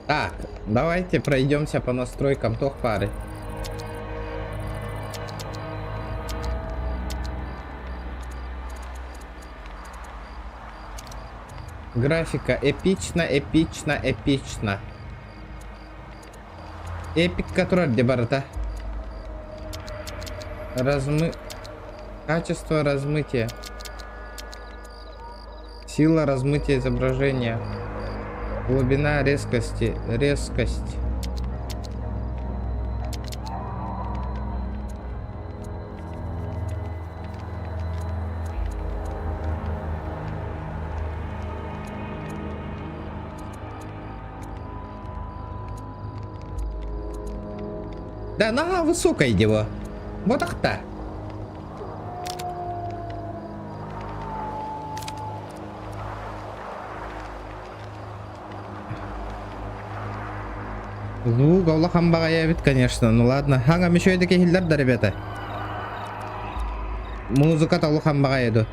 Так, давайте пройдемся по настройкам тох пары. Графика эпично, эпично, эпично. Эпик, который где барата? Качество размытия. Сила размытия изображения. Глубина резкости. Резкость. Да, нога высокая его. Вот так-то. Звук Аллахам багаябит, конечно. Ну ладно. Хангам еще и такие хилдар, да, ребята. Музыка-то Аллахам багаяду.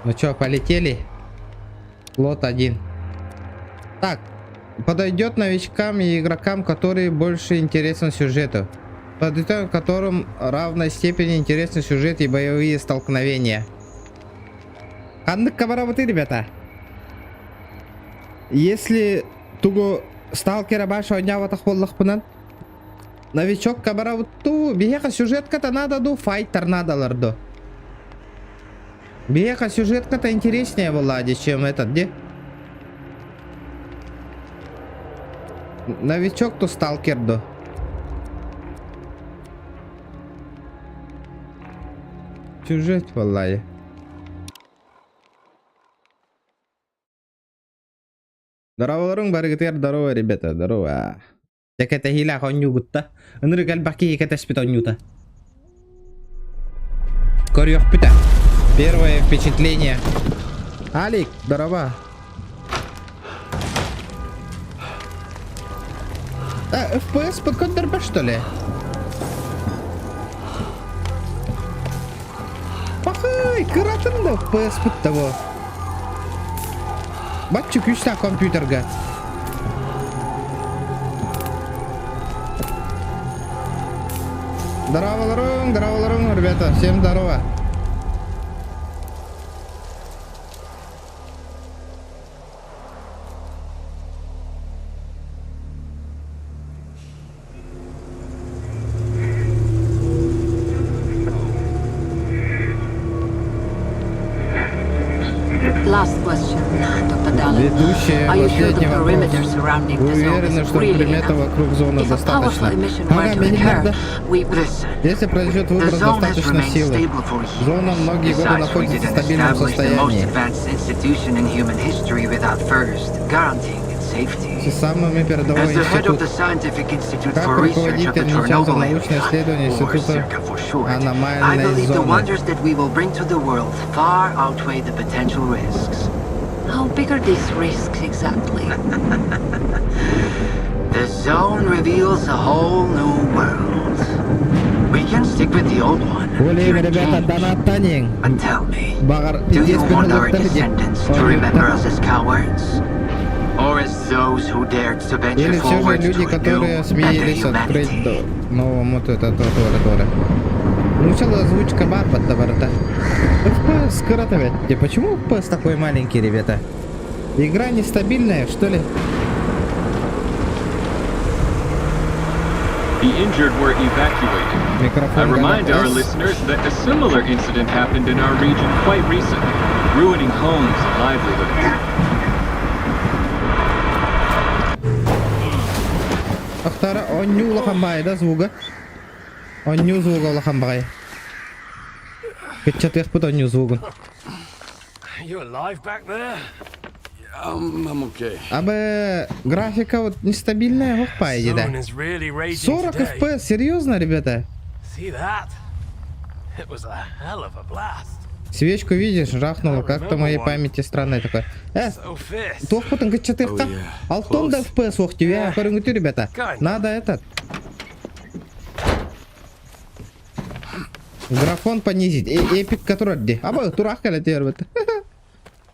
Ну чё, полетели? Лот 1. Так, подойдет новичкам и игрокам, которые больше интересны сюжету. Подойдет которым равной степени интересны сюжет и боевые столкновения. Андык кабаработы, ребята. Если туго сталкера баша одняватах боллахпынан, новичок кабаработу бияха сюжетка-то надо ду файтер надаларду. Беха сюжетка-то интереснее была, чем этот, где? Новичок то сталкер, да. Сюжет, валлай. Здорово, здорово, ребята, здорово. Так это хиля конюгутта. Энрикал баки ката спитонюта. Корёх пита. Первое впечатление. Алик, здорово. FPS под контрб, что ли? Пахай, кыратында FPS под того. Батчик үста компьютерга. Здорово, ребята, всем здорово. Last question, Dr. Dallin. Are you sure the perimeter surrounding the zone is really enough? If a powerful emission were to occur, we would... Если произойдет выброс достаточно силы, зона многие годы находится в стабильном состоянии. С самыми передовой институт. Как руководитель Центра научных исследований Института аномальной зоны. How big are these risks exactly? The zone reveals a whole new world. We can stick with the old one. And tell me, do you want our descendants to remember us as cowards? Or as those who dared to venture forward to a new better humanity? Научила озвучка Барбат до борта. FPS скоротовать. Почему FPS такой маленький, ребята? Игра нестабильная, что ли? The injured were evacuated. I remind our listeners that a similar incident happened in our region quite recently, ruining homes and livelihoods. Ахтара, он не улахамбай, да, звука? Он не звука улахамбай. Кетчат их потом не звука. You alive back there? I'm okay. Абе, графика вот нестабильная, вот пайди, да. 40 FPS, серьезно, ребята? See that? It was a hell of a blast. Свечку видишь, жахнуло, как-то в моей памяти странное такое. So fierce. Тоқпутын кычатырка. Oh, yeah. Алтон да FPS уохти. Я көріңгіті, ребята. Надо этот. Графон понизить. Эпик который где? Або турах калетер, ребята.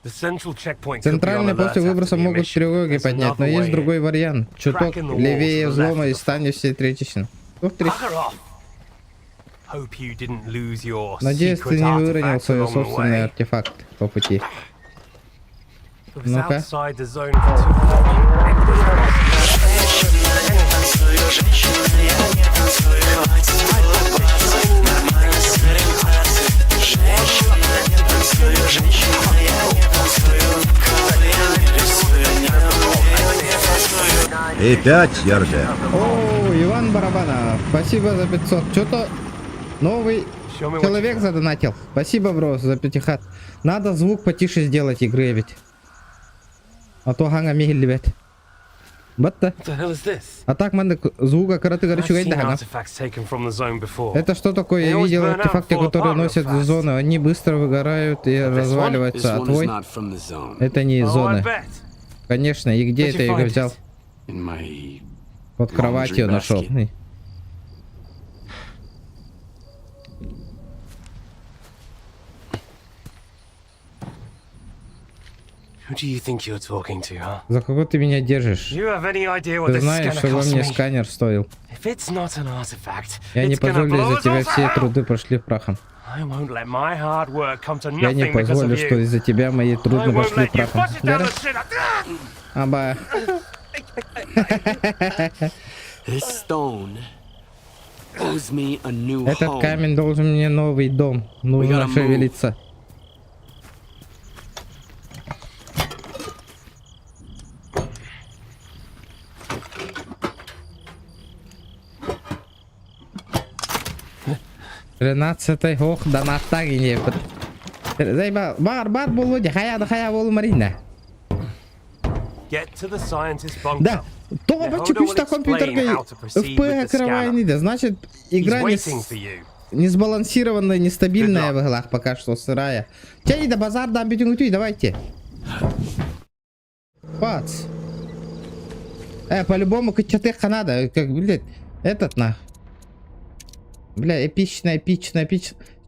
The central checkpoint could be on Центральные alert после after выброса the могут emission. тревоги There's поднять, но another есть way другой вариант. Чуток Crack in the левее walls to the взлома left и of the станет все третьей. Bugger off. Hope you didn't lose your Надеюсь, ты secret не выронил artifact свой along the собственный way. артефакт по пути. It was Ну-ка. outside the zone for too long. И 5 ярдов. О, Иван Барабанов, спасибо за 500. Что-то новый Show me what человек you got. задонатил. Спасибо, бро, за 5 Надо звук потише сделать игры ведь. А то ханга мигель ведь. Батта. What the hell is this? А так мандык звука коротко I've горячо seen гайда ханга. artifacts taken from the zone before. Это что такое? Я видел артефакты, которые носят в зону. Они быстро выгорают и разваливаются. А твой? from the zone. Это не из Oh, I зоны. bet. Конечно. И где Where'd это you я его find взял? it? In my Под кроватью laundry нашел. basket. Who do you think you're talking to, huh? За кого ты меня держишь? Do you have any idea what Ты this знаешь, scanner что во cost мне me? сканер стоил. If it's not an artifact, Я не it's gonna позволю blow из-за us тебя all все out. труды пошли прахом. I won't let my hard work come to Я не nothing because позволю, of что you. из-за тебя мои I труды won't пошли let you прахом. push it down Дара? the shit. Аба. This stone owes me a new Этот home. камень должен мне новый дом. Нужно gotta move. шевелиться. Тринадцатый, ох, донаттар ине. Зайба, бар болу де, хая болу марина. Get to the scientist bunker. Да, то Now, бачу Hodo will пишта компьютеркой explain how to proceed with FP the кровая не да. Значит, He's игра waiting for you. не сбалансированная, нестабильная Good в luck. иглах, пока что сырая. Чай да базар да битюнгтуй, давайте. Пац. По-любому качатыха надо, как, блядь, этот на. Бля, эпично.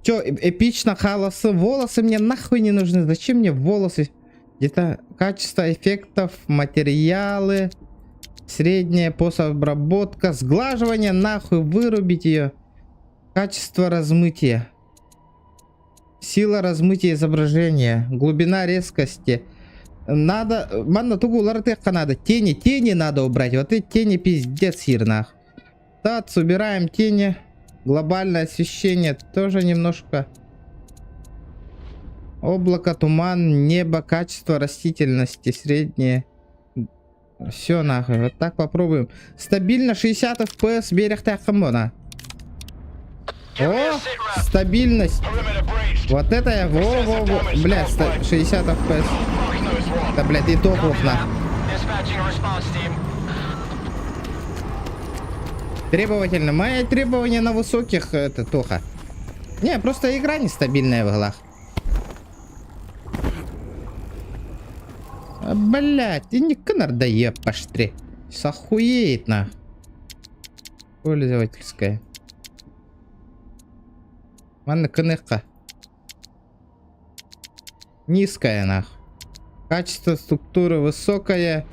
Чё, эпично халасы, волосы мне нахуй не нужны. Зачем мне волосы? Где-то качество эффектов, материалы, средняя постобработка, сглаживание, нахуй, вырубить ее. Качество размытия. Сила размытия изображения. Глубина резкости. Надо... Манна тугу лартеха надо. Тени надо убрать. Вот эти тени пиздец хирнах. Тац, убираем тени. Глобальное освещение тоже немножко. Облако, туман, небо, качество растительности среднее. Все нахуй. Вот так попробуем. Стабильно 60 FPS. Берег тахамона. О, стабильность. Вот это я. Во. Бля, 60 FPS. Да, блядь, и то плохо. Требовательно. Мои требования на высоких, это Тоха. Не, просто игра нестабильная в иглах. Блять, и не канар да епаштри. Сохуеет на. Пользовательская. Манна кыныха. Низкая нах. Качество структуры высокое.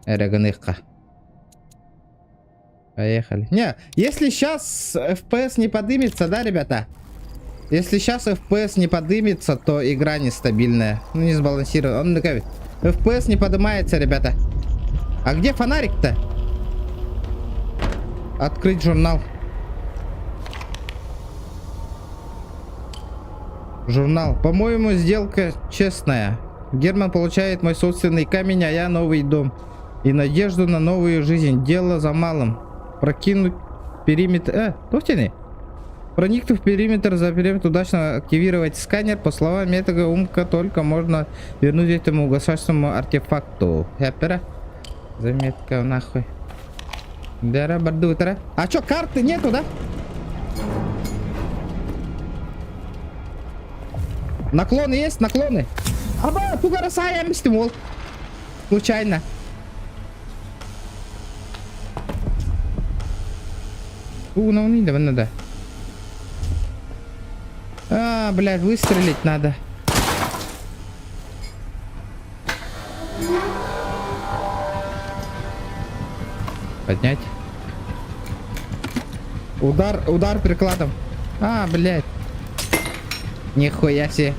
Эрегыныха. Поехали. Не, если сейчас FPS не подымется, да, ребята? Если сейчас FPS не подымется, то игра нестабильная. Ну, не сбалансирована. Он такой, FPS не поднимается, ребята. А где фонарик-то? Открыть журнал. Журнал. По-моему, сделка честная. Герман получает мой собственный камень, а я новый дом. И надежду на новую жизнь. Дело за малым. Прокинуть периметр... Тофтини? Проникнув в периметр, за периметр удачно активировать сканер. По словам этого умка, только можно вернуть этому угасающему артефакту. Хэпера. Заметка нахуй. Бера бардутера. А чё, карты нету, да? Наклоны есть, наклоны. Аба, тугараса я мистимол. Случайно. Ну не давай надо. А, блядь, выстрелить надо. Поднять. Удар прикладом. А, блядь. Нихуя себе.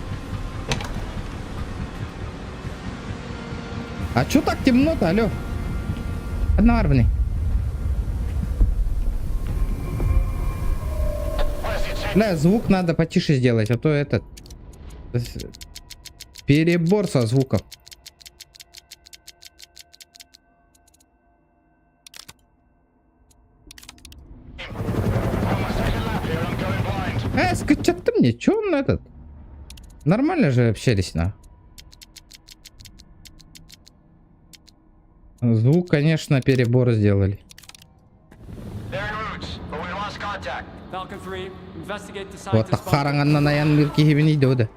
А чё так темно-то, алё? Одноварвный. Бля, звук надо потише сделать, а то этот... Перебор со звуком. Скачат ты мне, чё он этот? Нормально же общались, на. Звук, конечно, перебор сделали. Вот так харанганна наян мирки хибини дода.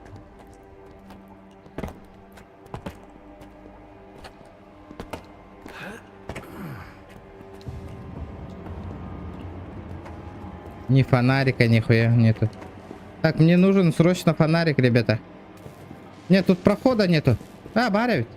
Ни фонарика, нихуя нету. Так, мне нужен срочно фонарик, ребята. Нет, тут прохода нету. А, баря ведь.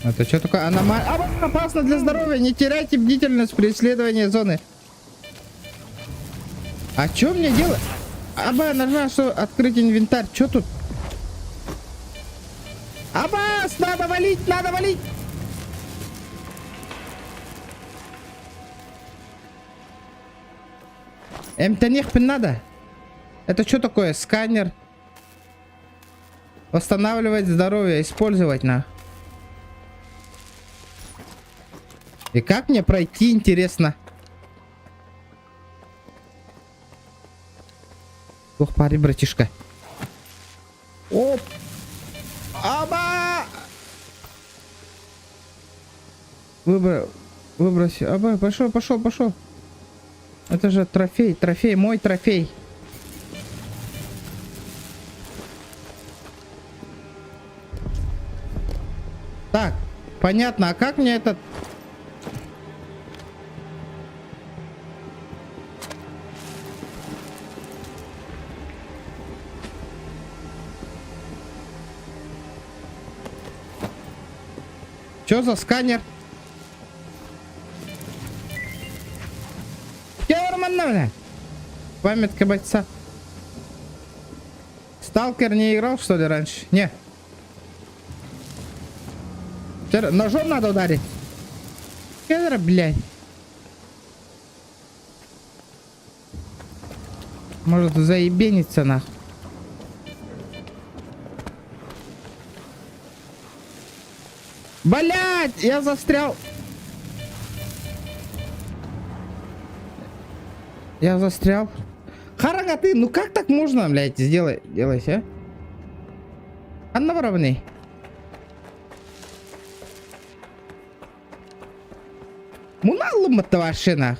Это что такое? Аномалия? Опасно для здоровья. Не теряйте бдительность при исследовании зоны. А что мне делать? Аба, нажимаю, что открыть инвентарь. Что тут? Абас, надо валить, надо валить. Эмтанехпин надо. Это что такое? Сканер. Восстанавливать здоровье. Использовать на. И как мне пройти, интересно? Ох, пари, братишка. Оп. Аба! Выбрось. Аба, пошел. Это же трофей, мой трофей. Так, понятно, а как мне этот... Что за сканер? Памятка бойца. Сталкер не играл, что ли, раньше? Не. Ножом надо ударить. Кедра, блядь. Может заебениться нахуй. Блять, я застрял. Я застрял. Харага ты, ну как так можно, блядь, делайся. Анна Муналум это машина.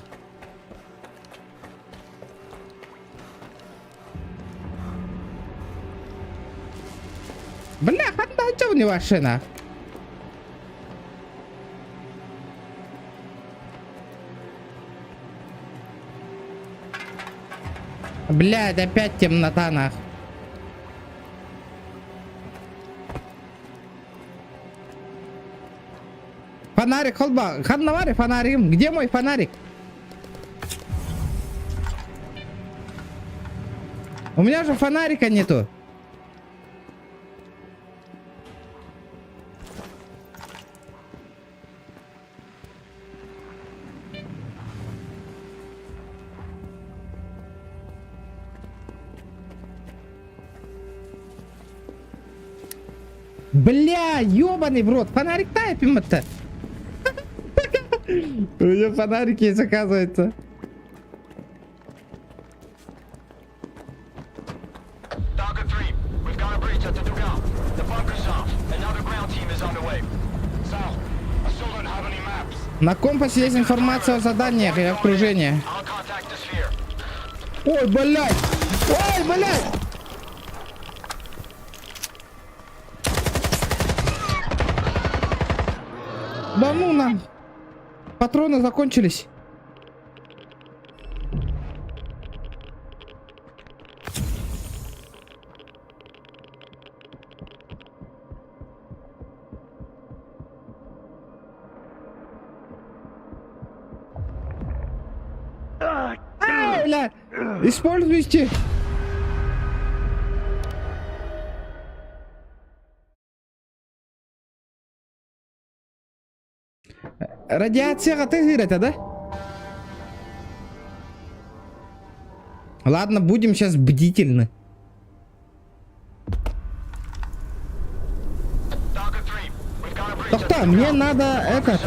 Бля, ханда, чё не машина? Блядь, опять темнота, нахуй. Фонарик, холба. Ханнавари, фонарик. Где мой фонарик? У меня же фонарика нету. Бля, ёбаный в рот. Фонарик тайпим-то. У меня фонарики есть, оказывается. На компасе есть информация о заданиях и окружении. Ой, блядь! Ой, блядь! Да ну нам! Патроны закончились. Бля, используйте. Радиация отыграть, да? Ладно, будем сейчас бдительны. Тохта, мне надо этот.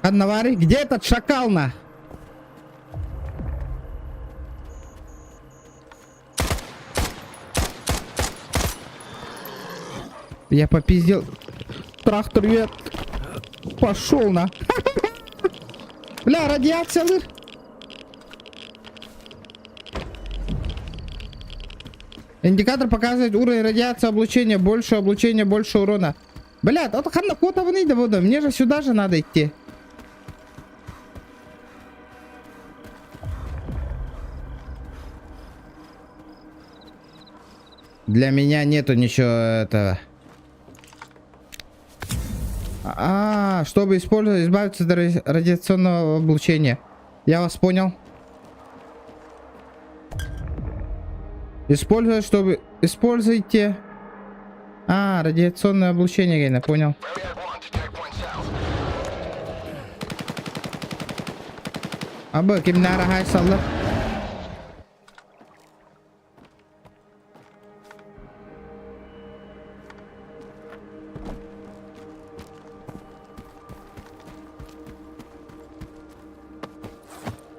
Одновари, где этот шакал на? Я попиздил. Трактор вет. Пошел на. Бля, радиация. Индикатор показывает уровень радиации облучения. Больше облучения, больше урона. Бля, это ханна кота выйдет вода. Мне же сюда же надо идти. Для меня нету ничего этого. Чтобы использовать, избавиться от радиационного облучения. Я вас понял. Использовать, чтобы... Используйте... радиационное облучение, я понял. Абы, кимнара хай саллар.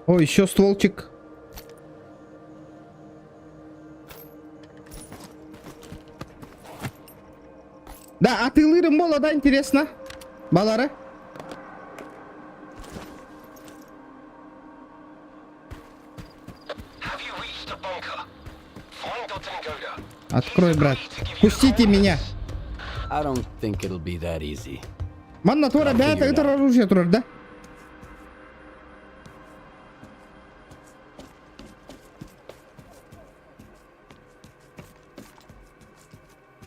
О, еще стволчик. Да, атылырым бола, да, интересно. Балары. Открой, брат. Пустите меня. Манна, твой ребята, это оружие, да?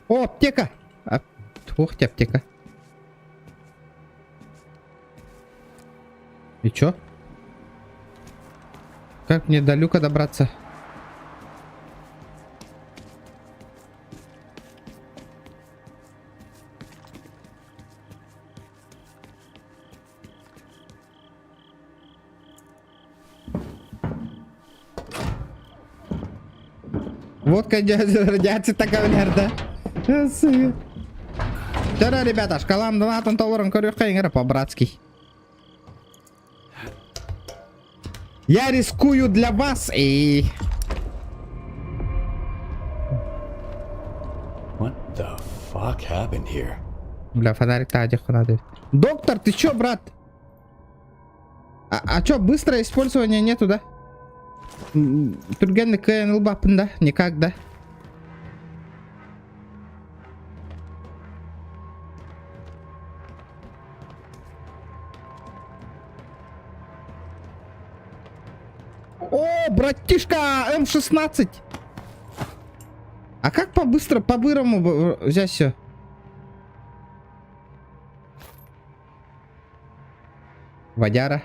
О, аптека! Ох, аптека. И чё? Как мне до люка добраться? Вот радиация такая, наверное, да? Вчера, ребята, шкалам донатом долларом корюхайнгера по-братски. Я рискую для вас и... What the fuck happened here? Бля, фонарик надо. Доктор, ты чё, брат? А чё, быстрое использование нету, да? Тургенный КНЛ бапын, да? Никак, да? О, братишка, М16. А как по-бырому взять все? Водяра.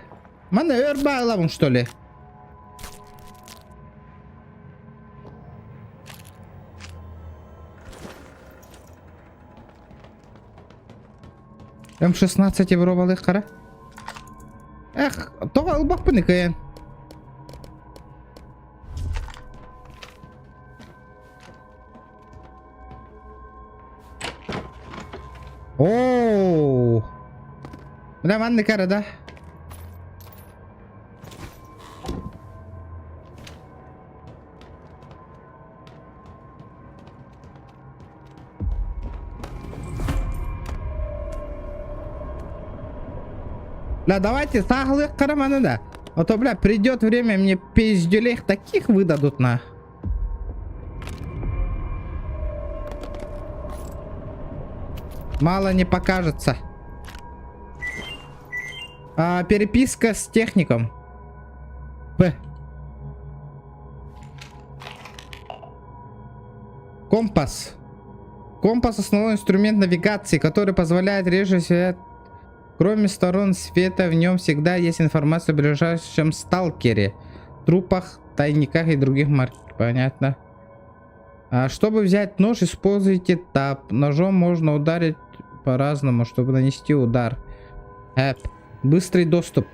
Маневр байлавым, что ли? М16 евровалых кара. Эх, тоға ылбақ пыны каян. Ооо. Мына манны кара, да? Бля, давайте саглы карманы, да. А то, бля, придет время, мне пиздюлей таких выдадут на. Мало не покажется. Переписка с техником. П. Компас. Компас — основной инструмент навигации, который позволяет реже свет. Кроме сторон света, в нем всегда есть информация о ближайшем сталкере, трупах, тайниках и других марках. Понятно. Чтобы взять нож, используйте тап. Ножом можно ударить по-разному, чтобы нанести удар. Быстрый доступ.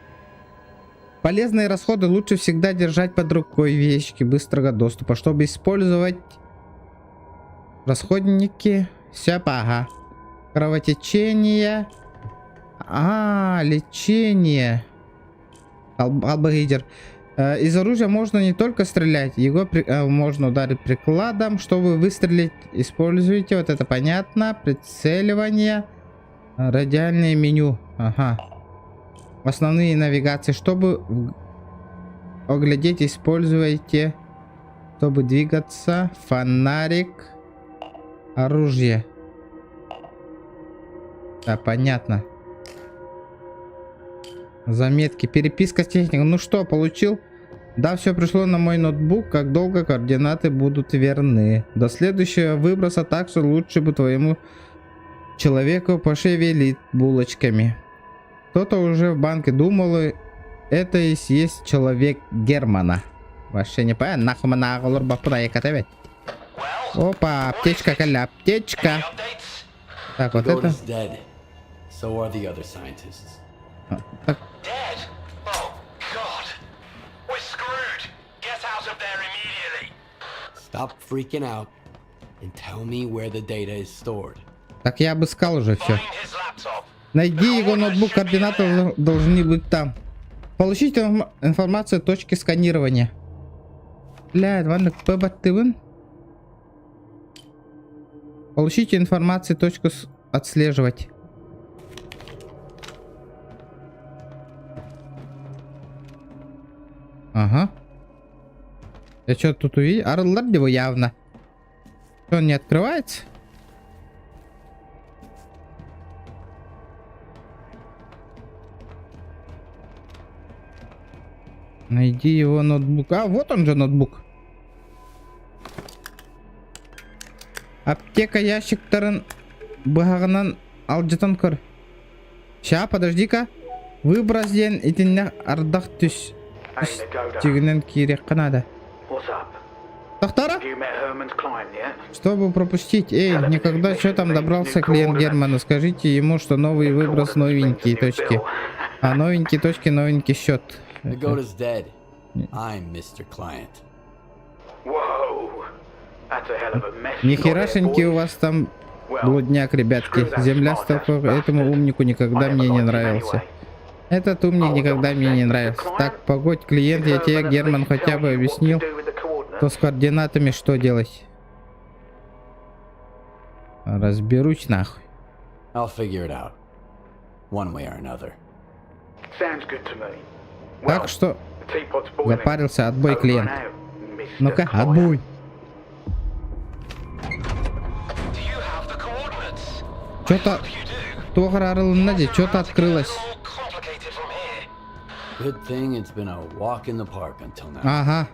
Полезные расходы лучше всегда держать под рукой. Вещи быстрого доступа. Чтобы использовать расходники. Ага. Кровотечение. Лечение. Албагидер. Из оружия можно не только стрелять, его можно ударить прикладом. Чтобы выстрелить, используйте, вот это понятно, прицеливание, радиальное меню. Ага. Основные навигации. Чтобы оглядеть, используйте, чтобы двигаться, фонарик, оружие. Да, понятно. Заметки, переписка с техником. Ну что, получил? Да, все пришло на мой ноутбук. Как долго координаты будут верны? До следующего выброса, так что лучше бы твоему человеку пошевелить булочками. Кто-то уже в банке думал, это и есть человек Германа. Вообще не понятно. Нахуй наголор бапудаека тебе. Опа, аптечка, коля, аптечка. Так, вот это. Так. Stop freaking out and tell me where the data is stored. Так я обыскал уже все. Найди его ноутбук, координаты должны быть там. Получите информацию точки сканирования. Бля, ладно, пбатывын. Получите информацию точку отслеживать. Ага. Я что тут увидел? Арлар его явно. Что, он не открывается? Найди его ноутбук. А, вот он же ноутбук. Аптека ящик тарын баганан алжытан көр. Ща, подожди-ка. Выброс ден итинне ардах түс. Тигінен керек қанада. Тахтара? Чтобы пропустить. Эй, никогда что там добрался клиент Германа. Скажите ему, что новый выброс, новенькие точки. А новенькие точки, новенький счет. Нихерашеньки у вас там блудняк, ребятки. Земля столков этому умнику никогда мне не нравился. Этот умник никогда мне не нравился. Так, погодь, клиент, я тебе, Герман, хотя бы объяснил, то с координатами что делать. Разберусь нахуй. Так что запарился, отбой, клиент. Ну-ка, отбой. Что-то что-то открылось. Ага.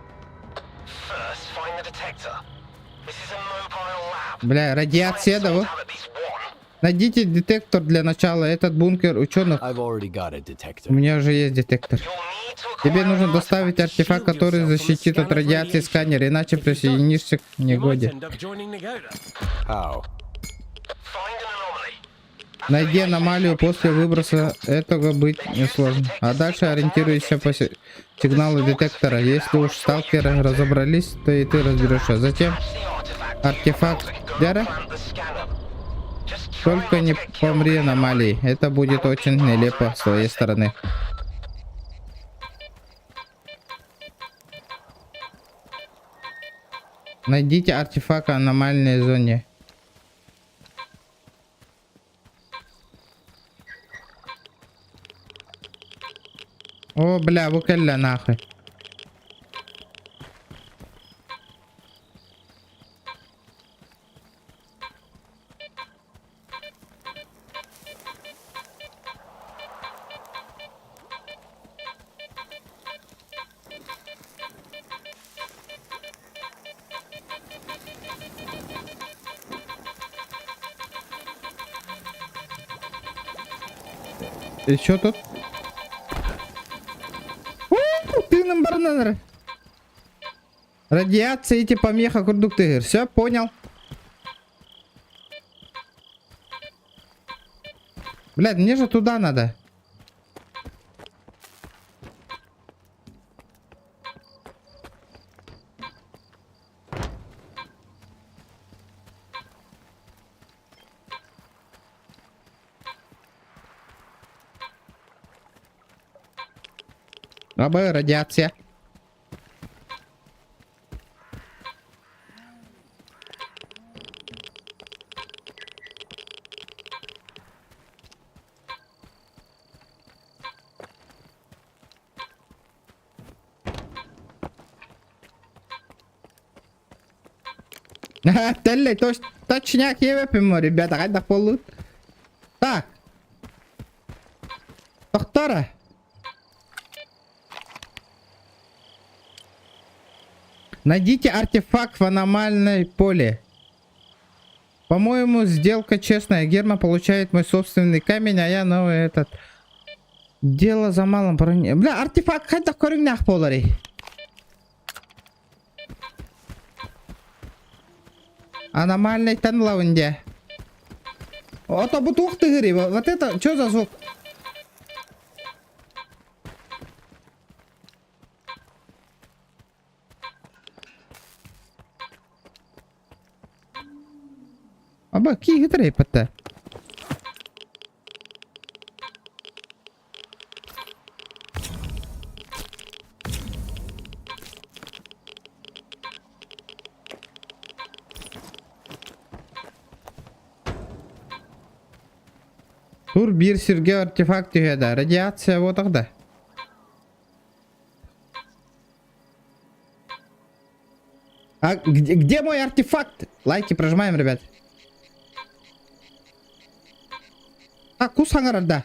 Бля, радиация, да? Вот. Найдите детектор для начала. Этот бункер ученых. У меня уже есть детектор. Тебе нужно доставить артефакт, который защитит от радиации сканер, иначе присоединишься к негоде. Найди аномалию после выброса, этого быть несложно. А дальше ориентируйся по сигналу детектора. Если уж сталкеры разобрались, то и ты разберешься. Затем артефакт Дера. Только не помри аномалии. Это будет очень нелепо с твоей стороны. Найдите артефакт в аномальной зоне. О, бля, букелля нахуй. И что тут? Ты номер. Радиация эти помеха курдуктыгыр. Все, понял. Блядь, мне же туда надо. Абы радиация. Теллей, точняк ебепим, ребята, хай да полут. Так. Доктора. Найдите артефакт в аномальной поле. По-моему, сделка честная. Герма получает мой собственный камень, а я новый этот. Дело за малым. Бля, артефакт хоть так коренях полари. Аномальный танлаунде. Вот обутух ты говори. Вот это, что за звук? Аба, ки хитрый пата. Тур бир сирге артефакт түйеді. Радиация вот тогда. А где мой артефакт? Лайки прожимаем, ребят. А, кусаңарда.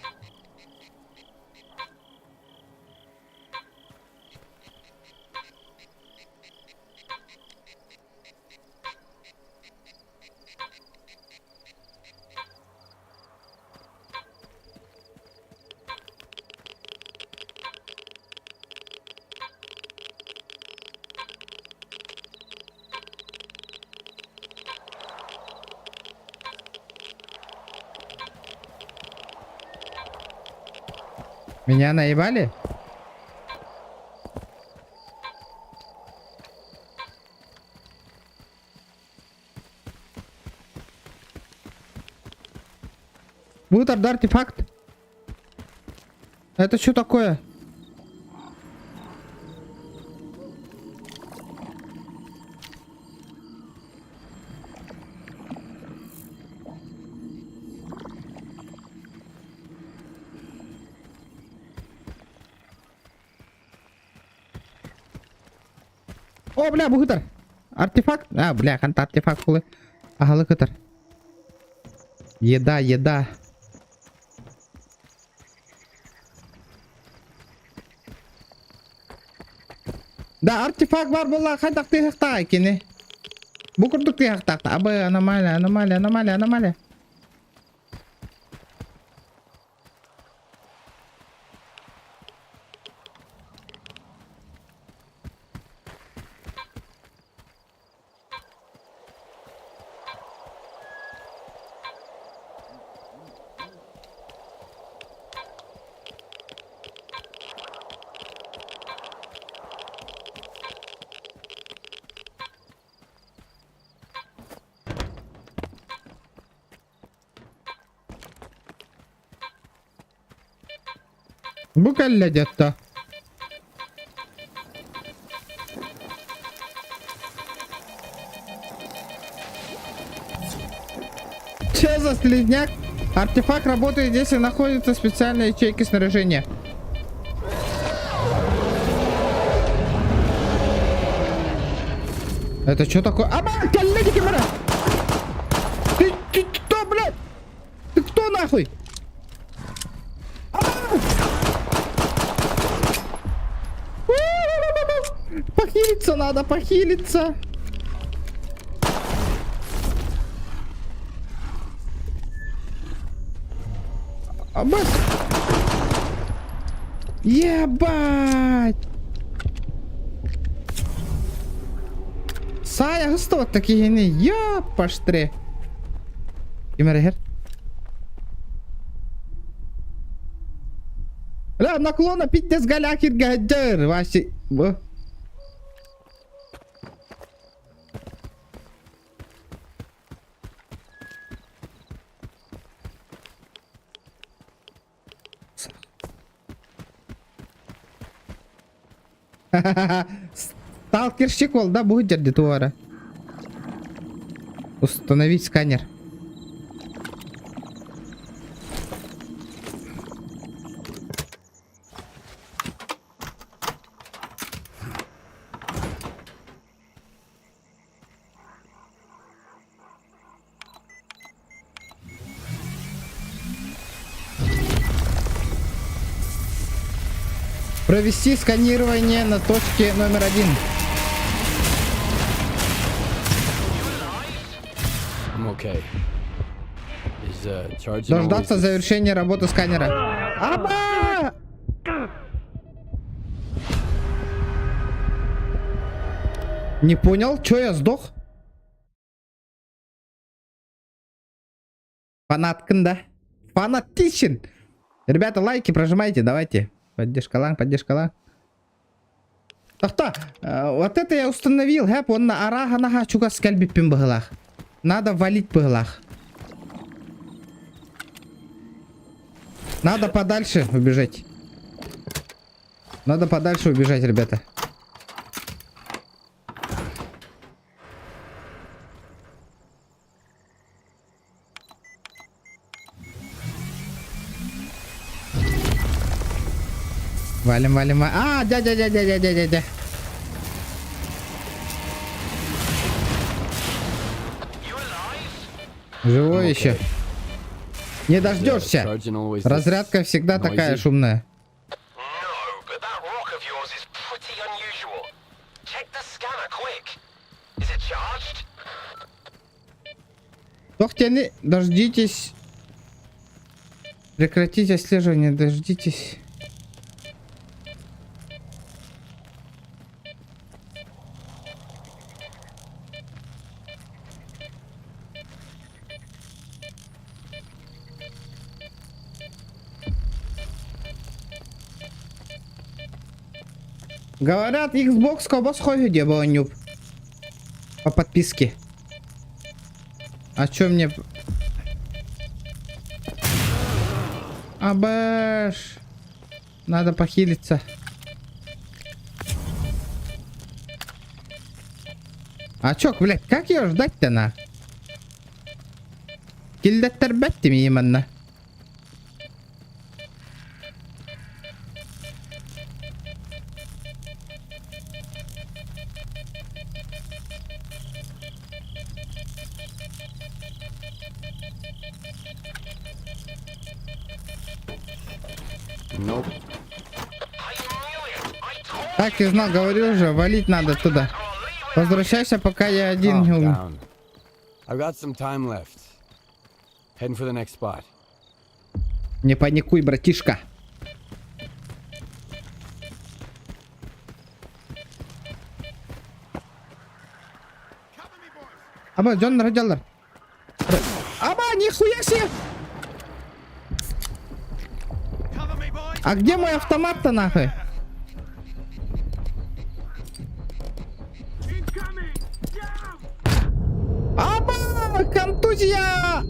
Меня наебали? Вот артефакт. Это что такое? О, бля, бухытар. Артефакт. А, бля, канта артефакт кулы. Ага, лыкытар. Еда, еда. Да, артефакт бар была, хайдак тыхта экени. Букурдук тыхта. Абы, аномалия, аномалия, аномалия, аномалия. Букалля где-то. Че за слизняк? Артефакт работает, если находятся специальные ячейки снаряжения. Это что такое? Медики, бля! Ты кто, блядь? Ты кто нахуй? Похилиться надо, похилиться. Ебать! Сая густо такие не я паштре. Имерегер. Ла наклона питтес галякир гадер ваши. Сталкерщик ол, да, будет жерде туара. Установить сканер. Провести сканирование на точке номер 1. Okay. Дождаться завершения работы сканера. Аба! Не понял, чё я сдох? Фанаткин, да? Фанатичен! Ребята, лайки прожимайте, давайте. Поддержка ланг, поддержка ланг. Вот это я установил, хэп, он на арага нага чуга скальби пимбахлах. Надо валить пыглах. Надо подальше убежать. Надо подальше убежать, ребята. Валим, валим, валим. А, дядя. Живой еще. Не дождешься. Разрядка всегда такая шумная. Тохтяны, дождитесь. Прекратите отслеживание, дождитесь. Говорят, Xbox кобос ходит, где был нюб. По подписке. А чё мне... Абэш. Надо похилиться. А чё, блядь, как её ждать-то на? Килдеттер бэттими именно. Nope. Так и знал, говорил же, валить надо туда. Возвращайся, пока я один не умер. I've got some time left. Heading for the next spot. Не паникуй, братишка. Аба, Джон Раджалар. Аба, нихуя себе! А где мой автомат-то нахуй? Аба, контузия!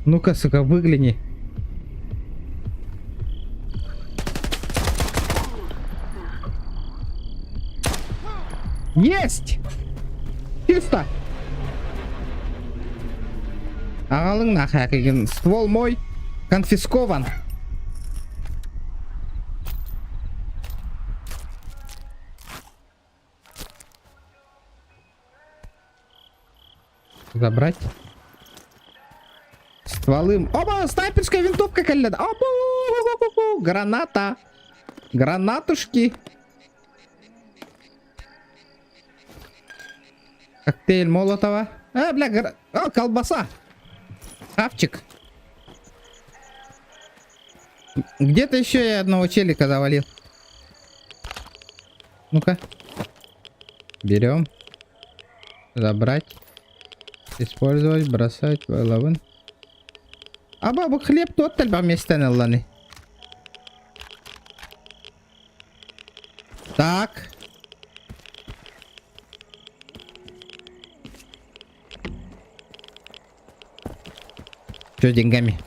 Ну-ка, сука, выгляни. Есть! Чисто. Ағалың нахақ екен. Ствол мой конфискован. Забрать. Стволы. Оба, снайперская винтовка колледа. Оба, граната. Гранатушки. Коктейль Молотова. Бля, О, колбаса. Хавчик. Где-то еще я одного челика завалил. Ну-ка. Берем. Забрать. Использовать, бросать, лавын. А бабу хлеб тот тальба местен алланы. Так. Что с деньгами?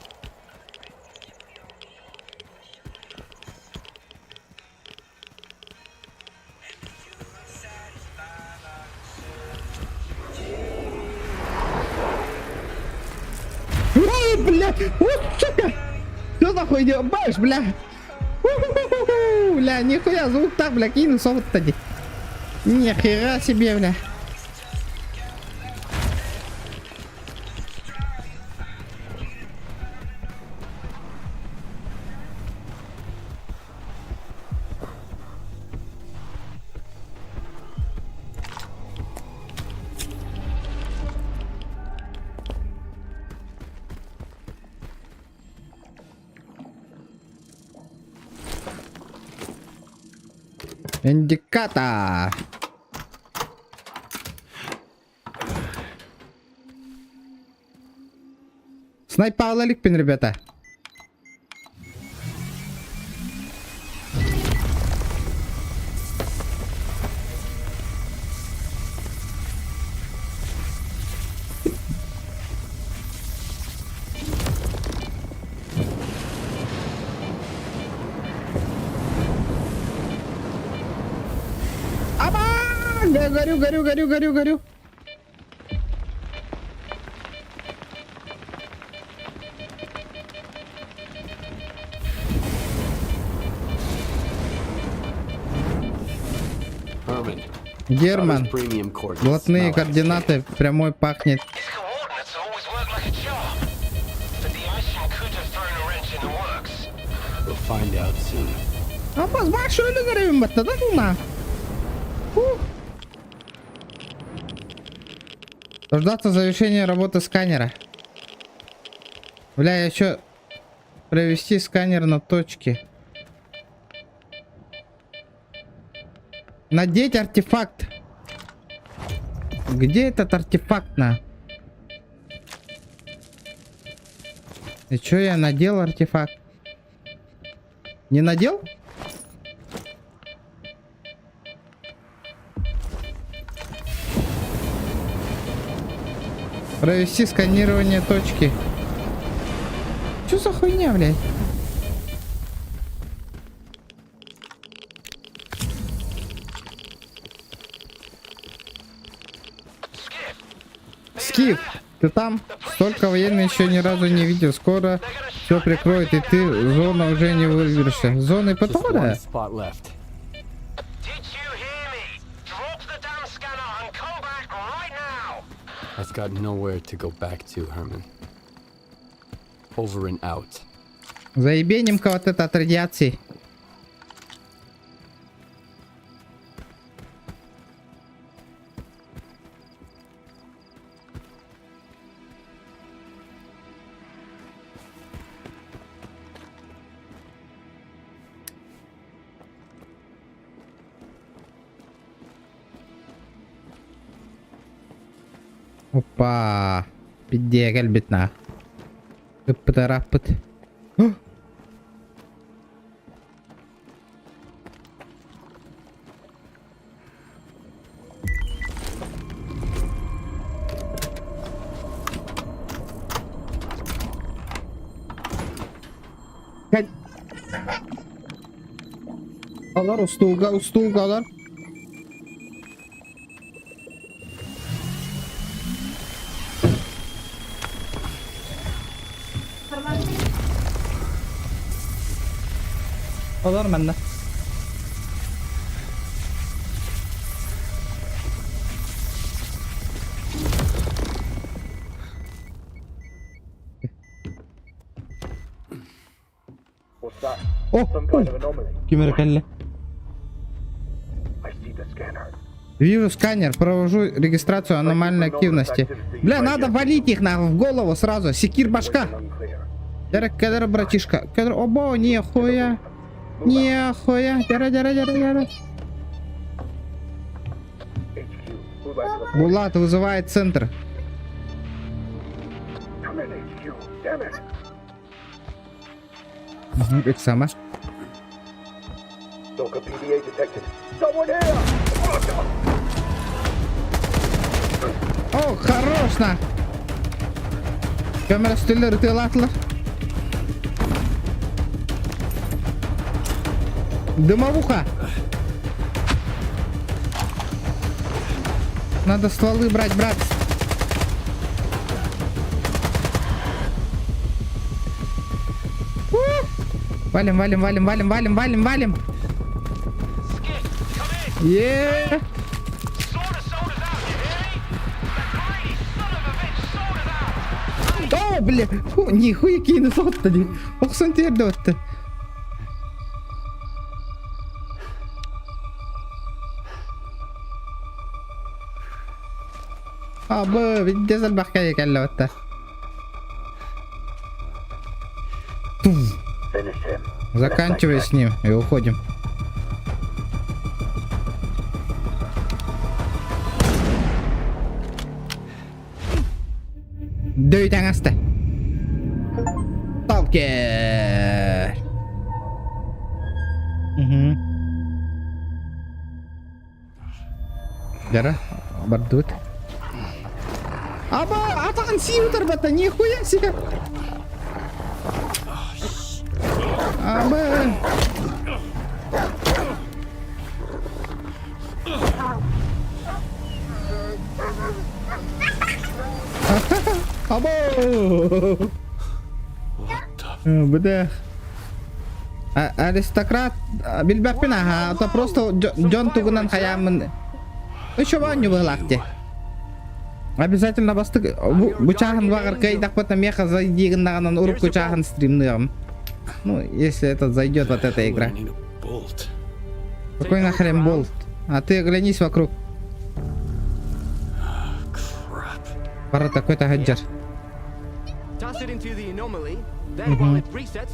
Ой, бля! Вот, сука! Что за хуйня? Баш, бля! Бля, нихуя, звук так, бля, кину вот-тади. Нихера себе, бля. Индикатор. Снайпа алаликпин, ребята. Я горю. Герман. Блатные координаты. Прямой пахнет. А большой ли горю, да луна? Дождаться завершения работы сканера. Бля, еще провести сканер на точке. Надеть артефакт. Где этот артефакт на? И чё, я надел артефакт? Не надел? Провести сканирование точки. Что за хуйня, блядь? Скиф, ты там? Столько военных еще ни разу не видел. Скоро все прикроет, и ты зона уже не выберешься. Зоны подхода? I've got nowhere to go back to, Herman. Over and out. Заебенемка вот это от радиации. Опа, пидегель битна. Рапыт. Алар устулга алар. Olur bende. What's that? Oh, Some kind of anomaly. Кимеркалле. I see the scanner. Вижу сканер, провожу регистрацию аномальной активности. Бля, надо валить их нахуй в голову сразу. Секир башка. Unclear. Кедр, братишка. Кедр, обо, нихуя. Нихуя. Дяра. HQ, move out to the Булат вызывает центр. Come in, HQ. Damn it. Как сама. Local PDA detected. Someone here! О, хорош на. Камера стиллер, ты латла. Дымовуха. Надо стволы брать, брат. Валим. Е. О, бля. Фу, нихуя кинус оттади. Оксан терді отты. Абы, видите, залбахка кәлі отты. Finish him. Заканчивай с ним и уходим. Дөйтен асты. Талкер. Жара, бардут. Аба, атаған сиутер бата, нихуя себе. Аба. Або. Бля. Аристократ билбеппин аха, это просто Джон тугунан хаямын. Еще ваню вылакте. Обязательно бастык бучахан вагар кайдак потом меха зайдигнаган уруп кучахан стримным. Ну, если это зайдет вот эта игра. Какой нахрен болт? А ты оглянись вокруг. Пора такой-то гаджер.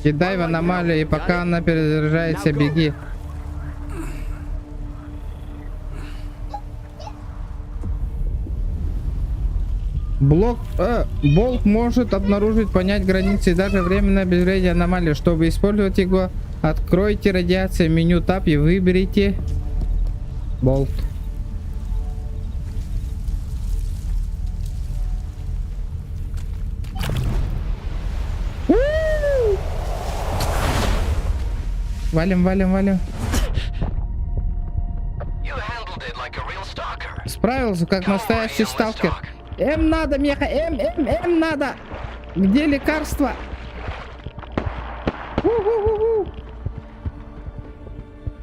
Кидай в аномалию, и пока она перезаряжается, беги. Болт может обнаружить, понять границы и даже временное обезвреждение аномалии. Чтобы использовать его, откройте радиация, меню Tab и выберите болт. Валим. Справился, как настоящий сталкер. М надо, меха, М надо. Где лекарства?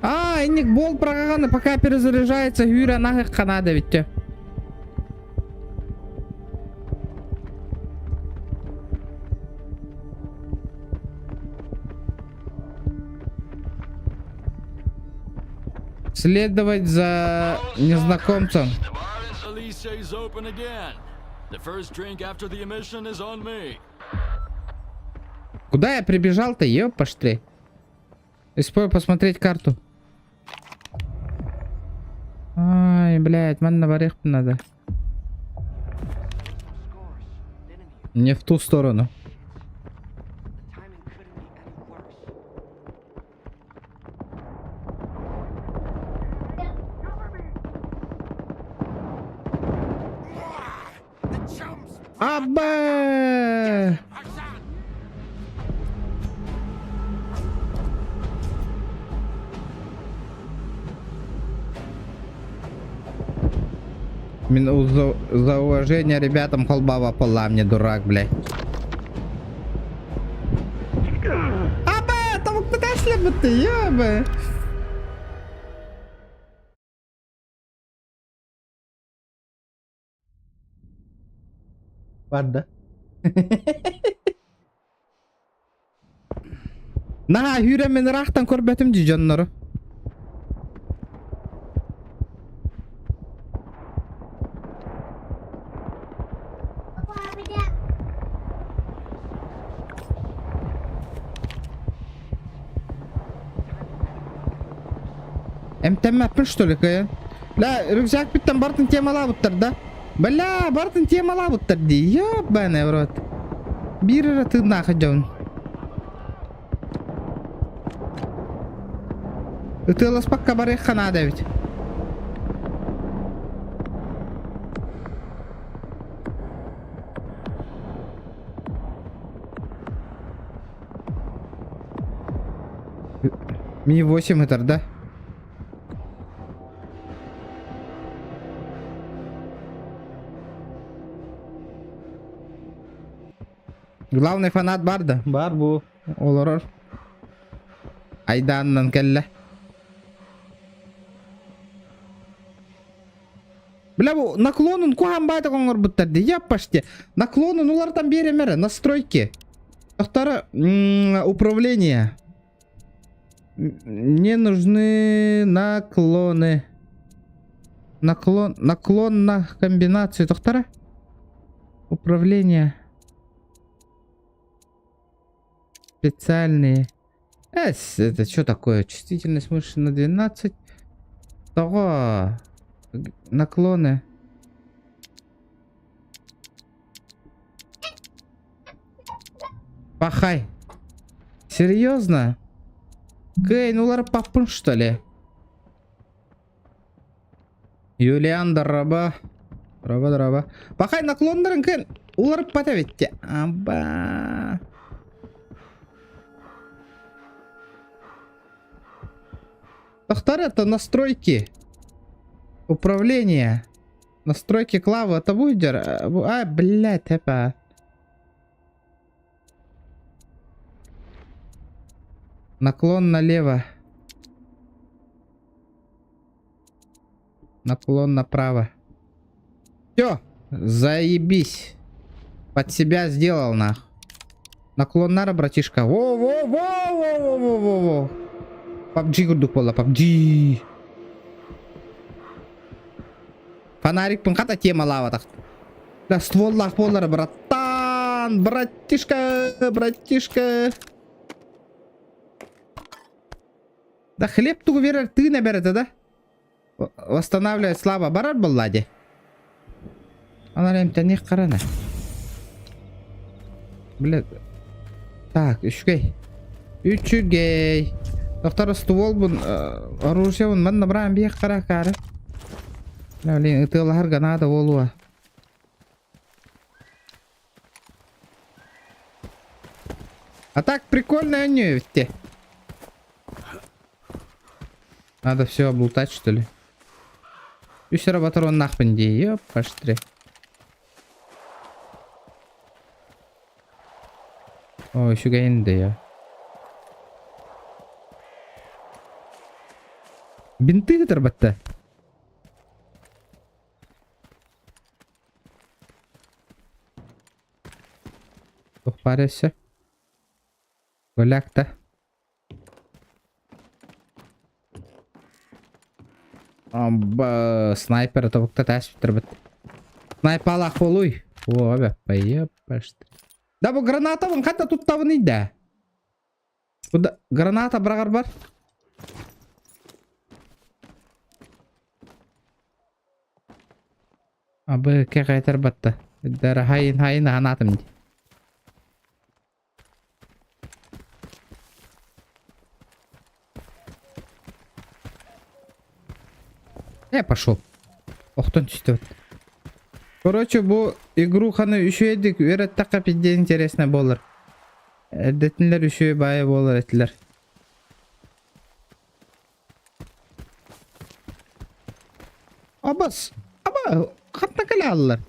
Эник болт проганы, пока перезаряжается, Юра нахер канада ведь. Следовать за незнакомцем. Куда я прибежал-то, ёпошты? Испробуй посмотреть карту. Ай, блядь, man на варих надо. Не в ту сторону. Абба! За уважение ребятам холбава пола, мне дурак, блядь. Абба! Там кто-то слепотый, be. Vardı. Nah, hüremeni rahtan korbetim canları. Emtemmetmiş что ли кая? La rüksak bitten bartın temala buttar da. Bala bartın temala buttar di. Ya bana evrat. Bir ara tığına kacaun. Itığlas pakka bari khana David. Ми 8 метр, да? Главный фанат бар да? Бар бу. Олорор. Айданнан келле. Бля бу наклонун куган байта коңор буттарды. Яппаште. Наклонун улардан беремере. Настройки. Тоқтары управление. Мне нужны наклоны. Наклон на комбинацию. Тоқтары. Управление. Специальные. Это что такое? Чувствительность мышцы на 12. Того. Наклоны. Пахай. Серьезно? Кей, ну лар папун что ли? Юлиан драба. Драба. Пахай наклондарын кен. Улар патавитте. Аба. Тохтар это настройки. Управление. Настройки клавы. Это будет... А, блядь, это... Наклон налево. Наклон направо. Все. Заебись. Под себя сделал, нах. Наклон нара, братишка. Во-во-во-во-во-во-во. PUBG курдук бола, PUBG. Фонарик пун ката тема лава так. Да стволлах болар, братан, братишка. Да хлеб тугу верер, ты наберет, да? Восстанавливает слабо. Барар боллади. Аналем тяних карана. Блядь. Так, Üçügey. Doktor ствол бун оружие бун мен набрам бих каракары. Лали ытылар граната болуа. А так прикольно не ведь. Надо все облутать, что ли? И все работало нахпен ди. Ёп, паштри. О, еще гейнде я. Бинты тербатта. Ох, паряся. Голяк-то. Снайпер это вот это тербат. Снайпала холуй. О, абе, поебашты. Да бу граната вон ката тут тавны да. Куда граната брагар бар? Абы кегайтер батта. Дара хайын анатым. Я пошел. Охтон чистит. Короче, бу игру ханы үшөйдик. Верет такка пидде интересно болар. Эдетинлер үшөй бая болар этилер. Абас. Аба, хатна кале аллар.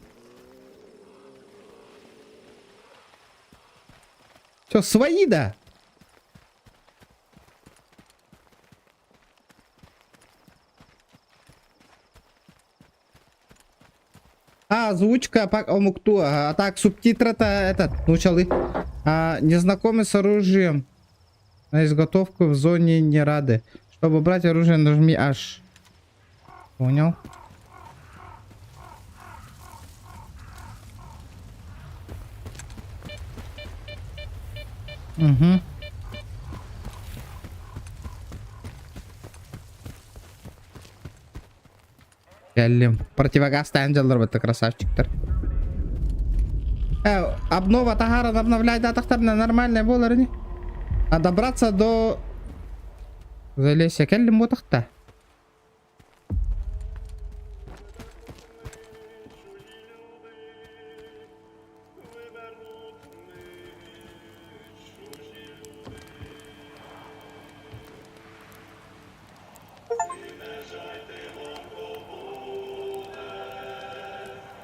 Чё, свои да? А, озвучка по Омукту. А так, субтитры-то этот, начали. Незнакомец с оружием. На изготовку в зоне не рады. Чтобы брать оружие, нажми H. Понял? Угу. Келлим. Противогаз ставим, это красавчиктер. Обнова тагара обновлять датахтар на нормальные болары. А добраться до Залезья келлим ботахта.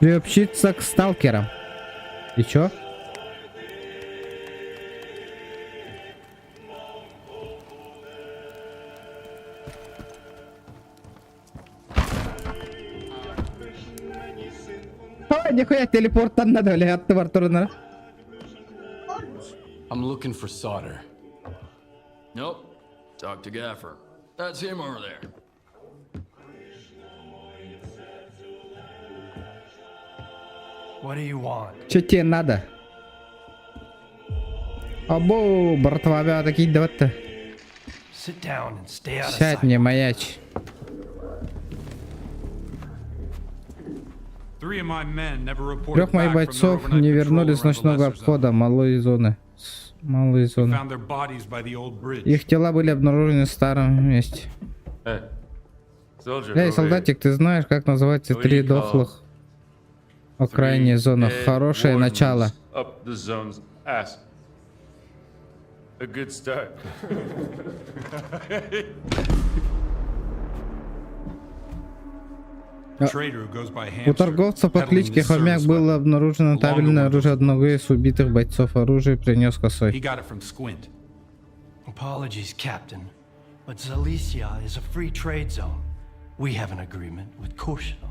Приобщиться к сталкерам. И чё? Ой, нихуя телепорт надо, бля, от Артура. I'm looking for Solder. Nope. Talk to Gaffer. That's him over there. What do you want? Чё тебе надо? Або, братва, бля, такие давай-то. Sit down and stay out of Сядь, sight. не маяч. Трех моих бойцов не вернулись с ночного обхода малой зоны. Малой зоны. Их тела были обнаружены в старом месте. Эй, солдатик, ты знаешь, как называется три дохлых окраине зоны? Хорошее начало. У торговца по кличке Хомяк было обнаружено табельное оружие одного из убитых бойцов. Оружие принес косой. Apologies, Captain, but Zalicia is a free trade zone. We have an agreement with Koshino.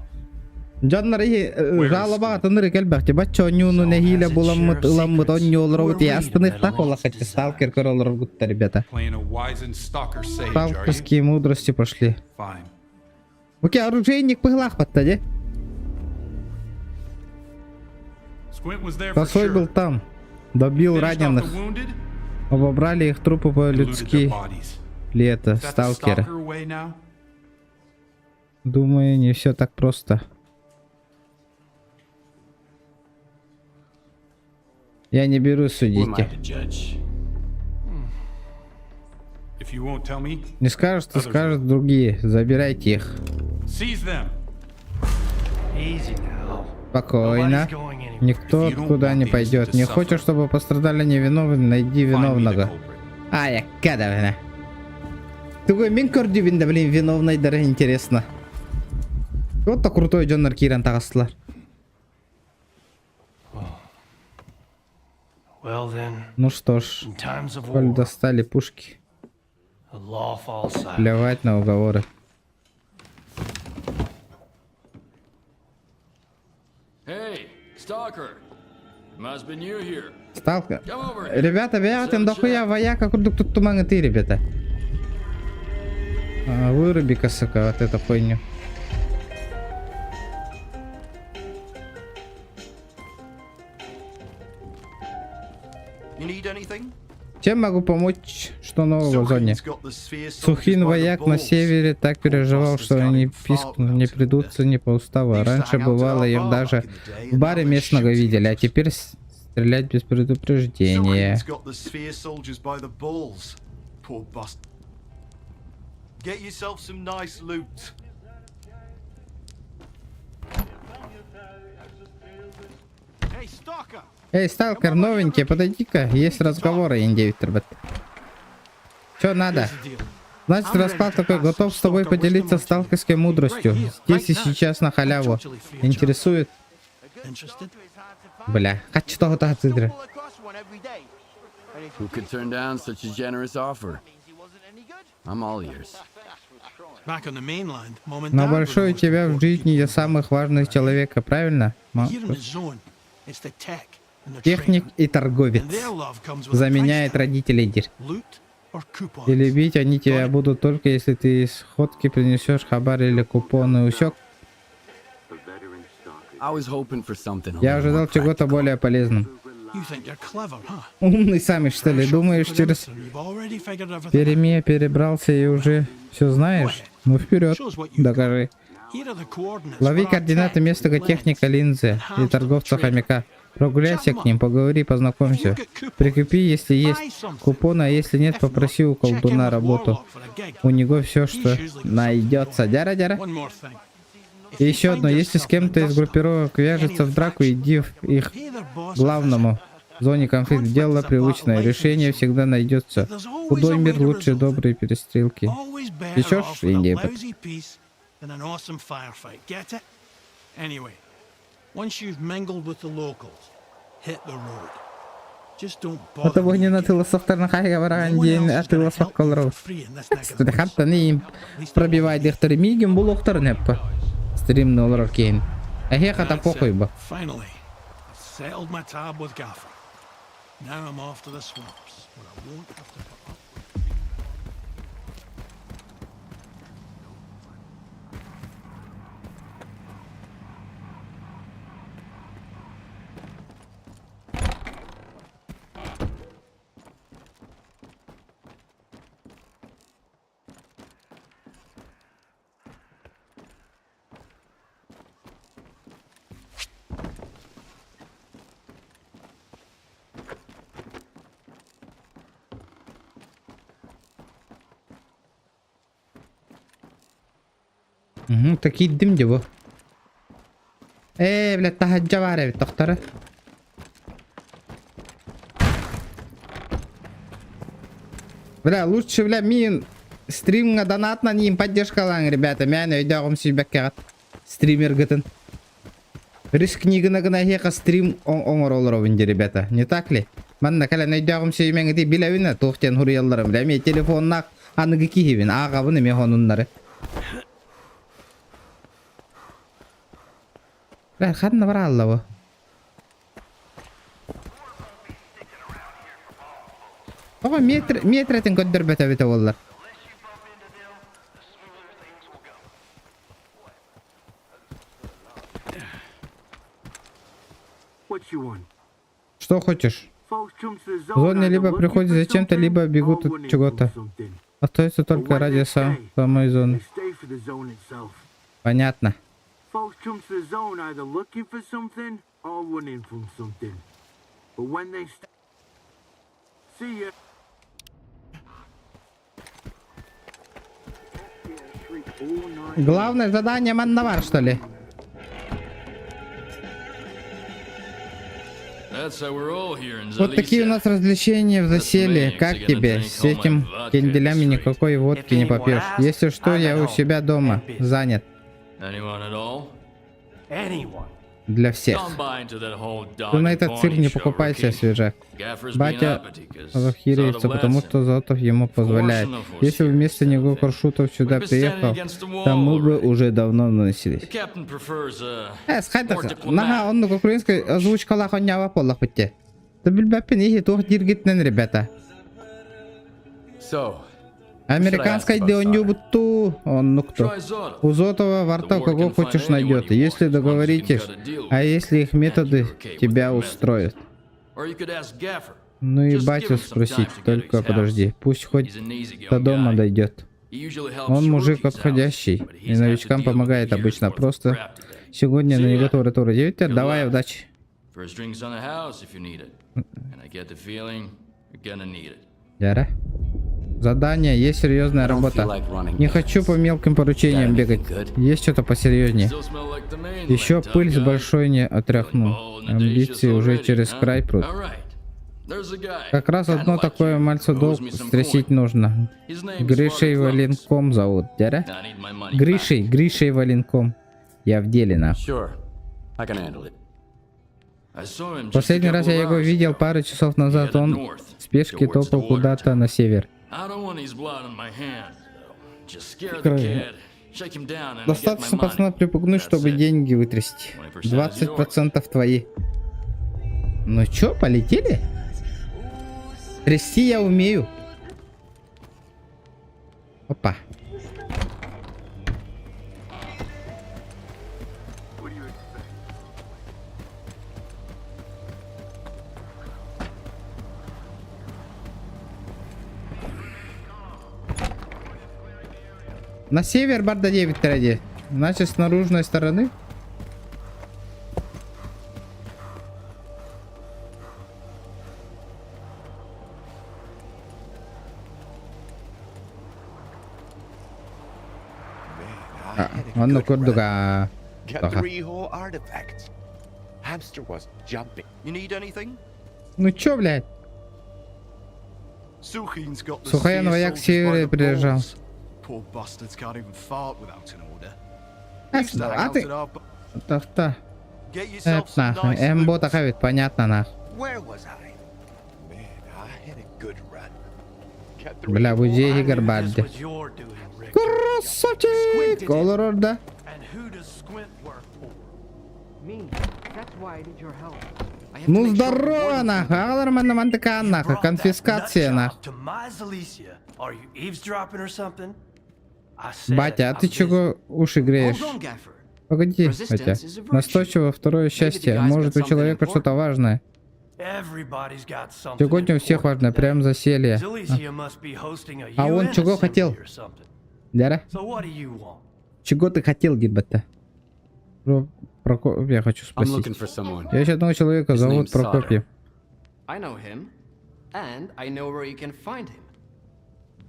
Жаннари жалоба атыныр келбәкте бачонюну нехиле буламмыт ыламмыт онньолорот ястынык так олахатти сталкер королор гутта, ребята. Сталкерские мудрости пошли. Окей, оружейник пыглах подтаде. Косой был там. Добил раненых. Обобрали их трупы по-людски. Ли это сталкеры? Думаю, не все так просто. Я не берусь судить. Не скажешь, что скажут другие. Забирайте их. Спокойно. Никто откуда не пойдет. Не хочешь, чтобы пострадали невиновные? Найди виновного. А, я кадавна. Такой минкордюбин, блин, виновный, даже интересно. Вот так крутой Джоннер Киран тагаслар. Ну что ж, коль достали пушки, плевать на уговоры. Сталкер. Ребята, бегатым дохуя вояка, курдук тут туман ты, ребята. Выруби косака вот эту хуйню. Чем могу помочь? Что нового в зоне? Сухин вояк на севере так переживал, что они пискнули, не придутся не по уставу. Раньше бывало, их даже в баре местного видели, а теперь стрелять без предупреждения. Эй, сталкер, новенький, подойди-ка, есть разговоры, Индивид. Чё надо? Значит, расклад такой, готов с тобой поделиться сталкерской мудростью. Здесь и сейчас на халяву. Интересует? Бля, хочу того-то отыграть. Who could turn down such a generous offer? I'm all ears. Back on the mainland, Mom and Но Dad were большой у the most тебя в important жизни people. из самых важных человека, правильно? Here in the zone, it's the tech and the Техник training. и торговец. And their love comes with a Заменяет price tag. родителей. Loot or coupons. И любить они тебя будут только если ты из ходки принесешь хабар или купоны усек. I was hoping for something. a Я little ожидал more чего-то practical. более полезным. You think you're clever, huh? Умный сами, что ли? Думаешь, через You've already figured everything out. переме перебрался и уже все знаешь? Ну вперед, докажи. Here are the coordinates Лови for our координаты tech, местного lens. техника линзы и торговца хомяка. Прогуляйся к ним, поговори, познакомься. Прикупи, если есть купоны, а если нет, попроси у Check in колдуна with работу. Warlock for a gig. У него все, что найдется. Дяра-дяра. One more thing. И еще одно, если с кем-то из группировок вяжется в драку, иди в их Pay their boss a главному. В зоне конфликт дело привычное, решение всегда найдется. Худой мир лучше доброй перестрелки. Always better Течешь, off with a Индия? lousy peace than an awesome firefight. Get it? Anyway, once you've mingled with the locals, hit the road. Just don't bother Ото me на again. тылысықтарына қайға No бараған one дейін else is gonna атылыс help you баққалырау. for free in this neck of the Студы woods. хатта нейім пробивай дықтыры мейген бұл оқтарын әппі. Стримні олар кейін. Әхе қата That's поқой it. ба. Finally, I've settled my tab with Gaffer. Now I'm off to the swamps, where I won't have to put up with Такие дым де бұл. Блядь, тахаджа бар әбет тоқтары. Бля, лучше, бля, мен стримға донатна нейін поддержкалаң, ребята. Мен өйдағым сүйбәкке қат. Стример гытын. Риск нигіна гына хеқа стрим оңыр олыр овынде, ребята. Не так ли? Манна кәлән өйдағым сүймәңі де біләуіна тоқтен хұрыяларым. Бля, мен телефоннақ анығы кейбін. Ағабыны мен хонунлары. Бля, қадына бар алла бұл. Оға метретін көддір бәті олар. What you want? Что хочешь? Folks come to the В зоне zone либо either приходят looking for зачем-то, либо something бегут or от running чего-то. from something. Остается только ради самой зоны. They stay for the zone itself. Понятно. Folks come to the zone either looking for something or running from something. But when they see ya. Главное задание Маннавар, что ли? That's how we're all here in Вот такие у Zalicia. нас развлечения в заселе. Как тебе? С этим кенделями никакой водки не попьешь. Если что, я у себя дома. Занят. Anyone at all? anyone. Для всех. Come by into that whole Ты на dog этот and цирк не pony show, покупай себе Ricky. свежак. Gaffer's been Батя uppity 'cause захиривается, Zotov потому lets что Зотов ему позволяет. Если бы вместо него Куршутов сюда приехал, то мы бы уже давно наносились. The captain prefers, more Скайтасы, diplomatic. наха онны украинской озвучкала хонява полах бітте. Ты бильбәппен ехи тух диргитнен, ребята. So, Американской деонью бутту, он ну кто. Try Zotov. У Зотова во рта кого хочешь найдет, если договоритесь, а если их методы тебя устроят. Or you could ask Gaffer. Ну и Just give батю him some спросить, time to get только his подожди, house. пусть хоть He's an easygoing до дома guy. дойдет. He usually helps Он мужик rookies out, подходящий, but и he's had to новичкам deal with помогает years обычно worth of просто. crap today. Сегодня на See него ya. тура 9, Good давай, luck. удачи. First drinks on the house if you need it. And I get the feeling you're gonna need it. Яра. Задание, есть серьезная работа. Не хочу по мелким поручениям бегать. Есть что-то посерьезнее. Still smell like the main Еще line, tough пыль с guy. большой не отряхнул. All in the Амбиции dishes уже already, через huh? край прут. All right. There's a guy. Как раз Kinda одно like такое you. мальцу Owes долг me some стрясить coin. нужно. His name is Гришей Marty Close. Валенком зовут, Дяра? I need my money back. Гришей Валенком. Я в деле, на. sure, I can handle it. I saw him just a Последний раз я couple of его hours видел ago. пару часов назад. Headed Он north, в спешке towards топал the water куда-то tower. на север. I don't want his blood on my hands, though. Just scare the kid, shake him down, and I get my Достаточно пацана money. припугнуть, чтобы That's it. деньги вытрясти. 20% 20% твои. Ну чё, полетели? Трясти я умею. Опа. На север Барда 9 ради. Значит, с наружной стороны. Он на курдуга. Got 3 whole artifacts. Hamster was jumping. You need anything? Ну чё, блядь? Сухин's got the Сухая на вояк с севера приезжал. Poor bastards can't even fart without an order. А ты... Так-то. Get yourself some Нахуй. nice Бота хавит, понятно, нахуй. Where was I? Man, I had a good run. Got 3 Бля, whole будзе I Игорь knew this Бадди. was your doing, Rick. Красавчик! Колорорда. And who does Squint work for? Me. That's why I need your help. Ну здорово, нахуй. Алармана мантыка, нахуй. Brought that Конфискация, nut нахуй. job to my Zalicia. Are you eavesdropping or something? I said Батя, а ты I'm busy. чего уши греешь? Hold on, Gaffer. Погоди, батя. Настойчиво второе счастье. Может, у человека что-то важное. Everybody's got something Сегодня у всех важное, прям заселье. Zalicia must be hosting a А он UN чего assembly хотел? or something. Ляра? So what do you want? Чего ты хотел, гибата? Я хочу I'm looking спросить. for someone. Есть одного человека, His зовут name's Прокопьев. I know him, and I know where you can find him.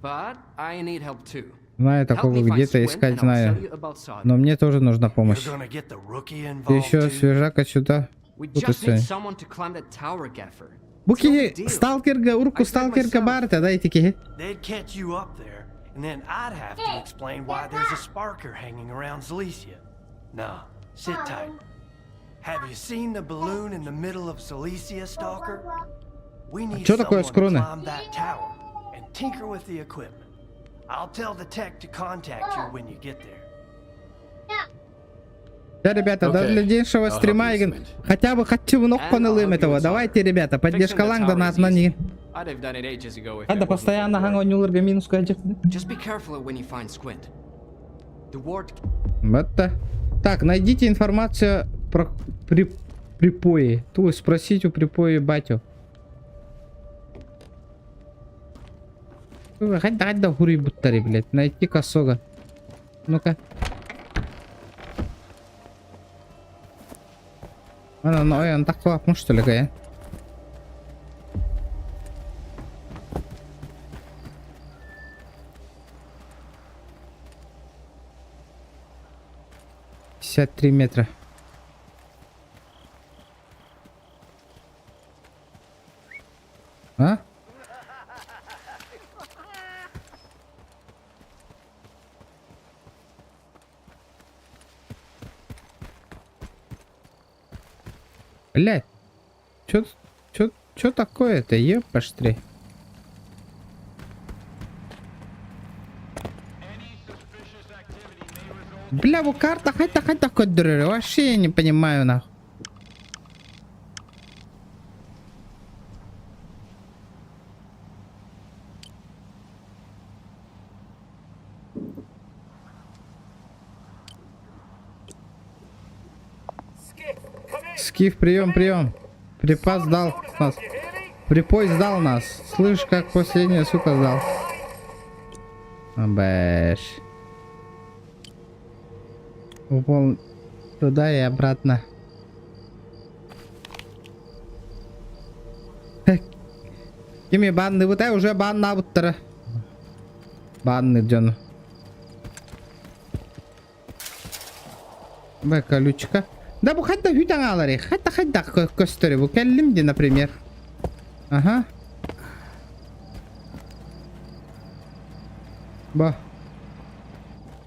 But I need help too. Знаю Help такого, me find где-то Squint, искать and I'll знаю. tell you about Sodom. Но мне тоже нужна помощь. You're gonna get the rookie Ты involved еще too? свежака сюда. We Вот и just need всё. someone to climb that tower, Gaffer. Буки сталкерга, урку сталкерга барта, дайте ки. They'd catch you up there, and then I'd have to explain why there's a sparker hanging around Zalicia. Nah, sit tight. Have you seen the balloon in the middle of Zalicia, Stalker? We need чё такое someone to скроны? climb that tower and tinker with the equipment. I'll tell the tech to contact you when you get there. Да, ребята, Окей. для дальнейшего I'll help стрима you, Squint. хотя бы хочу ног And I'll понылым help you этого. with Давайте, ребята, поддержка Fixing the ланга tower на is знание. easy. I'd have done it ages ago if Это it wasn't постоянно for the ward. ханго нюлерга минус кадик. Just be careful when you find Squint. The ward Это. Так, найдите информацию про припои. То есть спросить у припои батю. Хай да хури буттари, блядь. Найти косога. Ну-ка. Он так лапнул, что ли, гая? «53 метра». А? Блядь. Чё такое-то, епаштри? Бля, вот карта хоть коддеры. Вообще я не понимаю, нахуй. Скиф, прием. Припас сдал нас. Припой сдал нас. Слышь, как последняя сука сдал. Бэш. Упал туда и обратно. Кими банны вот уже банна буттара. Банны джон. Бэ колючка. Да бу хатта хүйтан алари. Хатта костори бу келлимди, например. Ага. Ба.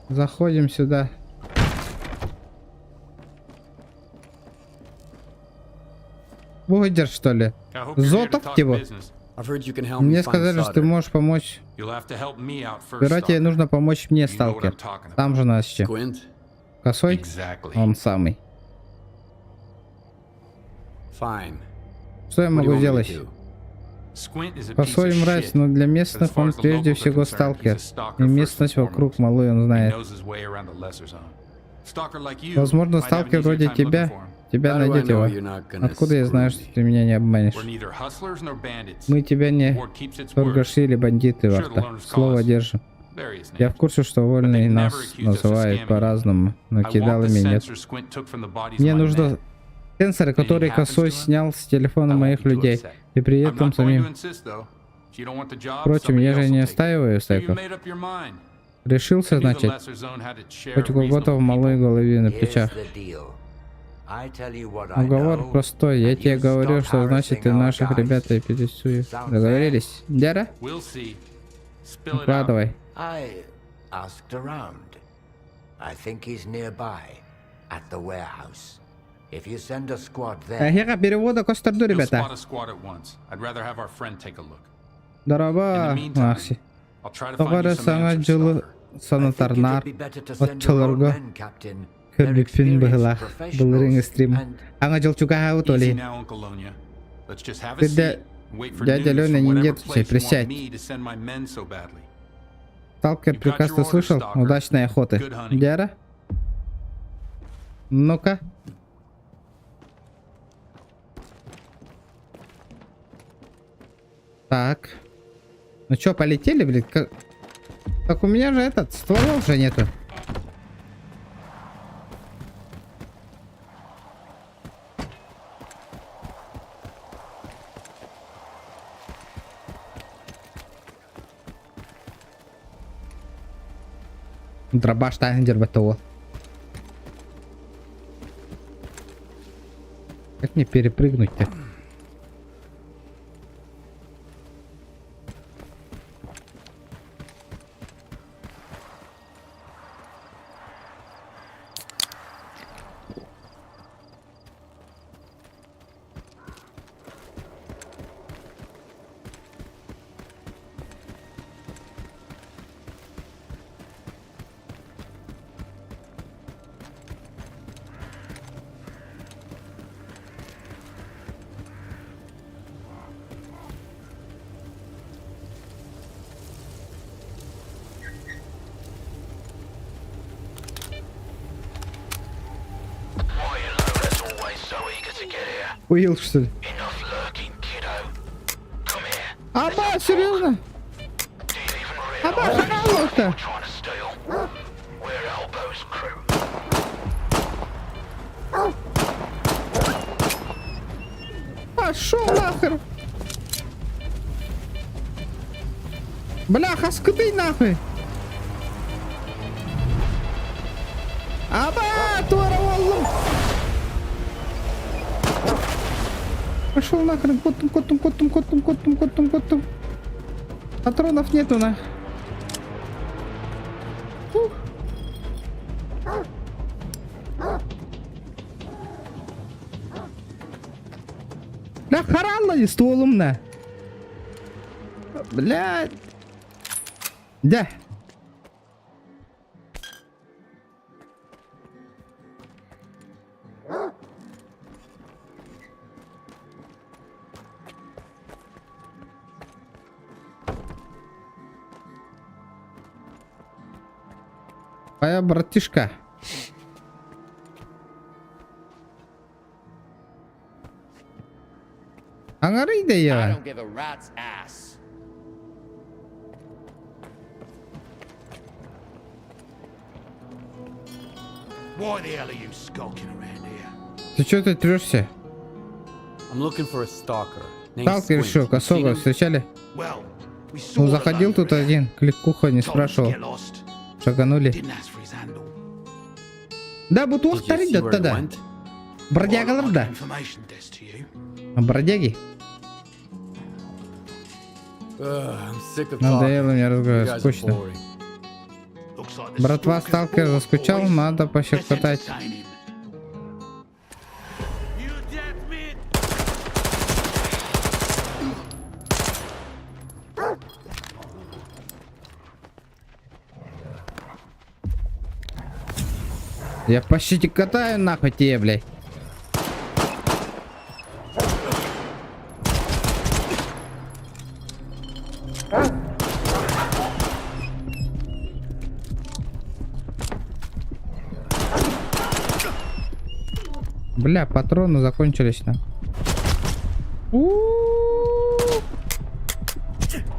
Заходим сюда. Выдерж, что ли? Зотов типа. I've heard you can help me Мне find сказали, что ты Sutter. можешь помочь. You'll have to help me out first. Сперва тебе Stalker. нужно помочь мне, You know what сталкер. I'm talking about. Там же нас чем? Squint? Косой? Exactly. Он самый. Fine. Что я What do you могу want me to сделать? do? Squint is a piece Косой of мразь, shit. но для But as местных far он as the прежде locals are всего concerned, сталкер. he's a stalker И first местность and вокруг foremost. малой он He знает. knows his way around the lesser zone. Stalker like you Возможно, might have an сталкер easier вроде time looking тебя, for him. тебя How do I найдет know его. you're not gonna Откуда я знаю, screw что ты меня не обманешь? We're neither hustlers nor bandits. Мы тебя не Ward keeps its word. торгаши или бандиты, вахта. Слово держим. Various Я names. в курсе, что вольные нас называют по-разному, но I want the кидалами нет. sensor Squint took from the bodies Мне of my нужно men. сенсоры, которые Косой снял с телефона моих людей, и при I'm этом not going to самим. insist, though. If you don't want the job, Впрочем, somebody я же else не will take it. настаиваю, So you Стайков. made up your mind. Решился, Maybe the значит, lesser zone had its share хоть of у кого-то в reasonable малой people. голове на плечах. Уговор простой. Я тебе говорю, что значит ты наших ребят и пересуешь. Договорились? Дяра? We'll see. Spill it out. Вкладывай. I asked around. I think he's nearby, at the warehouse. If you send a squad there, Хера перевода Костарду, You'll ребята. spot a squad at once. I'd rather have our friend take a look. In the Дараба, meantime, Макси. I'll try to find Тогара you some саңа answers, жылы Stalker. I think санатарнар. it'd be better to send your own Отчыларга men, Captain. They're көрбіппін experienced бұғылақ. Бұлырың professionals, стрим. and Аңа жылчуға хау Easy толи. now, Uncle Lonya. Let's just have a Ты seat and wait for дядя news Лёня, from не whatever нервничай, place you want присядь. me to send my men so badly. Сталкер прекрасно слышал. Удачной охоты. Дяра? Ну-ка. Так. Ну чё, полетели, блин? Так у меня же этот ствола уже нету. Дробаш тайндер БТО. Как мне перепрыгнуть-то? Уил, что ли? Аба, серьезно? Аба, хавал-то? Пошел нахер! Бляха, скыты нахуй! Аба, туароваллым! Пошел нахрен, котом. Патронов нету, на. Фух. Да харалла и стволом, на. Блядь. Да. Твоя братишка. Аңарыйда я. Why the hell are you skulking around here? Ты чё ты трёшься? I'm looking for a stalker. named Сталкер Squint. еще, You seen косого him? встречали? Well, we saw Ну the заходил loner тут there. один, кликуха не Told him to спрашивал. get lost. Шаганули. Didn't ask for his handle. Да, будут Did you повторить see да where he тогда. went? Бродягалар Like да. information desk to you. Бродяги. I'm sick of Надоело talking. мне You разговаривать, guys are скучно. boring. Looks like the Братва stalker's сталкер bored, заскучал, boys. надо Let's пощекотать. entertain him. You dead, mate? Я почти катаю нахуй тебе, блядь. Бля, патроны закончились там.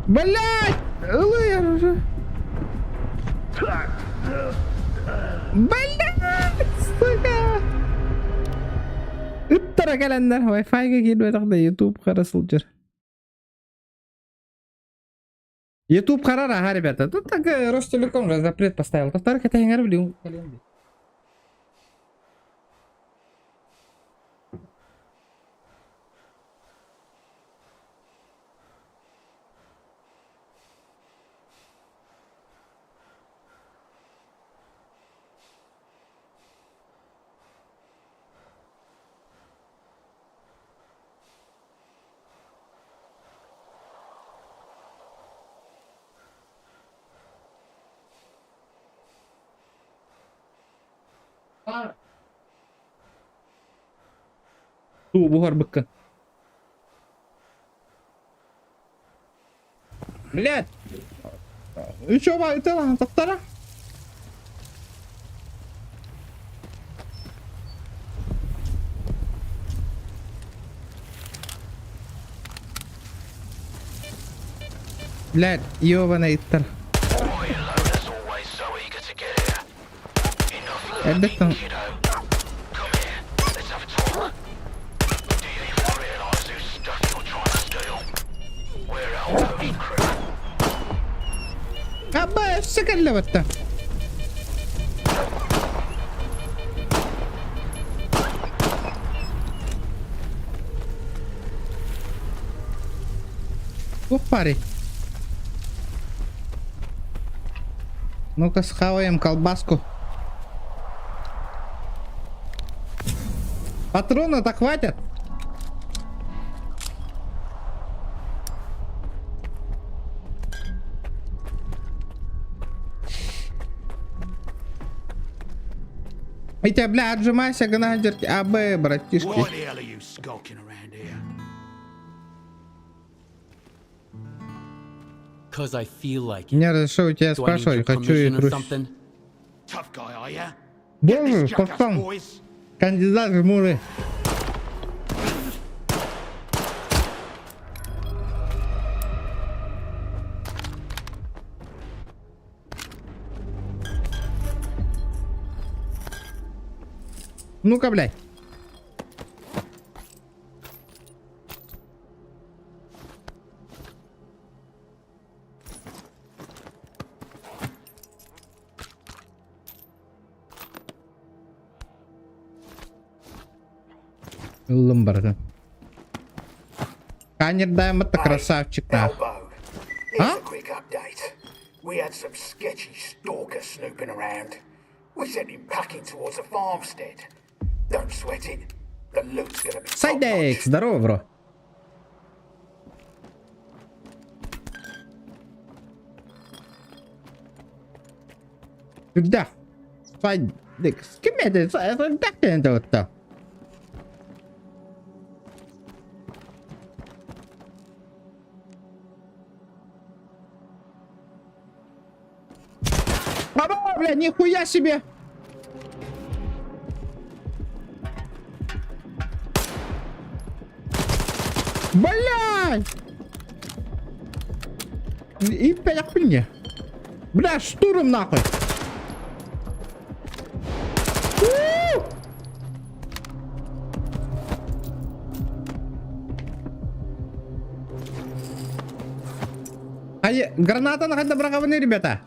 Блять! Уже. Блять! Сука! Uttara gelenler Wi-Fi'ga girmedik de YouTube qarasılcır. YouTube qarar, ага, ребята. Тут так Ростелеком же запрет поставил. Во-вторых, это я не люблю. Tuh buhar быкка. Блять! И чё, это ладно, вторая? Блять, ёбаный иттер. Это там. Абба, все каллаватта. Ух, парень. Ну-ка, схаваем колбаску. Патроны-то хватит? Митя, бля, отжимайся, гнадер. АБ, братишки. Мне разрешил тебя спрашивать, хочу и трусь. Боже, пацан. Кандидат в муры. Ну-ка, блядь. Ломбарда. Канер Даймонд-то красавчик, нахуй. А? We had some sketchy stalker snooping around. We sent him packing towards a farmstead. Don't sweat it. The loot's gonna be Сайдекс, здорово, бро. Да. Сайдекс. Кем это? Сайдекс это вот-то. Бля, нихуя себе! Блядь! И опять охуйня. Бля, штурм нахуй! Ай, граната на бракованные, ребята.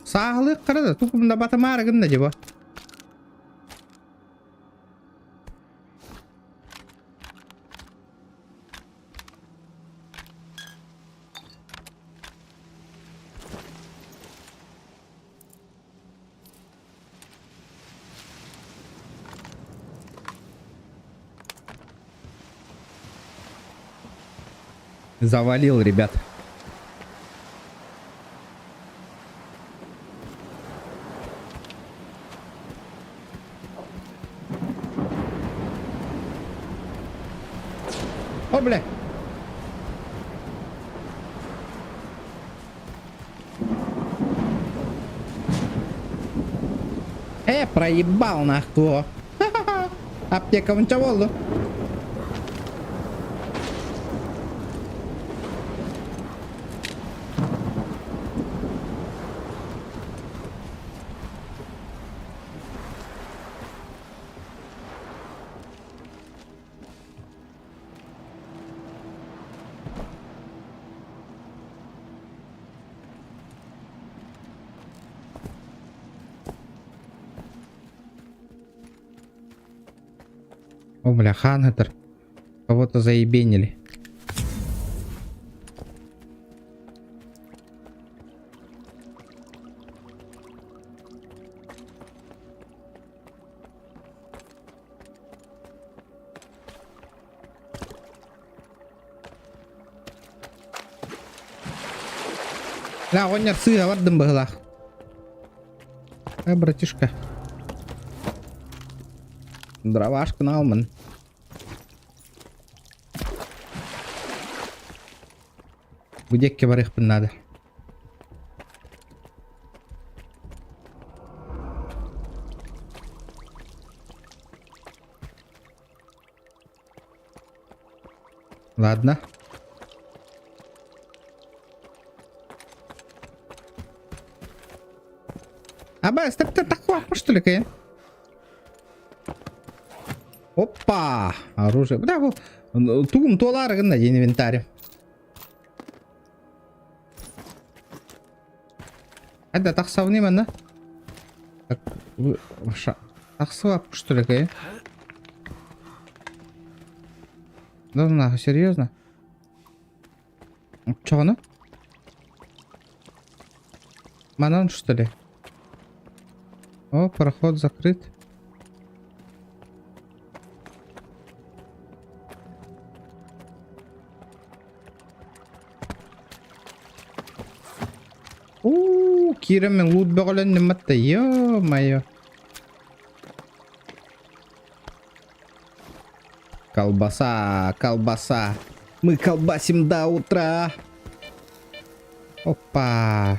Сағылық қырады, тұқымда батыма арығында жеба. Завалил, ребят. О, бля. Проебал нахуй. Ха-ха-ха. Аптека вон чего было? О, бля, Хантер. Кого-то заебенили. Ля, он не сы, а вот дым была. Братишка. Дровашку налман. Где кебарых надо? Ладно. Абай, ты так лапа, что ли, Каин? Опа! Оружие. Бля, тум толар на день инвентарь. Это так современно. Так, так слаб, что ли, Каин? Да нахуй, серьезно? Чё оно? Манон, что ли? О, проход закрыт. Кира мен лут беголен нематта, ё-моё. Колбаса, колбаса. Мы колбасим до утра. Опа.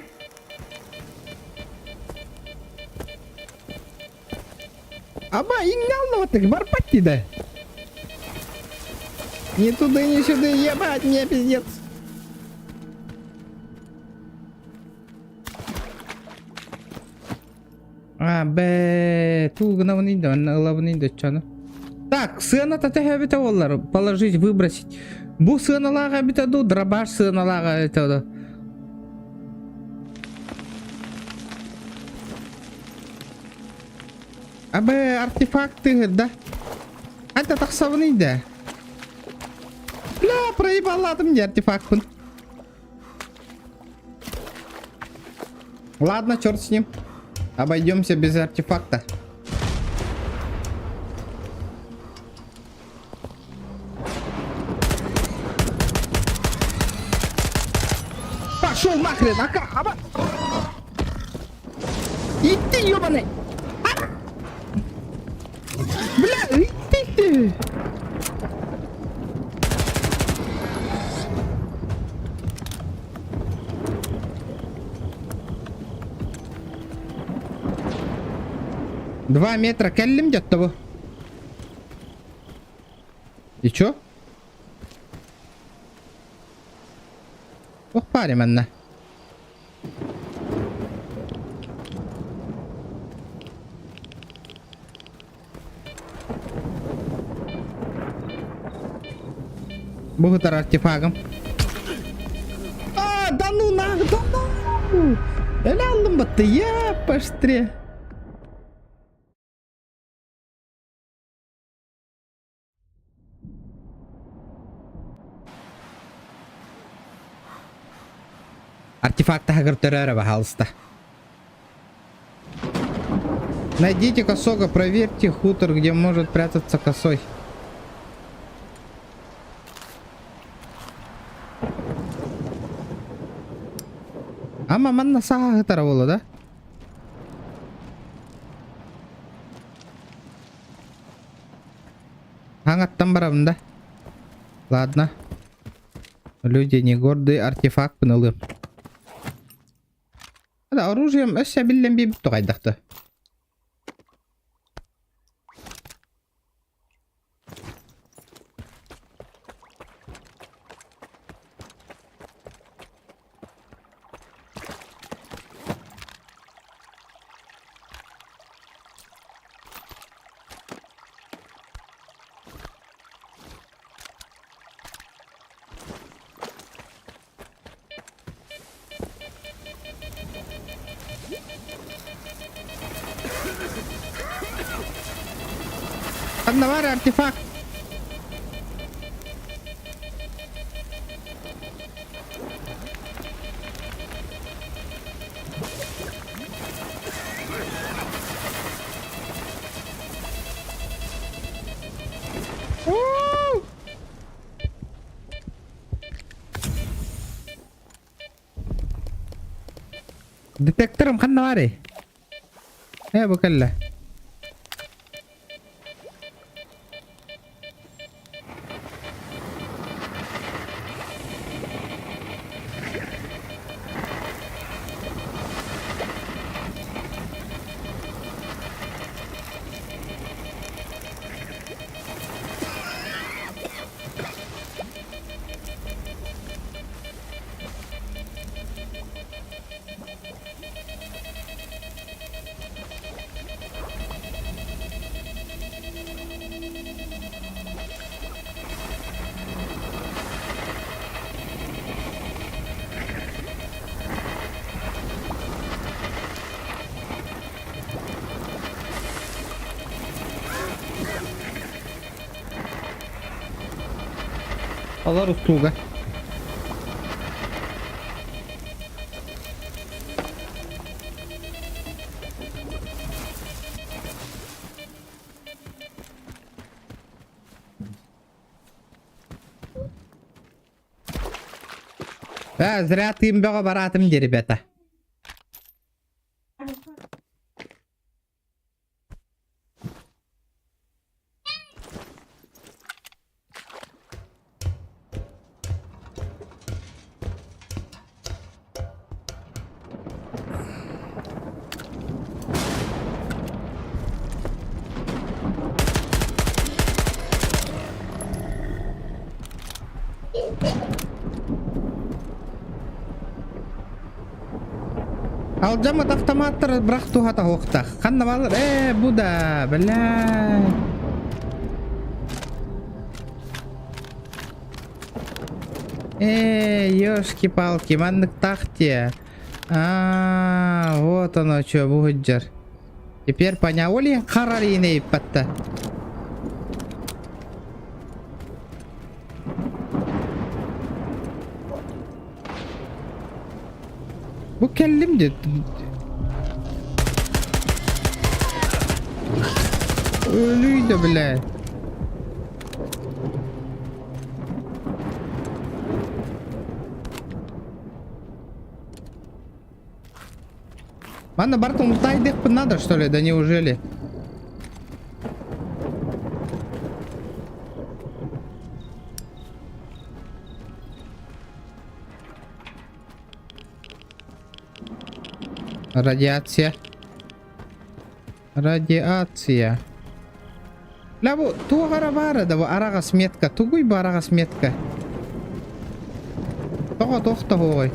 Аба, ингал так барпати, да? Ни туда, ни сюда, ебать, мне пиздец. Ту гнавнида, главнида, чана. Так, сына тата хабита олар, положить, выбросить. Бу сына лага битаду, дробаш сына лага это. Артефакты, да? Это так совнида. Бля, проебал, ладно, мне артефакт. Ладно, черт с ним. Обойдемся без артефакта. Пошел нахрен, аба! Иди, ёбаный! Бля, иди! 2 метра келлим жатты бу. И чё? Ох, пари менне. Бұғытар артефагым. Да ну нах, да ну! Әлі алдым бітті, паштре. Артефакты хагыртырары пожалуйста. Найдите косого, проверьте хутор, где может прятаться косой. Маман насаға хытара болу, да? Аңаттан барабын да. Ладно. Люди не гордые, артефакт пынылы. Да, оружием өссә биллен бейбіп тұғайдақты. Ладно, var артефакт. Detektorum kanna var ya. Bu kalla. Allah услуга. Зря ты им бега баратым, ребята. Алжамат автоматтар бірақ туғата оқтақ. Қанна балыр? Бұ да, біля. Ёшки-палки, мандық тахте. Вот оно что, бұғыджар. Теперь поняли, қарарыны еппатта. Bu kellimdi. Ölüydü bile. Ладно, Бартон, тайдых надо, что ли? Да неужели? Радиация. Радиация. Ла бу тугара бара да бу арага сметка. Тугуй бу арага сметка. Тога тохта хой.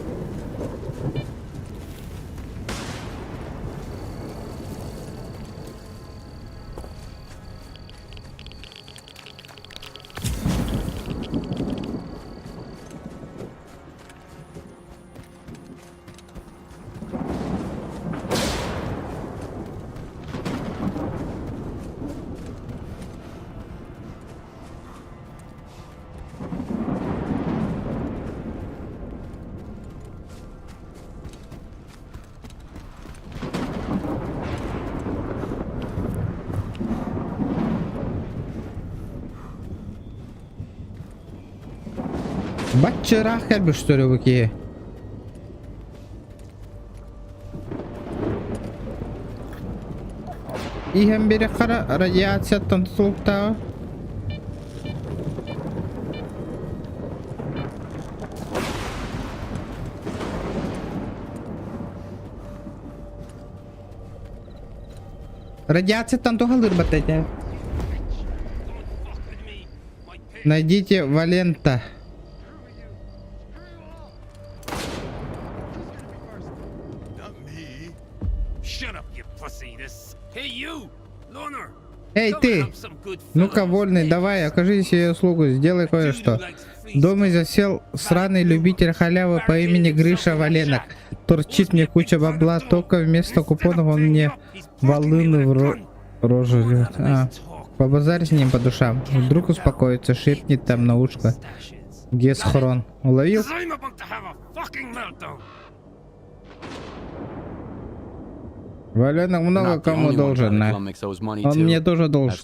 Баччыраак келбештер буки. Иһем бири кара радиацияттан тутулуктагы. Радиациядан тухалыр батайда. Найдите Валента. Эй, ты! Ну-ка, вольный, давай, окажи себе услугу, сделай кое-что. В доме засел сраный любитель халявы по имени Гриша Валенок. Торчит мне куча бабла, только вместо купонов он мне волыны в рожу льет. Побазарь с ним по душам. Вдруг успокоится, шепнет там на ушко. Гесхрон. Уловил? Валенок много кому должен, на. Он мне тоже должен.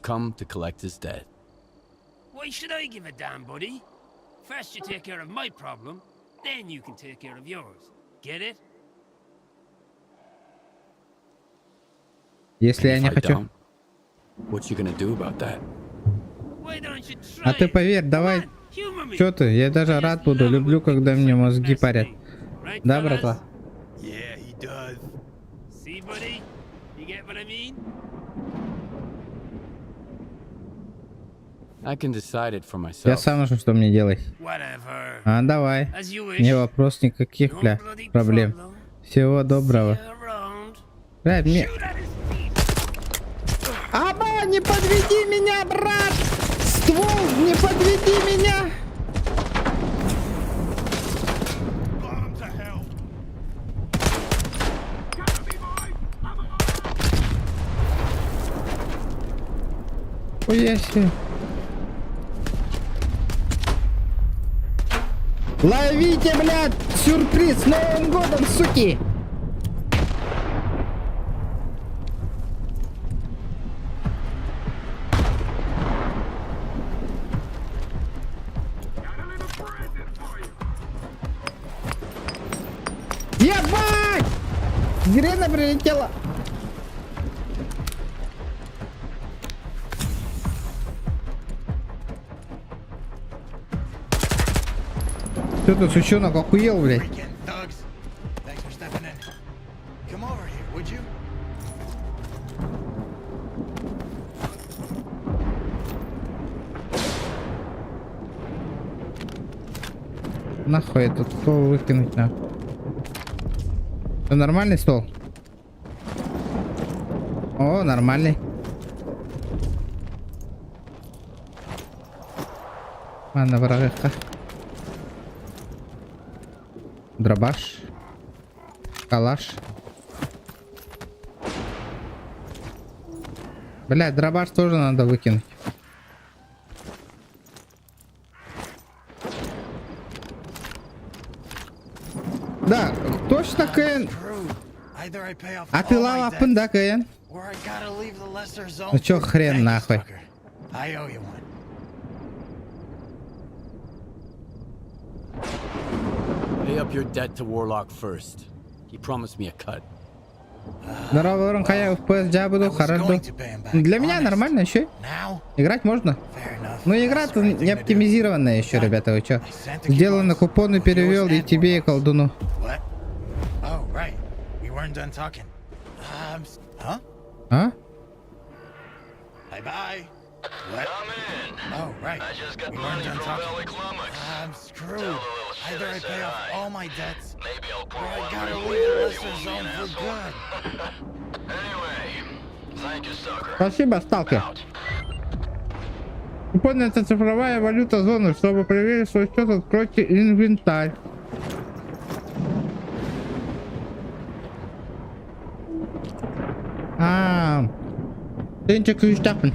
Если я не хочу. А ты поверь, давай. Чё ты? Я даже рад буду. Люблю, когда мне мозги парят. Да, братва? Я сам решу, что мне делать. А, давай. Не вопрос никаких, проблем. Всего доброго. Блядь, мне... Аба, не подведи меня, брат! Ствол, не подведи меня! Хуяси. Ловите, блядь, сюрприз с Новым годом, суки! Ебать! Грена прилетела! Что ты, сучонок, охуел, блядь? Нахуй этот стол выкинуть надо. Это нормальный стол? О, нормальный. Ладно, врага. Дробаш. Калаш. Блядь, дробаш тоже надо выкинуть. Да, точно Кен. А ты лава пында Кен? Ну чё хрен нахуй? Pay up your debt to Warlock first. He promised me a cut. Здорово, Ворон, я FPS я буду хорошо. Для меня нормально еще. Играть можно. Но игра-то не оптимизированная еще, ребята, вы чё? Сделано, купоны перевел и тебе, и колдуну. А? Oh, right. I just got money from Valley Climax. I'm screwed. Either I pay off all my debts, or I gotta leave the Lesser Zone for good. Anyway, thank you, sucker. Спасибо, сталкер. Купон — это цифровая валюта зоны. Чтобы проверить свой счет, откройте инвентарь. Тенчик Штапен.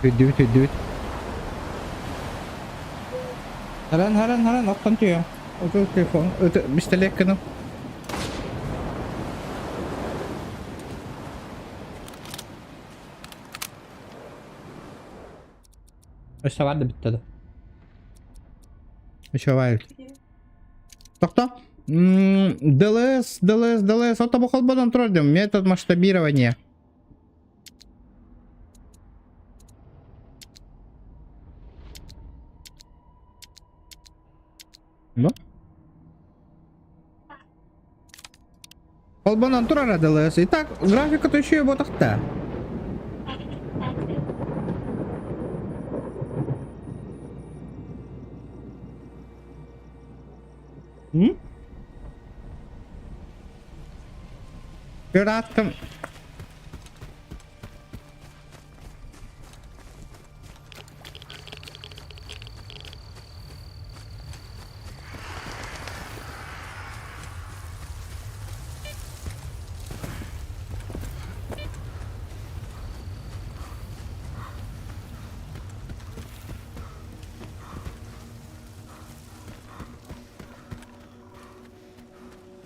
Do it. Haran, open to you. Open телефон. Это пистолет, ну. Işte vardı bitti de. Еще var. Кто? ДЛС. Вот тобой холбодан троллем. Метод масштабирования. Ну? Холбодан турара ДЛС. Итак, графика-то еще его тахта. Пираткам.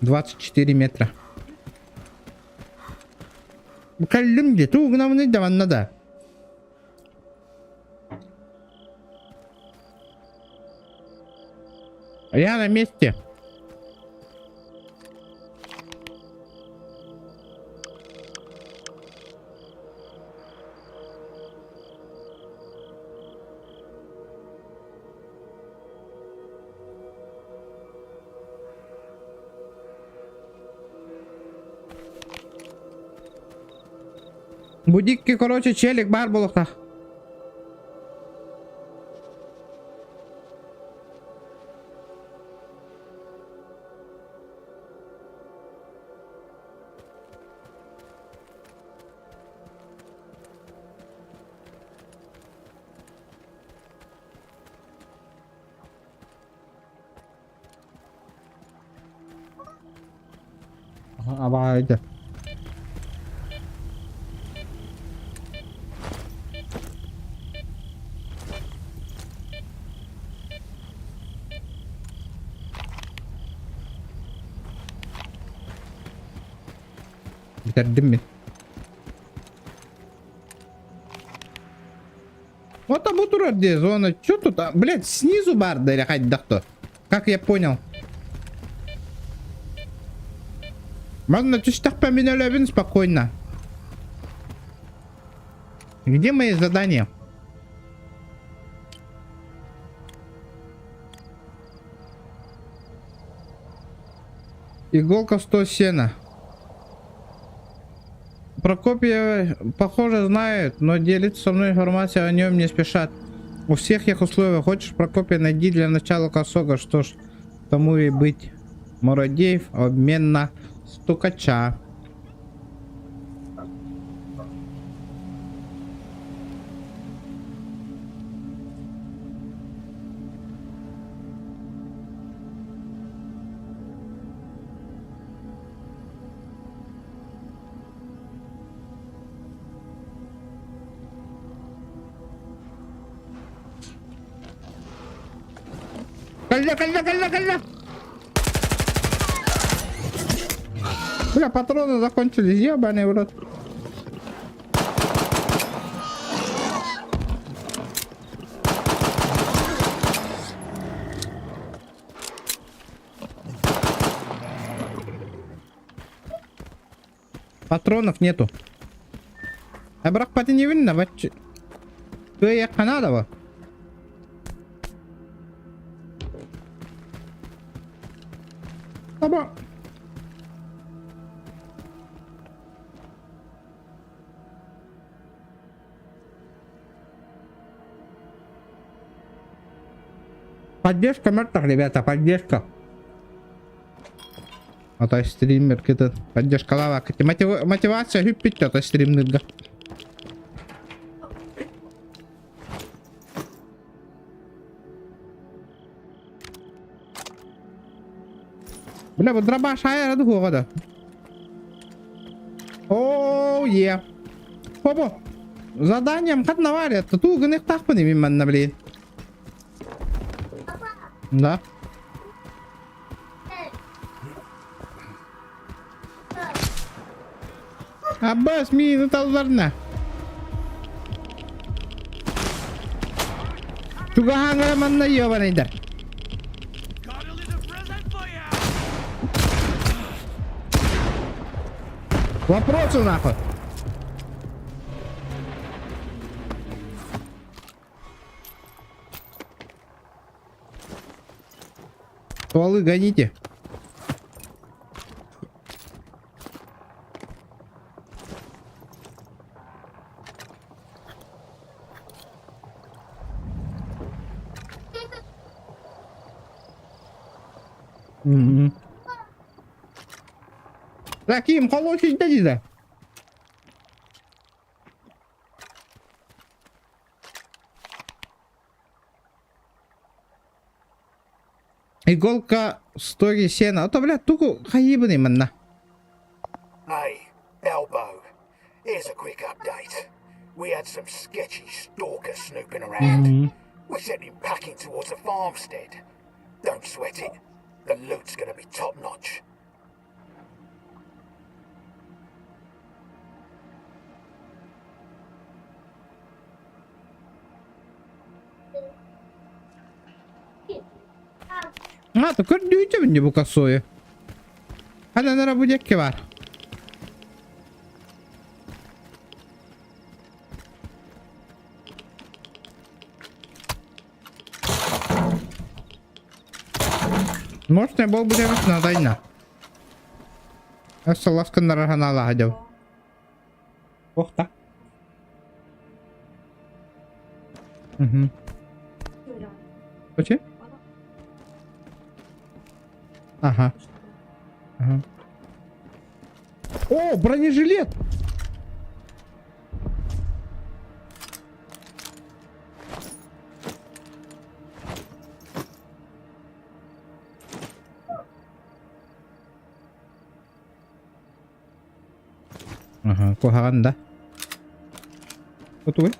$24 метра. Букалимди, ту гномный даван надо. Я на месте. Будики, короче, челик бар болықта. Абайды. Bitirdim mi? Вот там вот где зона. Чё тут? Блять, снизу бар или хоть да кто? Как я понял? Можно так поменяли спокойно. Где мои задания? Иголка 100 сена. Прокопьев, похоже, знают, но делиться со мной информацией о нем не спешат. У всех их условия. Хочешь Прокопия, найди для начала косога. Что ж, тому и быть. Мородеев, обмен на стукача. Калья! Бля, патроны закончились, ебаный в рот. Патронов нету. А брак пати не видно, бачи. Ты я Канадова. Оба. Поддержка мертвых, ребята, поддержка. А то стример, какая-то поддержка лава. Мотивация hyppigt, а то стример. Бля, вот дробаш, а я раду года. Оу, е. Опа. Заданием как наварят. Тут угнех так поднимем, блин. Да. Аббас, ми, ну талдарна. Чугахангара манна ёбанайдар. Вопросы нахуй. Стволы гоните. Таким холодный дядя. Иголка стоги сена. А то, блядь, туку хаибный манна. Hey, Elbow. Here's a quick update. We had some sketchy stalker snooping around. We sent him packing towards a farmstead. Don't sweat it. The loot's gonna be top-notch. А, то көрдүйте мне bu косою. Hadi nere bu ki var. Может, не был бы на дайна. Я согласен на раханала ходил. Ох так. Угу. Почему? Ага. Ага. О, бронежилет! Ага, кухаран, да? Вот вы?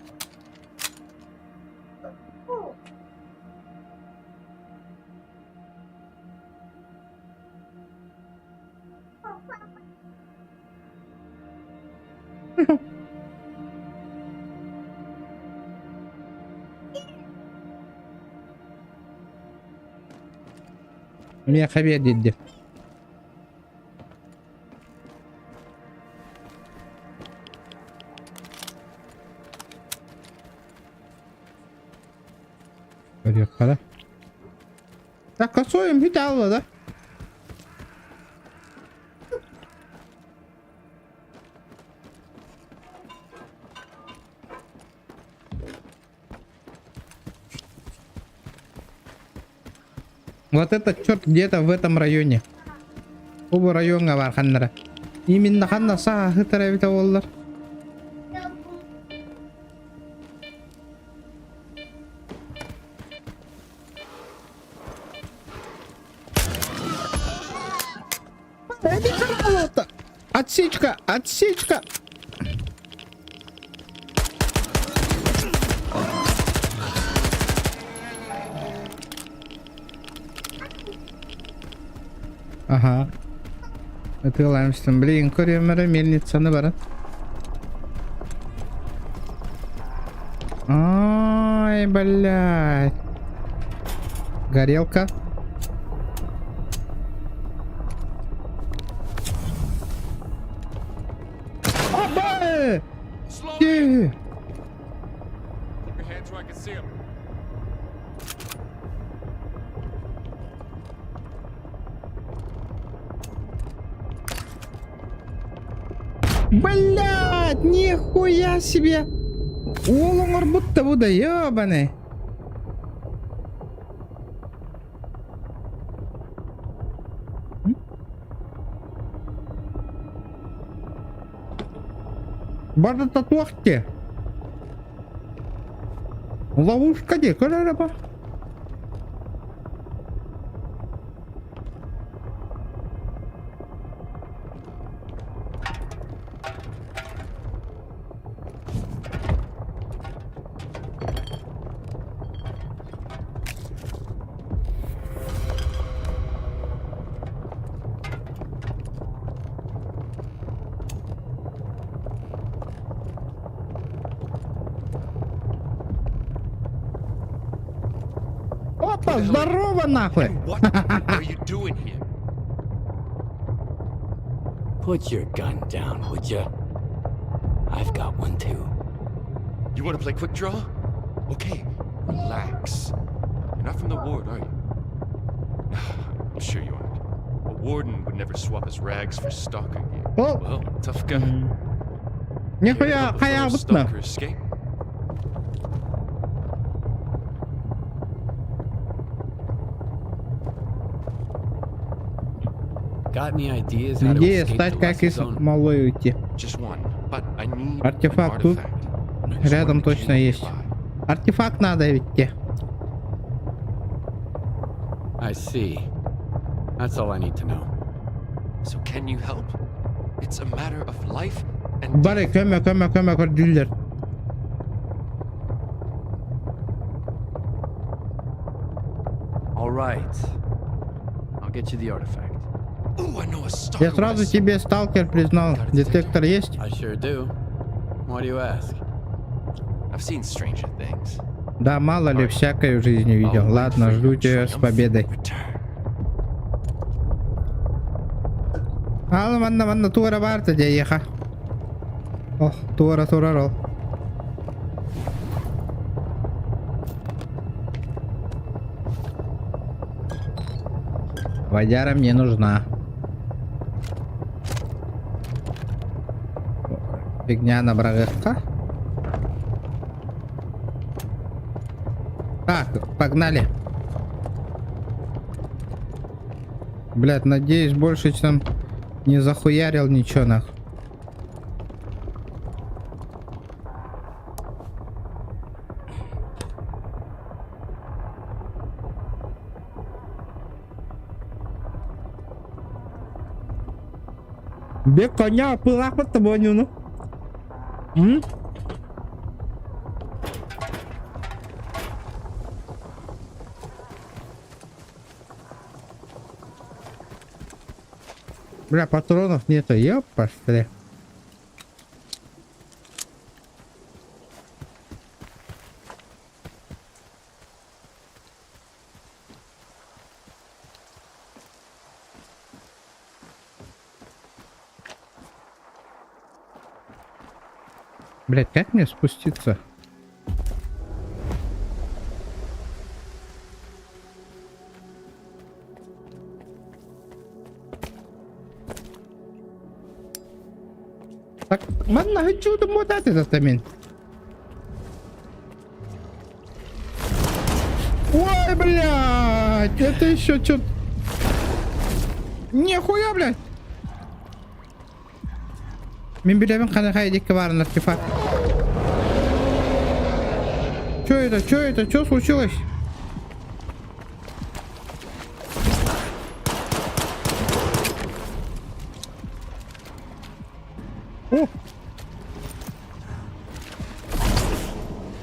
Меня хабер дедди. Поехали. Так, косоем видала, да? Вот этот черт где-то в этом районе. Оба района бар ханнара. Именно ханна сага хытара бите боллар. Отсечка, отсечка. Ага. Атылаемся. Блин, көремірі мельницаны бары. Ай, блядь. Горелка. Оба! Блядь, нихуя себе! Улуңар будто буда, ёбаный. Бада татуахте. Ловушка де, көләрі. Опа, здорово нахуй! What are you doing here? Put your gun down, would ya? I've got one too. You want to play quick draw? Okay, relax. You're not from the ward, are you? I'm sure you aren't. A warden would never swap his rags for stalker gear. Oh. Well, tough guy. Нихуя, хаябутно. Stalker escape? Got any ideas how to Идея escape стать the как из Lesser Zone? малой уйти. Just one, but I need Артефакт an тут. artifact. Рядом точно есть. Артефакт надо ведь. I see. That's all I need to know. So can you help? It's a matter of life and Барри, көмө, көрдүлөр. All right. I'll get you the artifact. Ooh, I know a stalker. Я сразу тебе сталкер признал. Детектор есть? I sure do. Why do you ask? I've seen stranger things. Да, мало ли, всякой в жизни видел. Ладно, жду тебя с победой. Ал, манна, тура барта дееха. Ох, тура рол. Водяра мне нужна. Фигня на брагах. Так, погнали. Блять, надеюсь, больше там не захуярил ничего нахуй. Бег коня, пылах под тобой, ну. Бля, патронов нету, ёпа, что ли. Блять, как мне спуститься? Так, ладно, хочу домотать этот камень. Ой, блядь, это еще что? Нихуя, блядь. Мен билемін қандай қайдекке барын артефакт. Чё это? Чё случилось? О!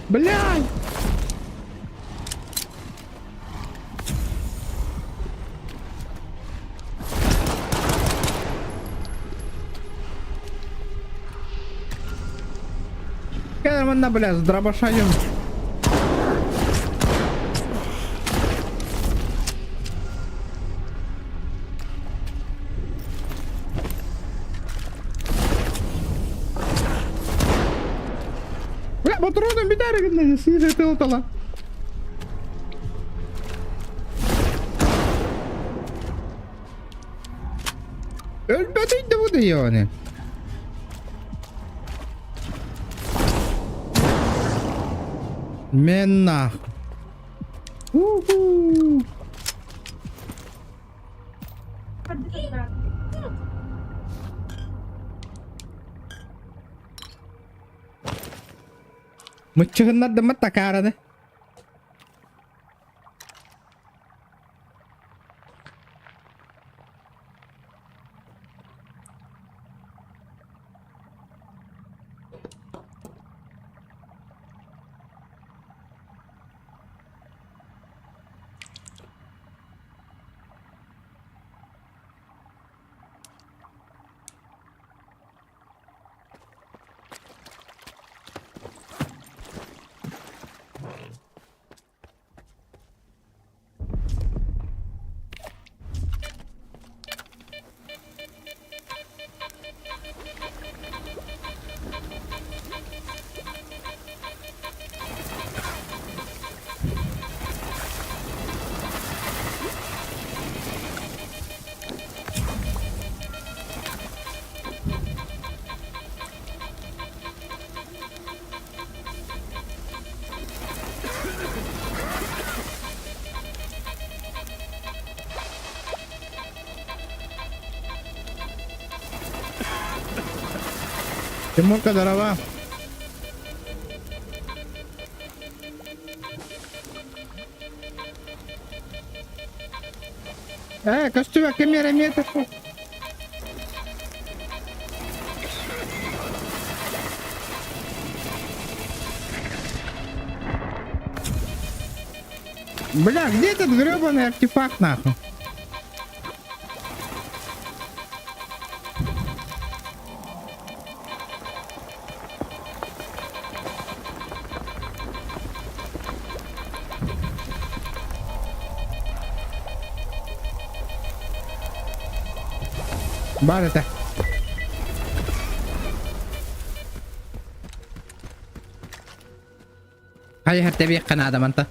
Блядь! Нормально, бля, с дробашаем. Bırak motorunu bir daha gitmedi. Sinir etti ortalığa. Ölmediydi bu da yani. Менах. Мычыгыннар да мата карады. Тимурка, здорово. Костюм, камера, метр. Бля, где этот гребаный артефакт, нахуй? Барата. هاي هرتبي قناة ما انت.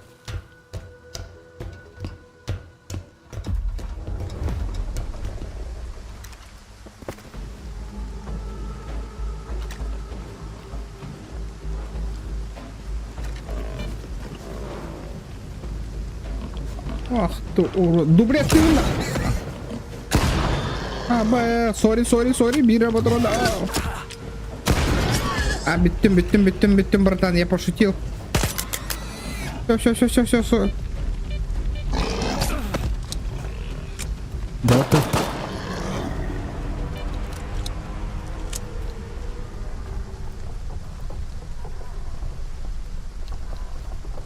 Ах ты урод. Дубля ты на. Сори, бира патрона. Биттим, братан, я пошутил. Все. Да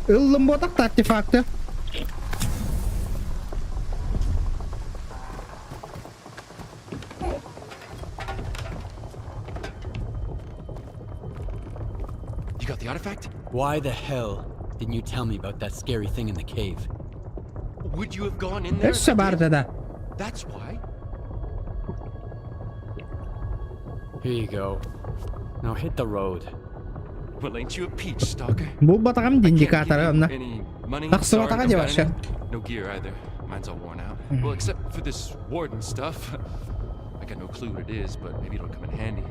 ты. Ломботок артефакты. Got the artifact? Why the hell didn't you tell me about that scary thing in the cave? Would you have gone in there? That's why. Here you go. Now hit the road. Well, ain't you a peach, stalker? Bu batağım indikatörü onunla. Any money? Taksı Sorry, batağa don't got başlar. any. No gear either. Mine's all worn out. Well, except for this warden stuff. I got no clue what it is, but maybe it'll come in handy.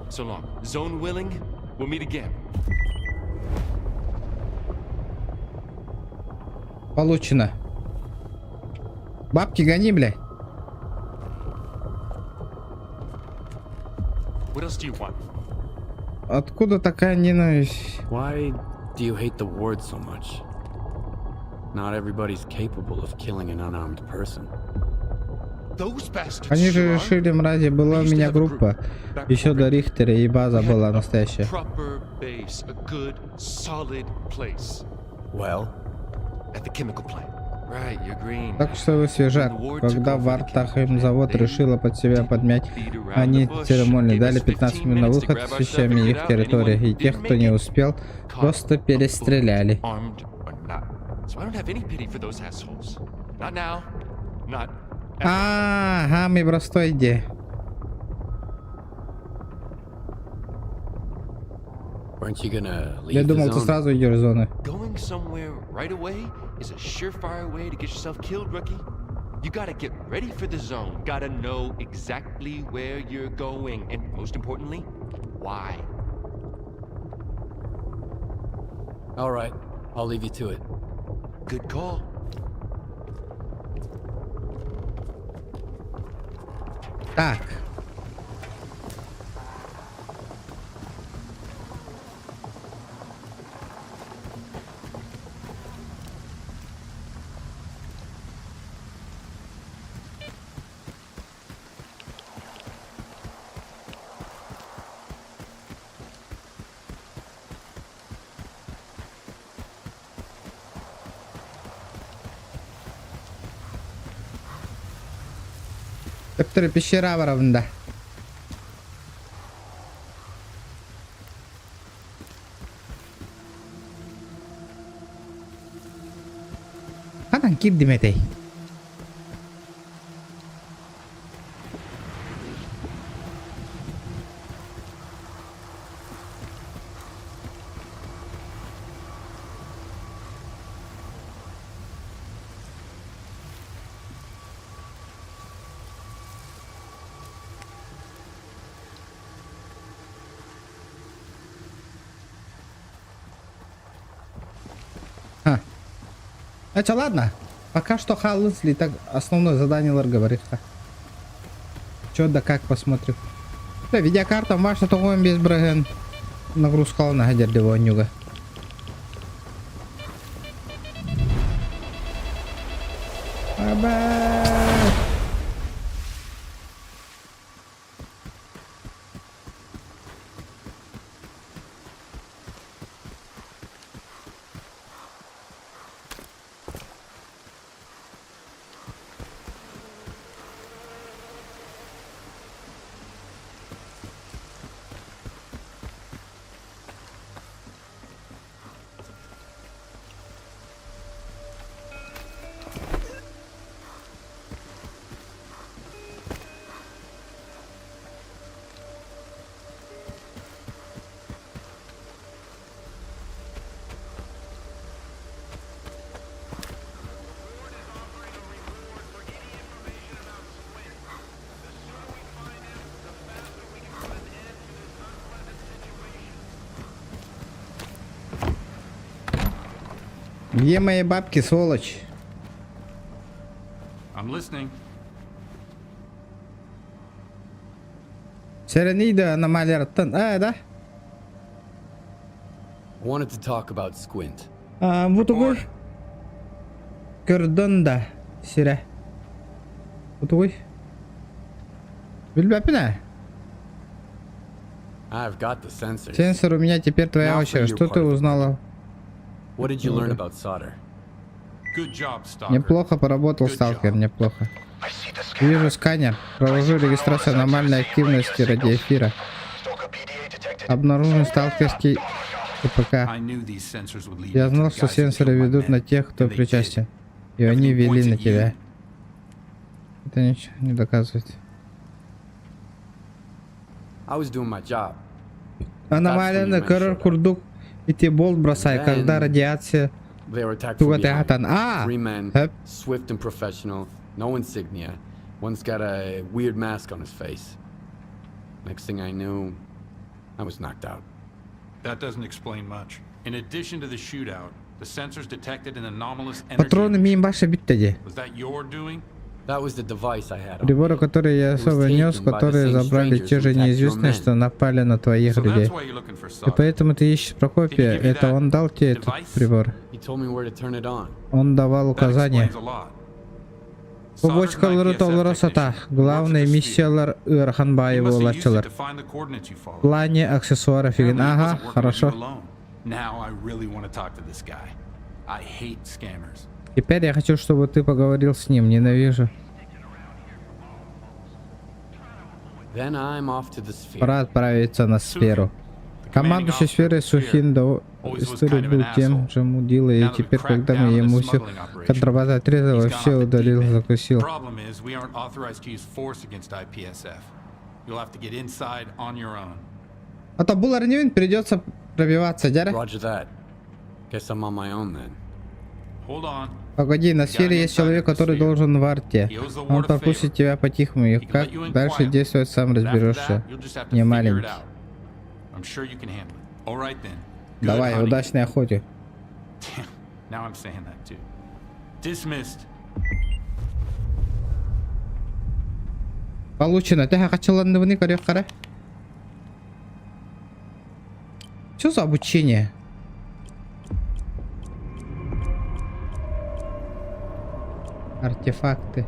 So long. Zone willing, we'll meet again. Получено. Бабки гони, бля. What else do you want? Откуда такая ненависть? Why do you hate the ward so much? Not everybody's capable of killing an unarmed person. Они же решили, мрази, была у меня группа. Еще до Рихтера, и база была настоящая. Well, at the chemical plant. Right, you're green. Так что вы свежак. Когда Вартахем завод решила под себя подмять, они церемонии дали 15 минут на выход, защищая их территорию, и тех, кто не успел, просто перестреляли. Ага, мы простой идея. Я думал, ты сразу идешь в зону. Going somewhere right away is a surefire way to get yourself killed, rookie. You gotta get ready for the zone. Gotta know exactly where you're going, and most importantly, why. All right, I'll leave you to it. Good call. Так. Который пещера воровна. Kanan kip Dimitri. Это ладно. Пока что Халлинсли так основное задание Лар говорит. Чё да как посмотрим. Да, видеокарта ваша того без браган. Нагрузка на гадер девонюга. Где мои бабки, сволочь? I'm listening. Серенида аномалияттан. Да? I wanted to talk about Squint. Bu tuğuy. Gördün da. Sire. Bu tuğuy. Bilmem ne. I've got the sensors. Сенсор у меня теперь твоя очередь. Что ты узнала? What did you learn about solder? Good job, Stalker. Неплохо поработал, сталкер, неплохо. Вижу сканер. Провожу регистрацию аномальной активности радиоэфира. Обнаружен сталкерский КПК. Я знал, что сенсоры ведут на тех, кто причастен. И они вели на тебя. Это ничего не доказывает. I was doing my job. Аномалия көрір курдук. И те болт бросай, когда радиация тугатагатан. Three men, swift and professional, no insignia. One's got a weird mask on his face. Next thing I knew, I was knocked out. That doesn't explain much. In addition to the shootout, the sensors detected an anomalous energy. Патроны мимо баша биттеди. Was that your doing? That was the device I had. Приборы, которые я особо нес, которые забрали те же неизвестные, что напали на твоих людей. И поэтому ты ищешь Прокопия. Это он дал тебе этот прибор. Он давал указания. Побочкалары толлары сата. Главные миссиялар Ирханбаева улачылар. В плане аксессуаров фигин. Ага, хорошо. Теперь я хочу, чтобы ты поговорил с ним. Ненавижу. Пора отправиться на сферу. Командующий сферой Сухин до истории был тем же мудилой, и теперь, когда мы ему все контрабанда отрезал, вообще удалил, закусил. А то был Арнивин, придется пробиваться, дядя. Погоди, на сфере есть человек, который должен в арте. Он пропустит тебя по-тихому, и как дальше действовать, сам разберешься. Не маленький. Давай, удачной охоте. Получено. Ты хачаланный корректора? Что за обучение? Артефакты.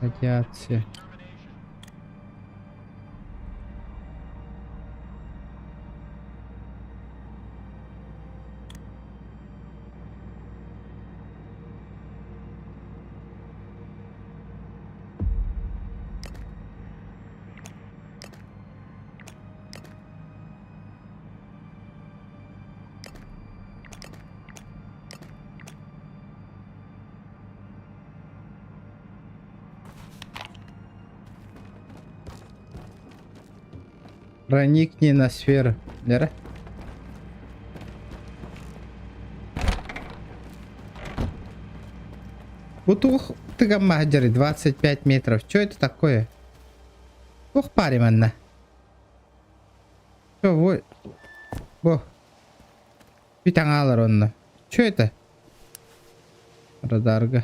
Радиация. Проникни на сферу. Лера? Бутух ты гаммаджери 25 метров. Что это такое? Ух, пари манна. Что, вот. Во. Питангалар онна. Что это? Радарга.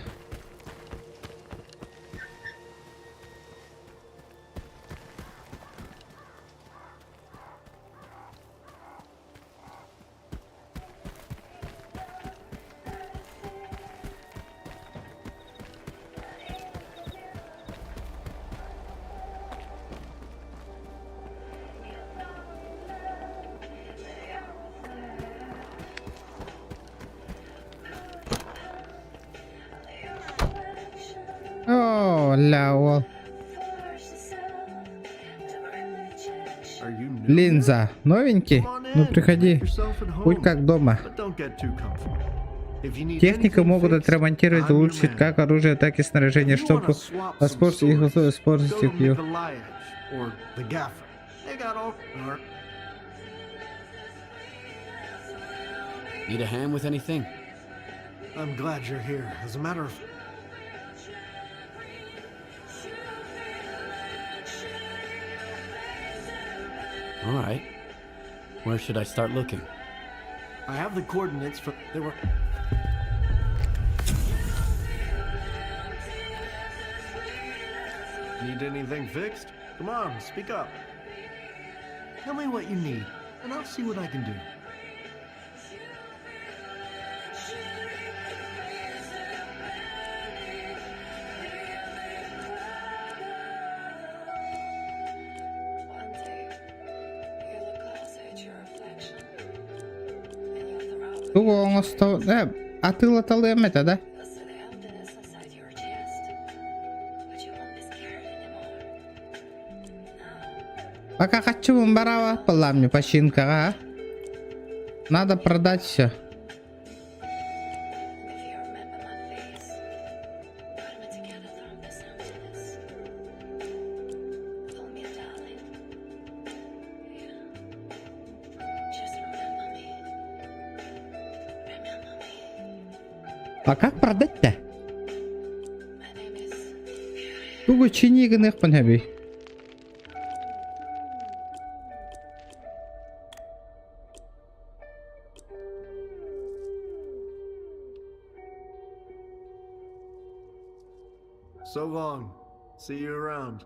Оля, ол. Линза. Новенький? Ну приходи. Будь как дома. Техника могут отремонтировать, улучшить как оружие, так и снаряжение, чтобы воспользоваться их использовать ее. Need a hand with anything? I'm glad you're here. As a matter of... All right. Where should I start looking? I have the coordinates for... They were... Need anything fixed? Come on, speak up. Tell me what you need, and I'll see what I can do. Туго оңостау. Атыла талы эмете, да? Пока хочу барава, поламни починка, а? Надо продать все. А как продать-то? Туго чинигных понеби. So long. See you around.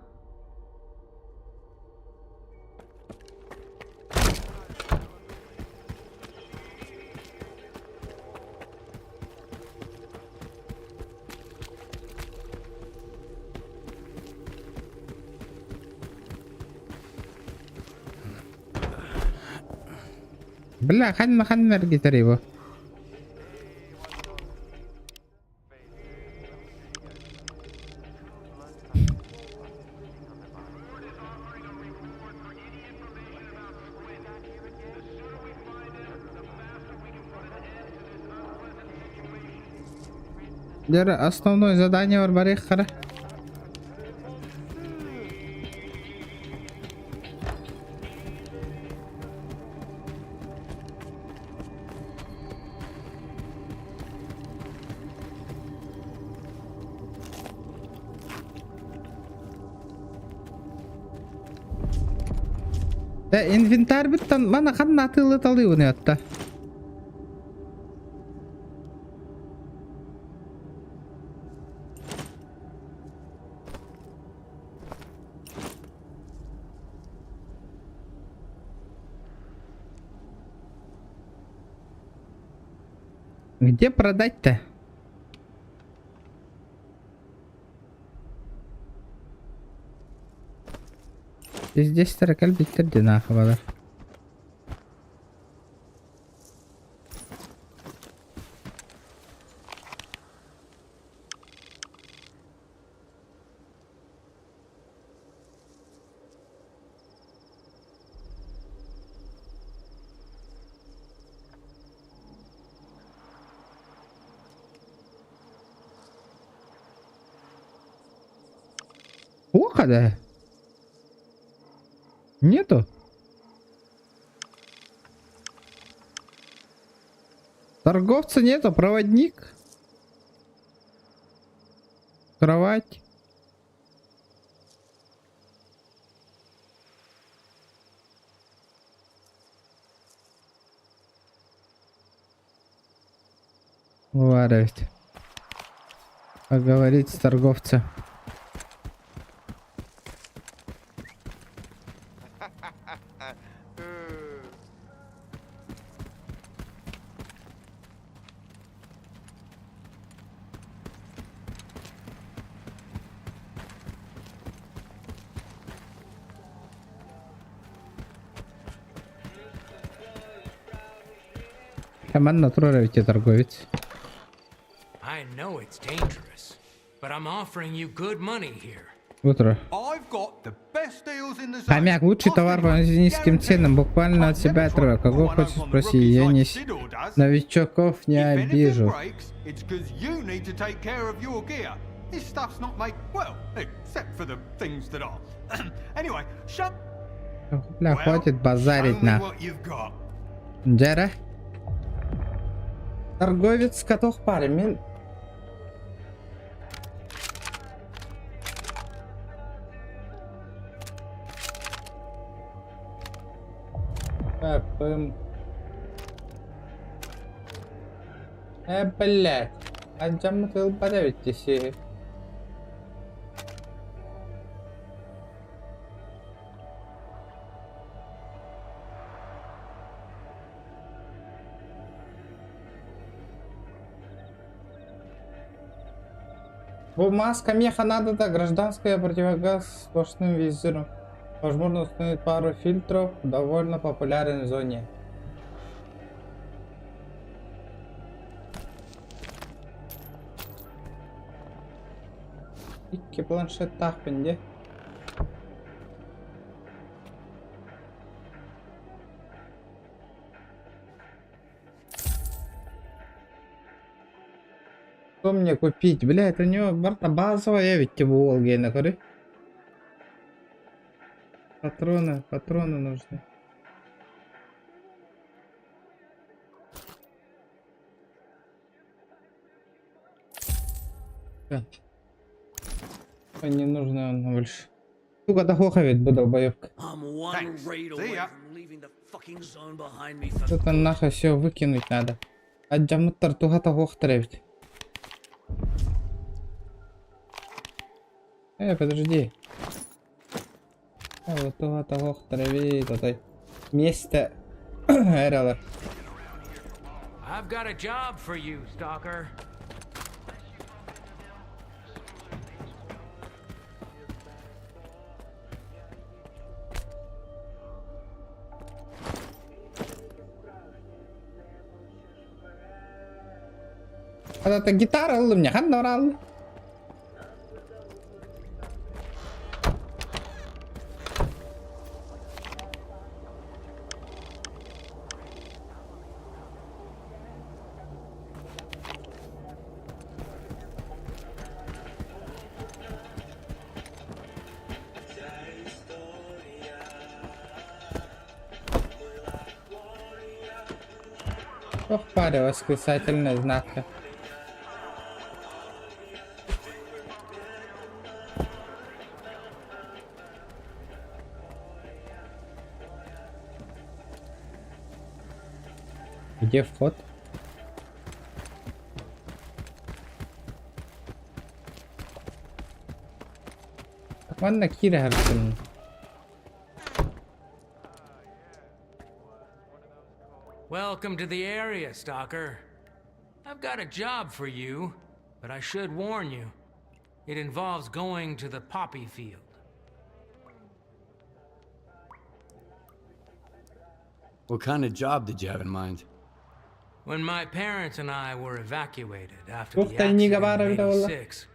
Бля, хан гитари его. Основное задание Варбарих хара. Инвентарь биттен мана хан атылы талы уни атта. Где продать-то? Здесь таракаль биттерди нахабалар. Плохо, да? Нету? Торговца нету, проводник. Кровать. Варивать. Поговорить с торговцем. Команда торговец. I know it's dangerous, but but I'm offering you good money here. Утро. I've got the best deals in the zone. Хомяк, лучший товар по низким ценам, буквально от себя отрывок. Кого хочешь спроси, я не новичков не обижу. It's 'cause you need to take care of your gear. This stuff's not made well, except for the things that are. Anyway, shut. Бля, хватит базарить на. Джера. Торговец котов парень. Мен... Блядь. А чем мы тут подавитесь? Маска меха надо, да, гражданская противогаз с сплошным визором. Возможно установить пару фильтров в довольно популярной зоне. Икки планшет тахпенде. Что мне купить? Бля, это у него борта базовая, ведь его Волги на коры. Патроны нужны. Не нужно он больше. Сука, дохоха ведь был долбоёбка. Это нахуй все выкинуть надо. А джамуттар тугата хохтара ведь. Подожди. Вот тугата хохтара ведь. Это место Эрала. I've got a job for you, stalker. Это гитара, у меня хандорал. Ох, паря, восклицательный знак. Где вход? Ладно, Кира Харсон. Welcome to the area, stalker. I've got a job for you, but I should warn you. It involves going to the poppy field. What kind of job did you have in mind? When my parents and I were evacuated after the accident in '86,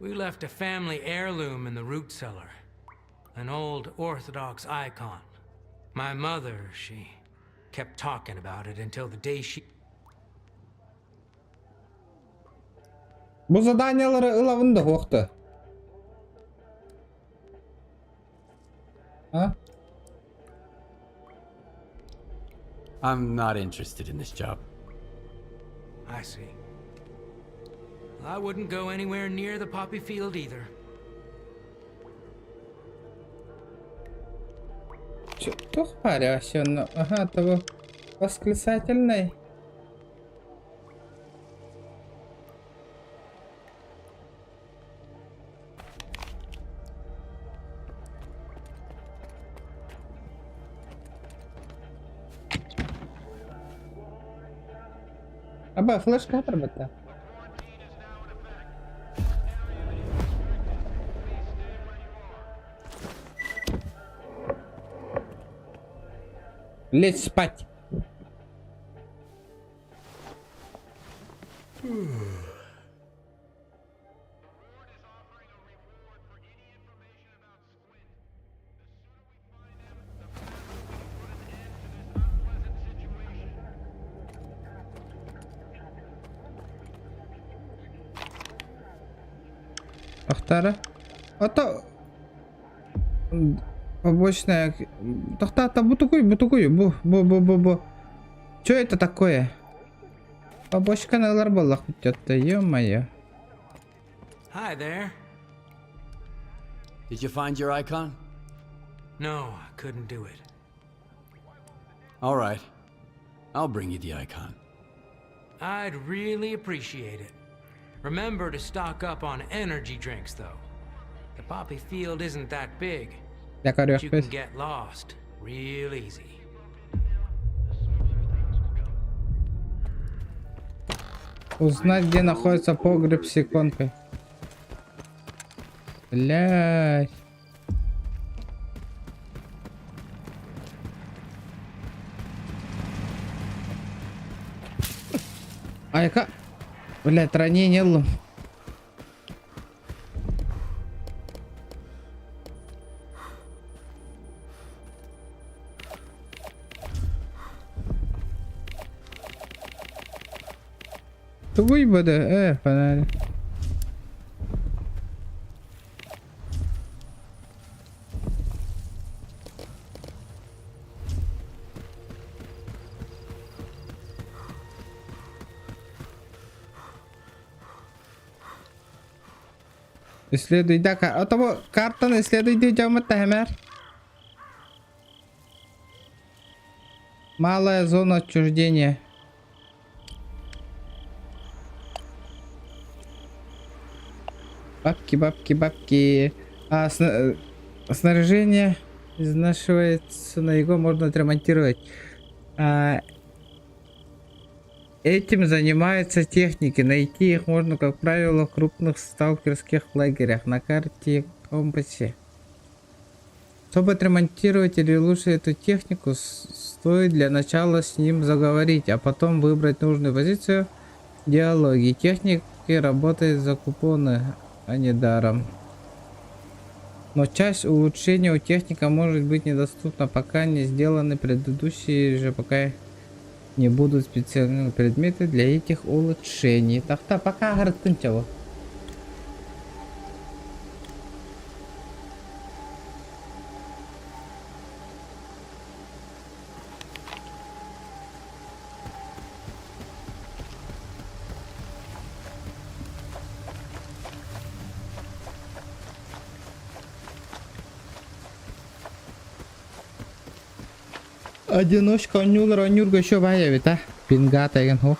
we left a family heirloom in the root cellar. An old Orthodox icon. My mother, she kept talking about it until the day she... Bu zadanyaları ılavında hoqtu. Huh? I'm not interested in this job. I see. I wouldn't go anywhere near the poppy field either. Что парясь он? Ага, того восклицательный. Аба, флешка отрабата. Лечь спать. жаштары. Ото побочная. Тохта, бутукуй. Бу. Что это такое? Побочканалар боллах бутётта, ё-моё. Hi there. Did you find your icon? No, I couldn't do it. All right. I'll bring you the icon. I'd really appreciate it. Remember to stock up on energy drinks, though. The poppy field isn't that big, but you can get lost real easy. Узнать, где находится погреб с иконкой. Блядь. А яка? Блядь, ранение лом. Тугуй буде, фонарь. Исследуй, да, того картаны исследуй, идем таймер. Малая зона отчуждения. Бабки. Снаряжение изнашивается, на его можно отремонтировать. Этим занимаются техники. Найти их можно, как правило, в крупных сталкерских лагерях на карте компасе. Чтобы отремонтировать или улучшить эту технику, стоит для начала с ним заговорить, а потом выбрать нужную позицию в диалоге. Техники работают за купоны, а не даром. Но часть улучшения у техника может быть недоступна, пока не сделаны предыдущие, или же пока не будут специальные предметы для этих улучшений. Так-то пока гартынчево. Одиночка онюрга еще баявит, а? Пинга теген хух.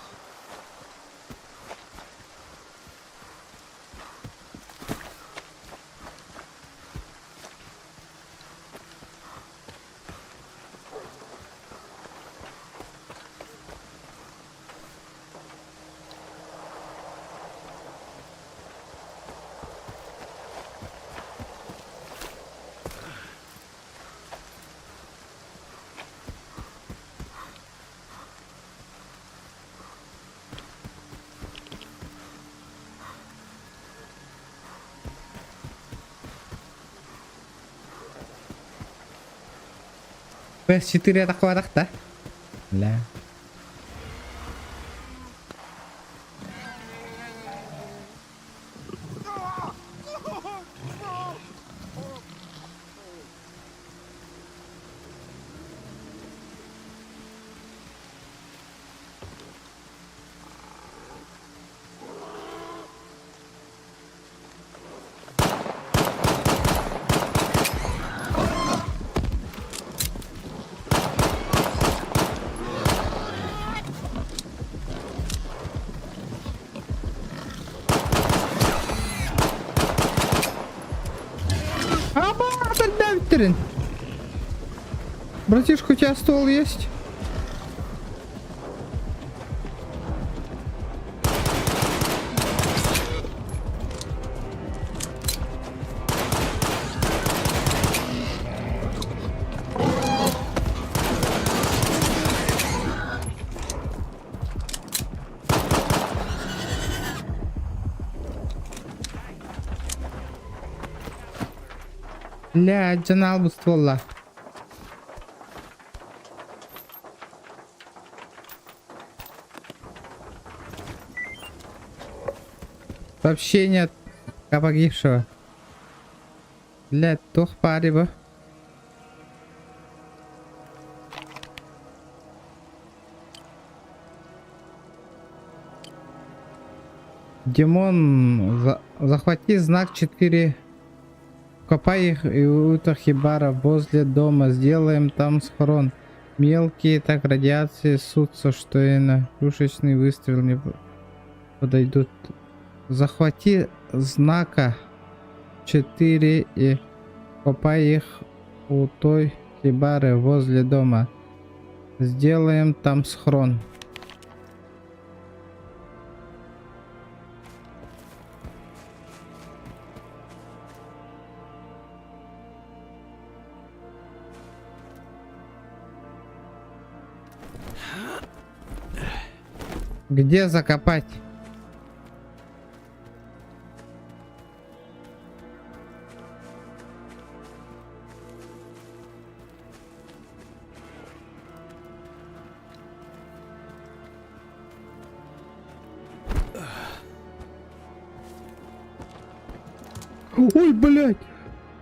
PS4 takwa takta. Lah. Братишка, у тебя ствол есть? Ля, джанал бы ствола. Сообщение от погибшего. Блядь, тох пари bu. Димон, захвати знак 4. Копай их и у хибара возле дома. Сделаем там схрон. Мелкие так радиации сутся, что и на пушечный выстрел не подойдут. Захвати знака 4 и копай их у той хибары возле дома. Сделаем там схрон. Где закопать? Ой, блядь!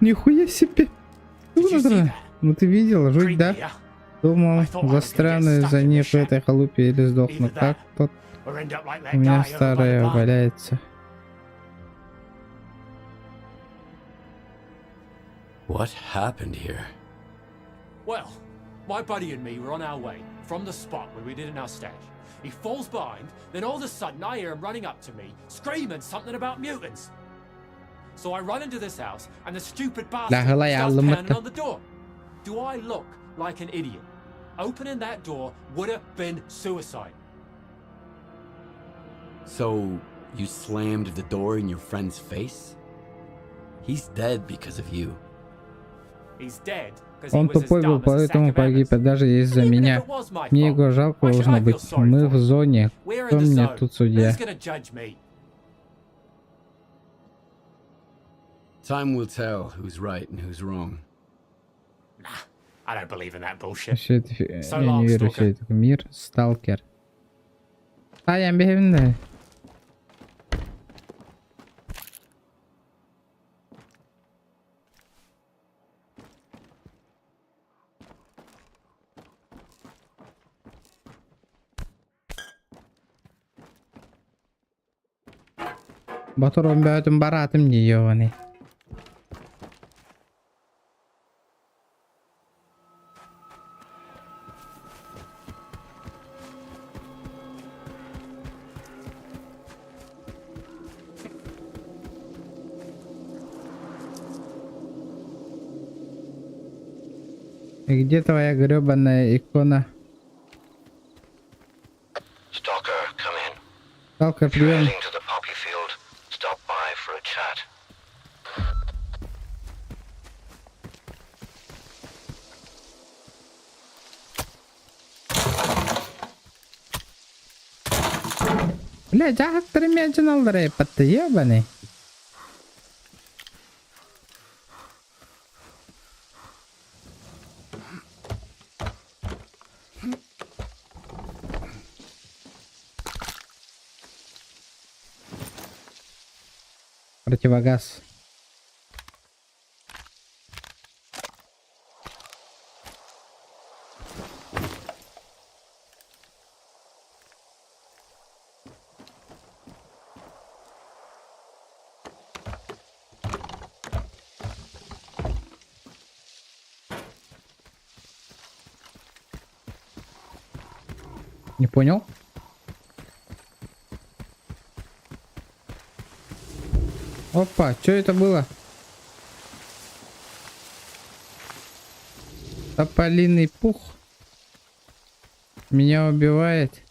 Нихуя себе! Ну ты видел, жуть, да? Думал, застряну за ней по этой халупе или сдохну. Как тут у меня старая валяется. What happened here? Well, my buddy and me were on our way from the spot where we did in our stash. He falls behind, then all of a sudden I hear him running up to me, screaming something about mutants. So I run into this house, and the stupid bastard starts pounding on the door. Do I look like an idiot? Opening that door would have been suicide. So, you slammed the door in your friend's face? He's dead because of you. He's dead. Он тупой был, поэтому погиб, и даже из-за меня. Мне его жалко должно быть. Мы в зоне. Кто мне тут судья? Time will tell who's right and who's wrong. I don't believe in that bullshit. Я не верю в этот мир, сталкер. А я бегаю. Батуром бәтім баратым не ёваны. И где твоя гребаная икона? Сталкер, прием. Блядь, а как тремячен алдырай патты, ебаный. Противогаз. Не понял? Опа, что это было? Тополиный пух меня убивает.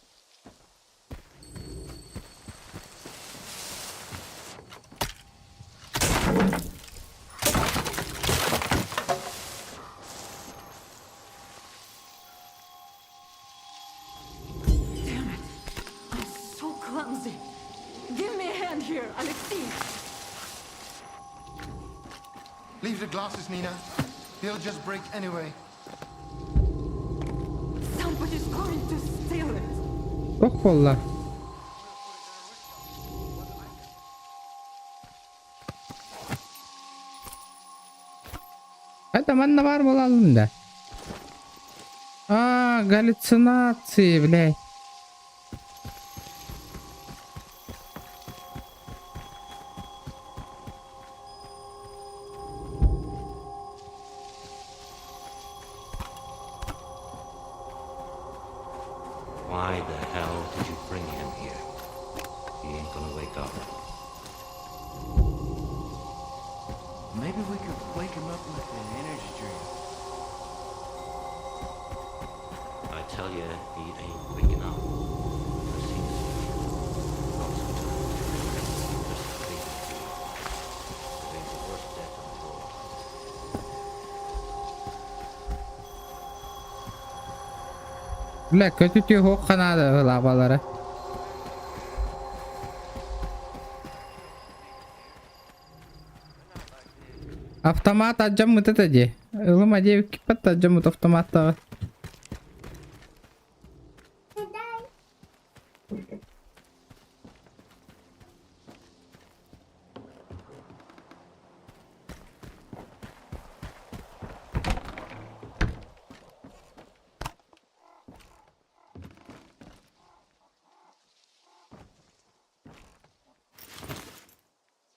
Leave the glasses, Nina. They'll just break anyway. Somebody's going to steal it. Охолла. манна бар болалым да. Галлюцинации, блядь. Why the hell did you bring him here? He ain't gonna wake up. Maybe we could wake him up with an energy drink. I tell you, he ain't waking up. I've seen this lots of times. Just crazy fool. It ain't the worst death on the road. Бля, kötü hoq qanadi lavaları. Автомат отжамут это де. Лыма девки пат отжамут автомата.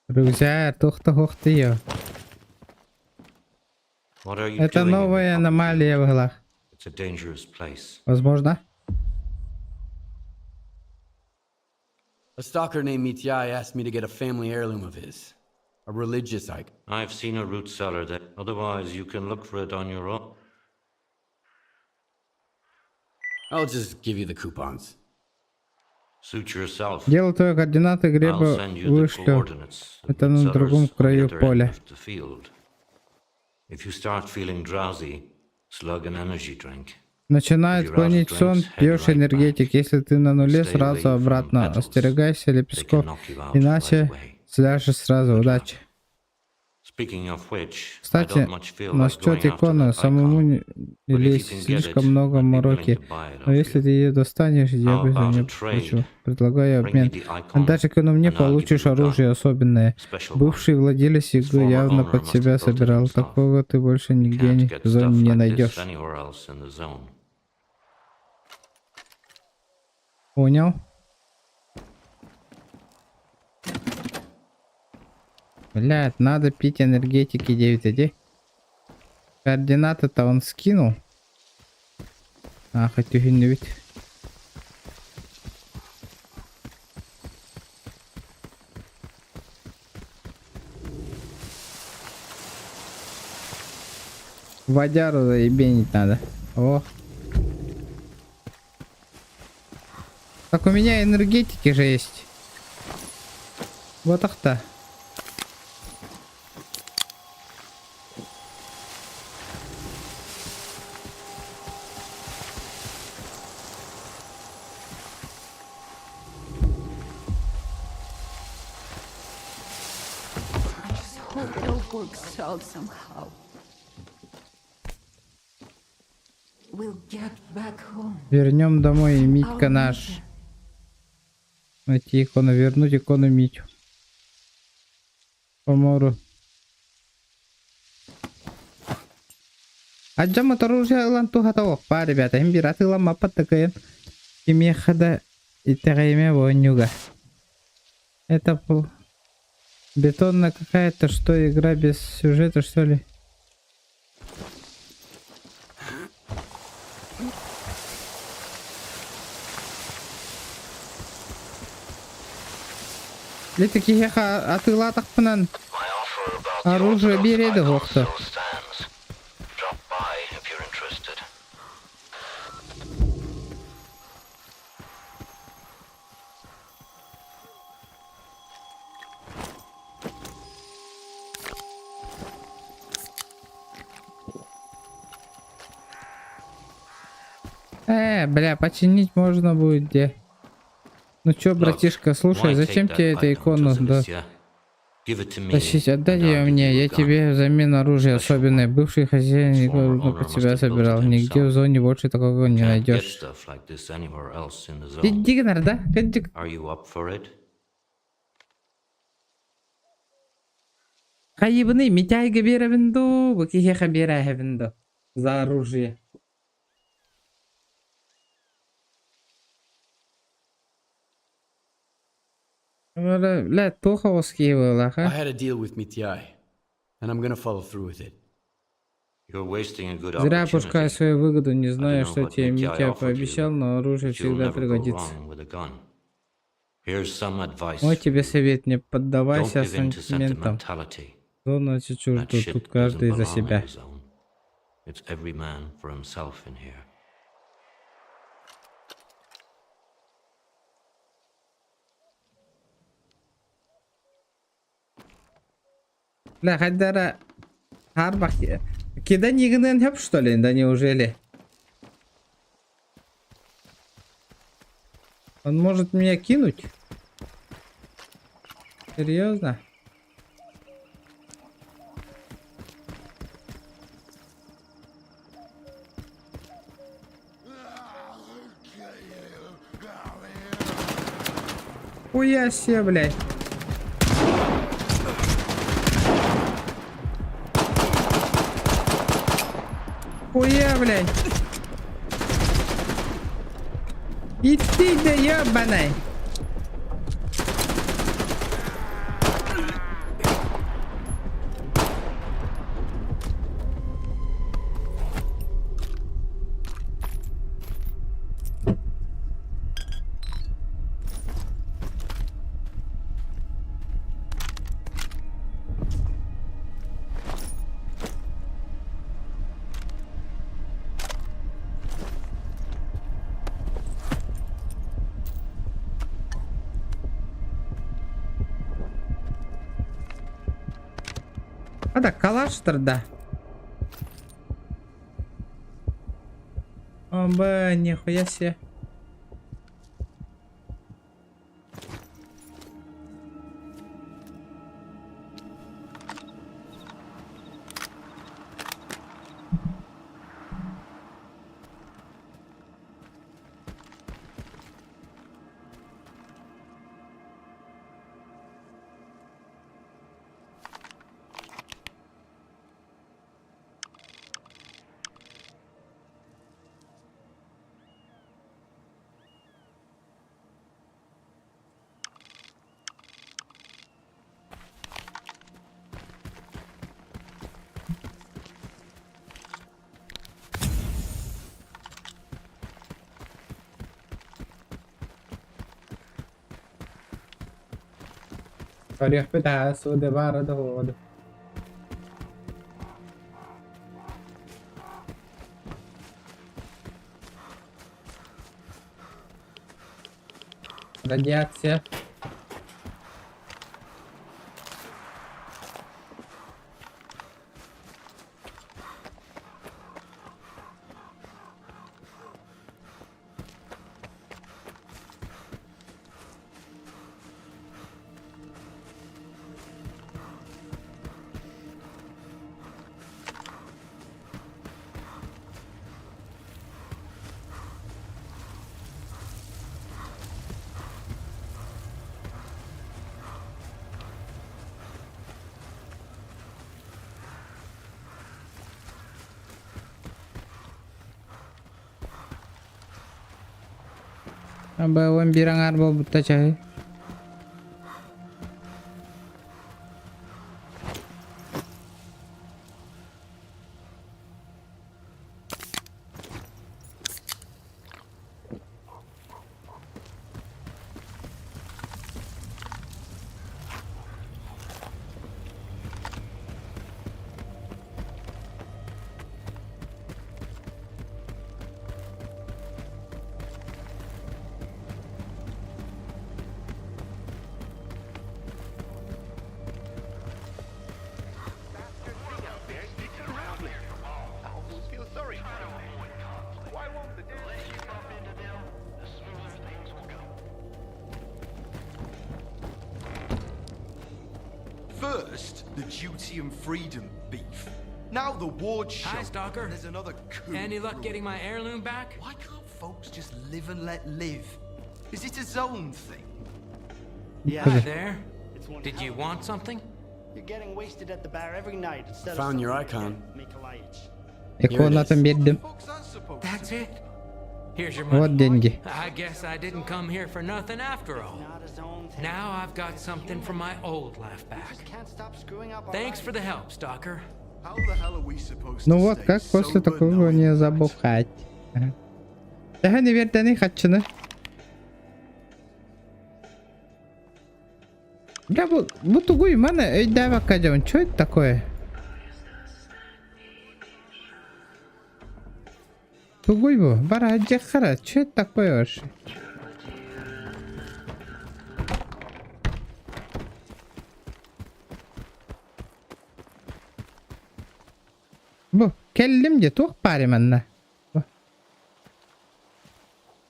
Рюкзак, тухта ее. What are you Это doing? новая аномалия в глах. It's a dangerous place. Возможно. A stalker named Mityai asked me to get a family heirloom of his. A religious icon. I've seen a root cellar there. Otherwise, you can look for it on your own. I'll just give you the coupons. Suit yourself. Дело твои координаты I'll Греба send you the вышлю. coordinates. of Это root на другом cellars on the краю other end поля. of the field. If you start feeling drowsy, slug an energy drink. Начинает клонить сон, пьешь энергетик. Если ты на нуле, сразу обратно. Остерегайся лепестков, иначе сляжешь сразу. Удачи. Speaking of which, I Кстати, don't much feel like насчет going after иконы, that самому icon. не лезь, слишком много мороки. Но если ты ее достанешь, я бы за нее получу. Предлагаю обмен. Отдашь икону мне, получишь оружие особенное. Бывший владелец игры явно под себя собирал. Такого ты больше нигде в зоне не найдешь. Понял? Блядь, надо пить энергетики 9.1. Координаты-то он скинул. Хотя ведь. Водяру заебенить надо. О. Так у меня энергетики же есть. Вот так-то. Works out somehow. We'll get back home. Вернем домой Митька наш. Найти икону, вернуть икону Митю. Помору. Аджамат оружие лантуха того. Па, ребята, имбираты лама подтакаем. И мехада и тагайме вонюга. Это бетонная какая-то, что игра без сюжета, что ли? Летикиха атылатах пынан оружие береді оқты. Бля, починить можно будет где? Ну чё, братишка, слушай, зачем тебе эта икона? Да. Тащить, отдай ее мне, я тебе взамен оружие особенное. Бывший хозяин икону под себя собирал. Нигде в зоне больше такого не найдешь. Иди, да? Иди. Хайбыны митяйга беребинду, букихеха беребинду. За оружие. لا توخوسكي ولا I had a deal with Mityai, and I'm gonna follow through with it. You're wasting a good Зря opportunity. пускай свою выгоду, не зная, I don't know что what тебе Митяй Митя offered you, пообещал, но оружие but you'll всегда never go пригодится. wrong with a gun. Here's some advice. Мой тебе совет, не Don't поддавайся give in to сантиментам. sentimentality. Зона чужую, That shit тут doesn't каждый за belong in себя. the zone. It's every man for himself in here. Бля, Хайдара, Харбах, кида нигнен хеп, что ли, да неужели? Он может меня кинуть? Серьезно? Хуя себе, блядь. Хуя, блядь. И ты да ебаный. А да, калаштр, да. О, нихуя себе. Орех пытается удавара довода. Радиация. Bawang birang arba buta cahaya. First, the duty and freedom beef. Now the ward show. Hi, Stalker. There's another coup. Any luck getting my heirloom back? Why can't folks just live and let live? Is it a zone thing? Hi there. Did you want something? You're getting wasted at the bar every night instead of Found your something icon. Mikolayich. Koordinatını verdim. That's it. Here's your Вот money. деньги. I guess I didn't come here for nothing after all. Now I've got something from my old laugh back. Thanks for the help, Stalker. How the hell are we supposed Ну to вот, stay как после sober такого knowing не забухать. Ага, не верь, не хочу. Бля, bu тугуй, mana öyle bakacağım. Что это такое? Тугуй bu. Бара, джехара. Что это такое вообще? Bu. Kellimce tuh bari manna.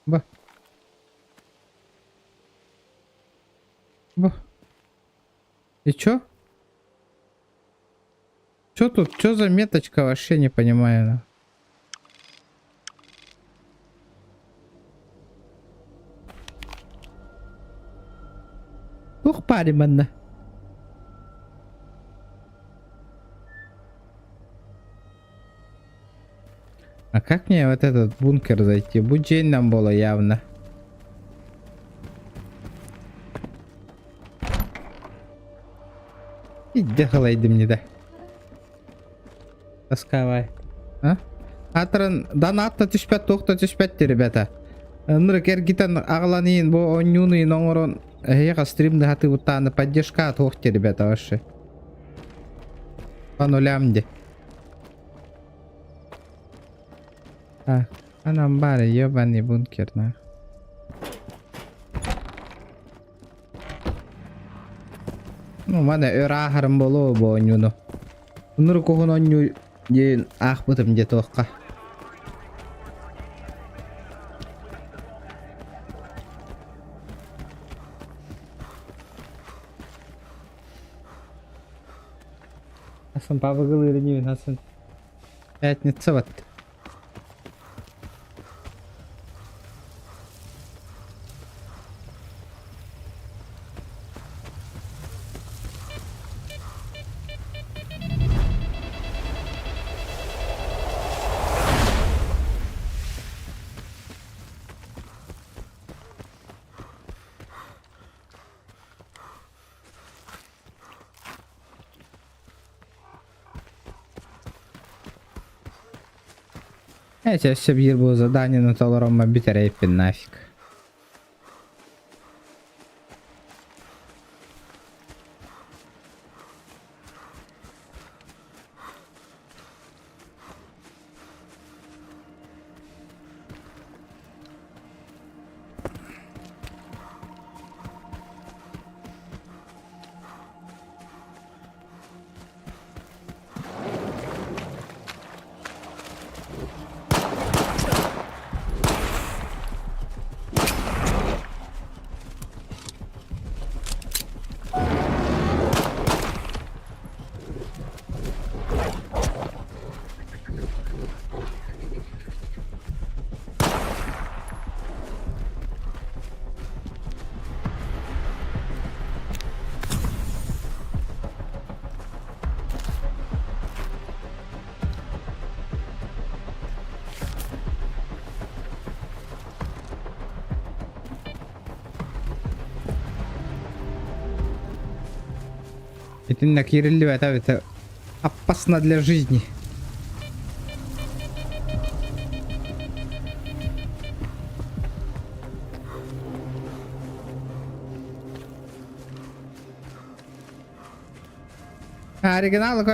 Bu. Bu. И чё? Чё тут? Чё за меточка? Вообще не понимаю. Ух, парень, манна. А как мне вот этот бункер зайти? Будь нам было явно. Иди халайды мне да. Таскавай. А? Атран донатта түшпәт, тоқта түшпәтті, ребята. Нырык эргитан ағланын, бо онюны ноңырон яға стримді хаты бұттаны поддержка тоқты, ребята, вообще. По нулям де. Так, анам бары, ебаный бункер, на. Ну, mana örahırım bolu bu oyunu. Bunları kohun oyunu diye ahbıtım diye toqqa. Hasan pavıgıları niye Hasan? Пятница вот. Эти все бирбу задание на толором обитерейпи нафиг. Это на Кирилле, это опасно для жизни. Оригинал,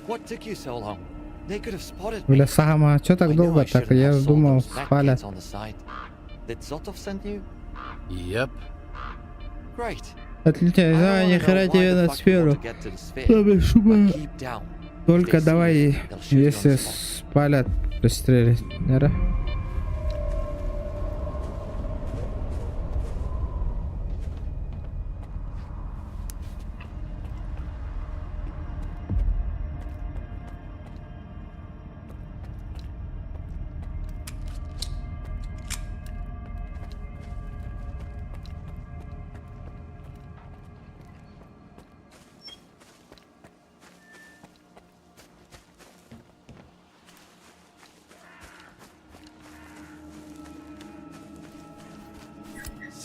What took you so long? They could have spotted Бля, me. Сахама, чё так долго так? Я думал, спалят. On the side. Did Zotov send you? Yep. Great. Отлично, да, ни хера тебе на сферу. Слабый шума. Только давай, если спалят, пристрелить, да?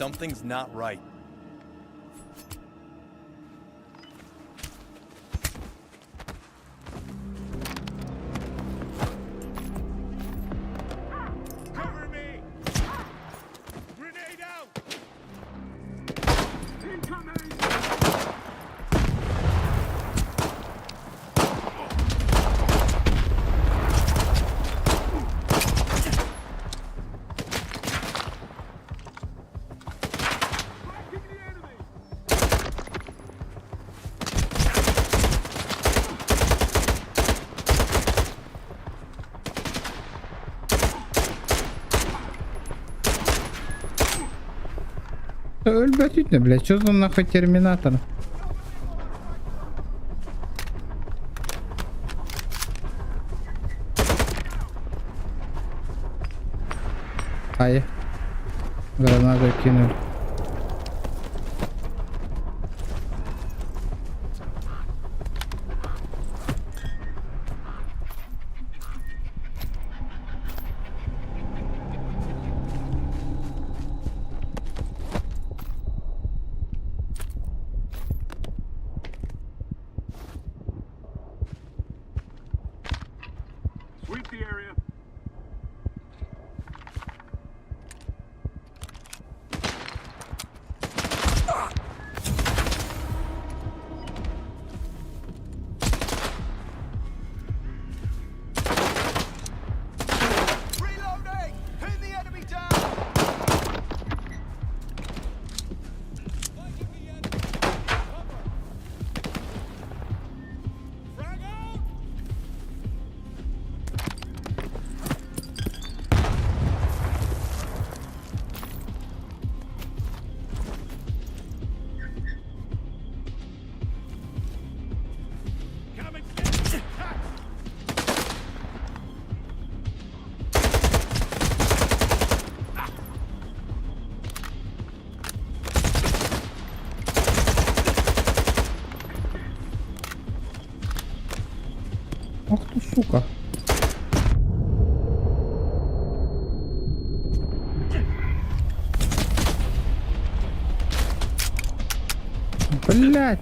Something's not right. Cover me! Grenade out! Incoming! Ölbetüt ne, блядь, что за нахуй терминатор? Ай. Гранату кинул. Sweep the area. Reloading! Pin the enemy down! Frag out! Coming! Ах ты, сука. Блять.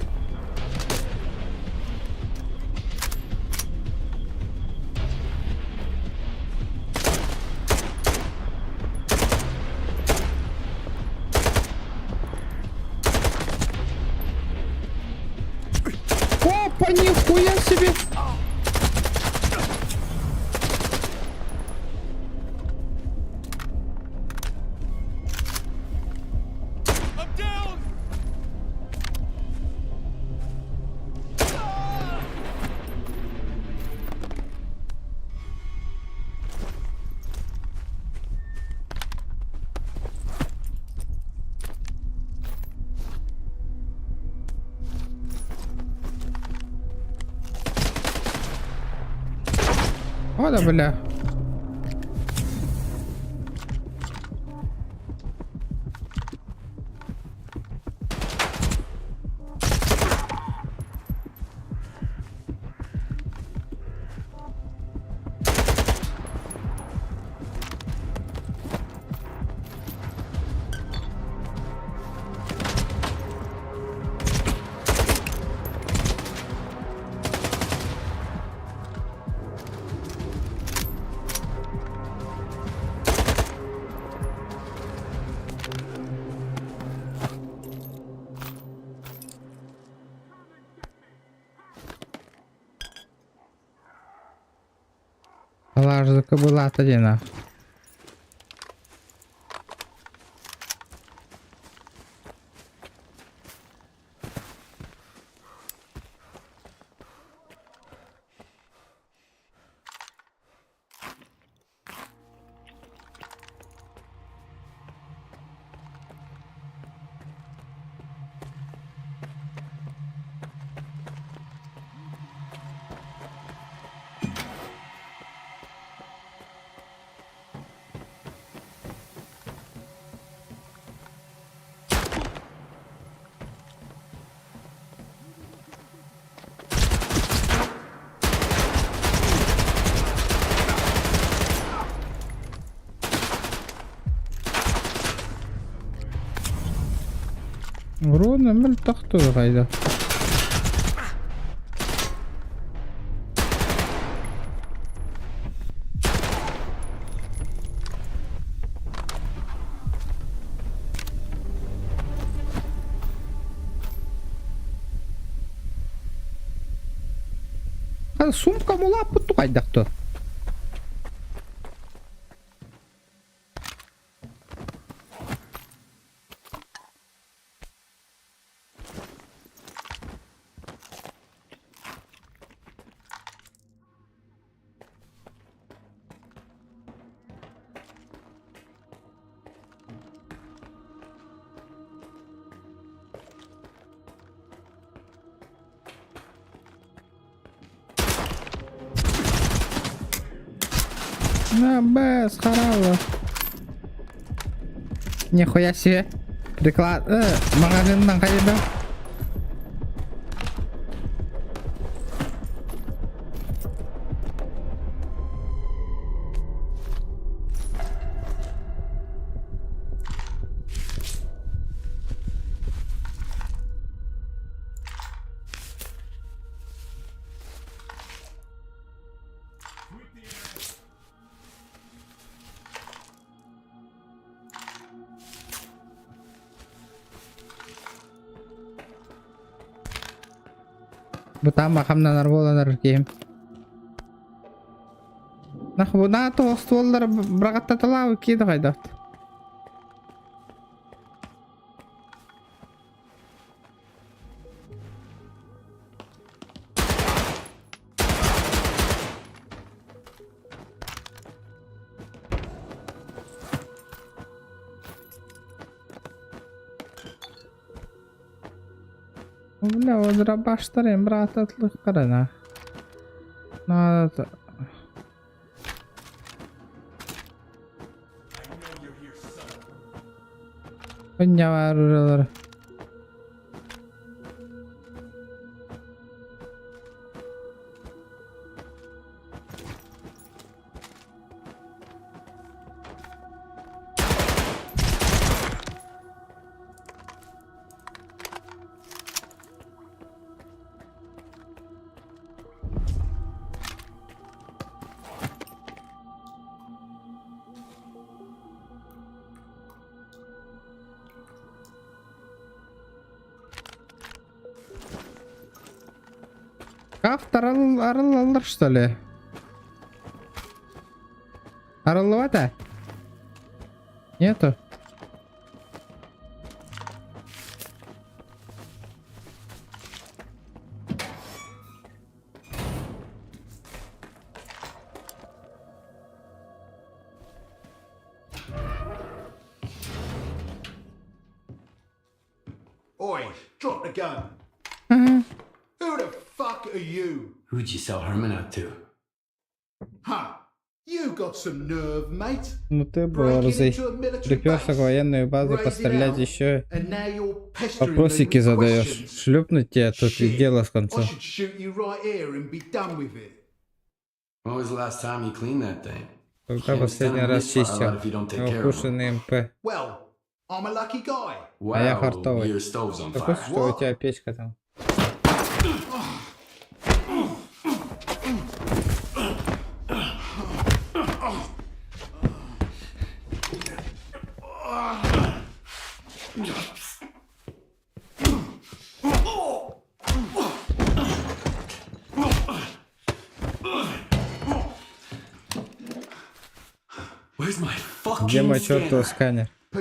Опа, нихуя себе. I'm down! О, да, бля. Лаж за кобыла тоді нахуй. Вроде бір тақты қайда. Сумка мола пұтты қайдақты. На Б, схарала. Нихуя себе. Приклад. Магазиннан қайда? Бұтам мақамнан арболанар кейім. Бұна тоғысты олдар бірағаттатылау кейді қайдақты. Бля, одыра баштарым, брат, атлық қарана. Надо... Бұння бар ұралар. Автор арылалар, что ли? Арылывата? Нету? Oi, drop the gun. Who the fuck are you? Who'd you sell Herman out to? Huh? You got some nerve, mate. Ну ты борзый. Приперся к военной базе пострелять еще. Вопросики задаешь. Шлюпнуть тебя тут и дело с концом. When was the last time you cleaned that thing? Когда последний раз чистил? Укушенный МП. А я фартовый. Такой, что у тебя печка там. Где мой чертов сканер? Я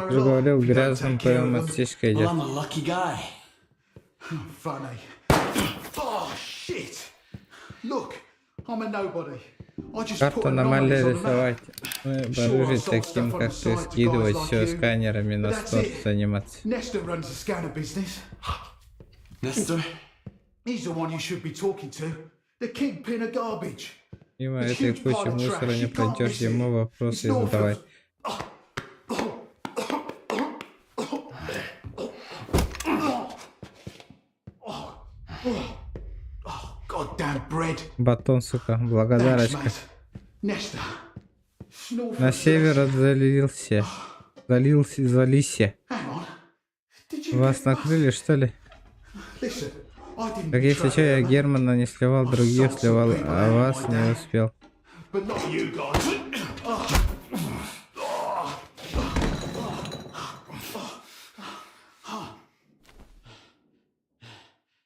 говорил, грязным ПМ отсечка идет. Карту аномалии рисовать. Мы барыжи таким, как ты, скидывать все сканерами на стол заниматься. Мимо этой кучи мусора не пойдешь, ему вопросы задавай. Батон, сука, благодарочка. На север залился. Вас накрыли, что ли? Listen, I didn't Как если что, я Германа не сливал, других сливал, а вас не успел. but not you guys.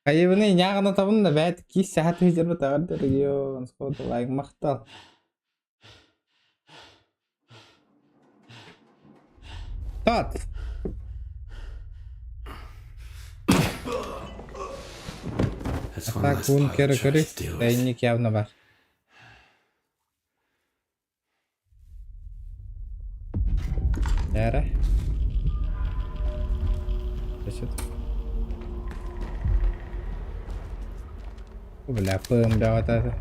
Кайыбыны яғына табын да бәт кис сәхат өйдер бұт ағырды регион скоты лайк мақтал. Тот! Так, бункер көрік, тайник явно бар. Әрі. Бля, пым да вот это.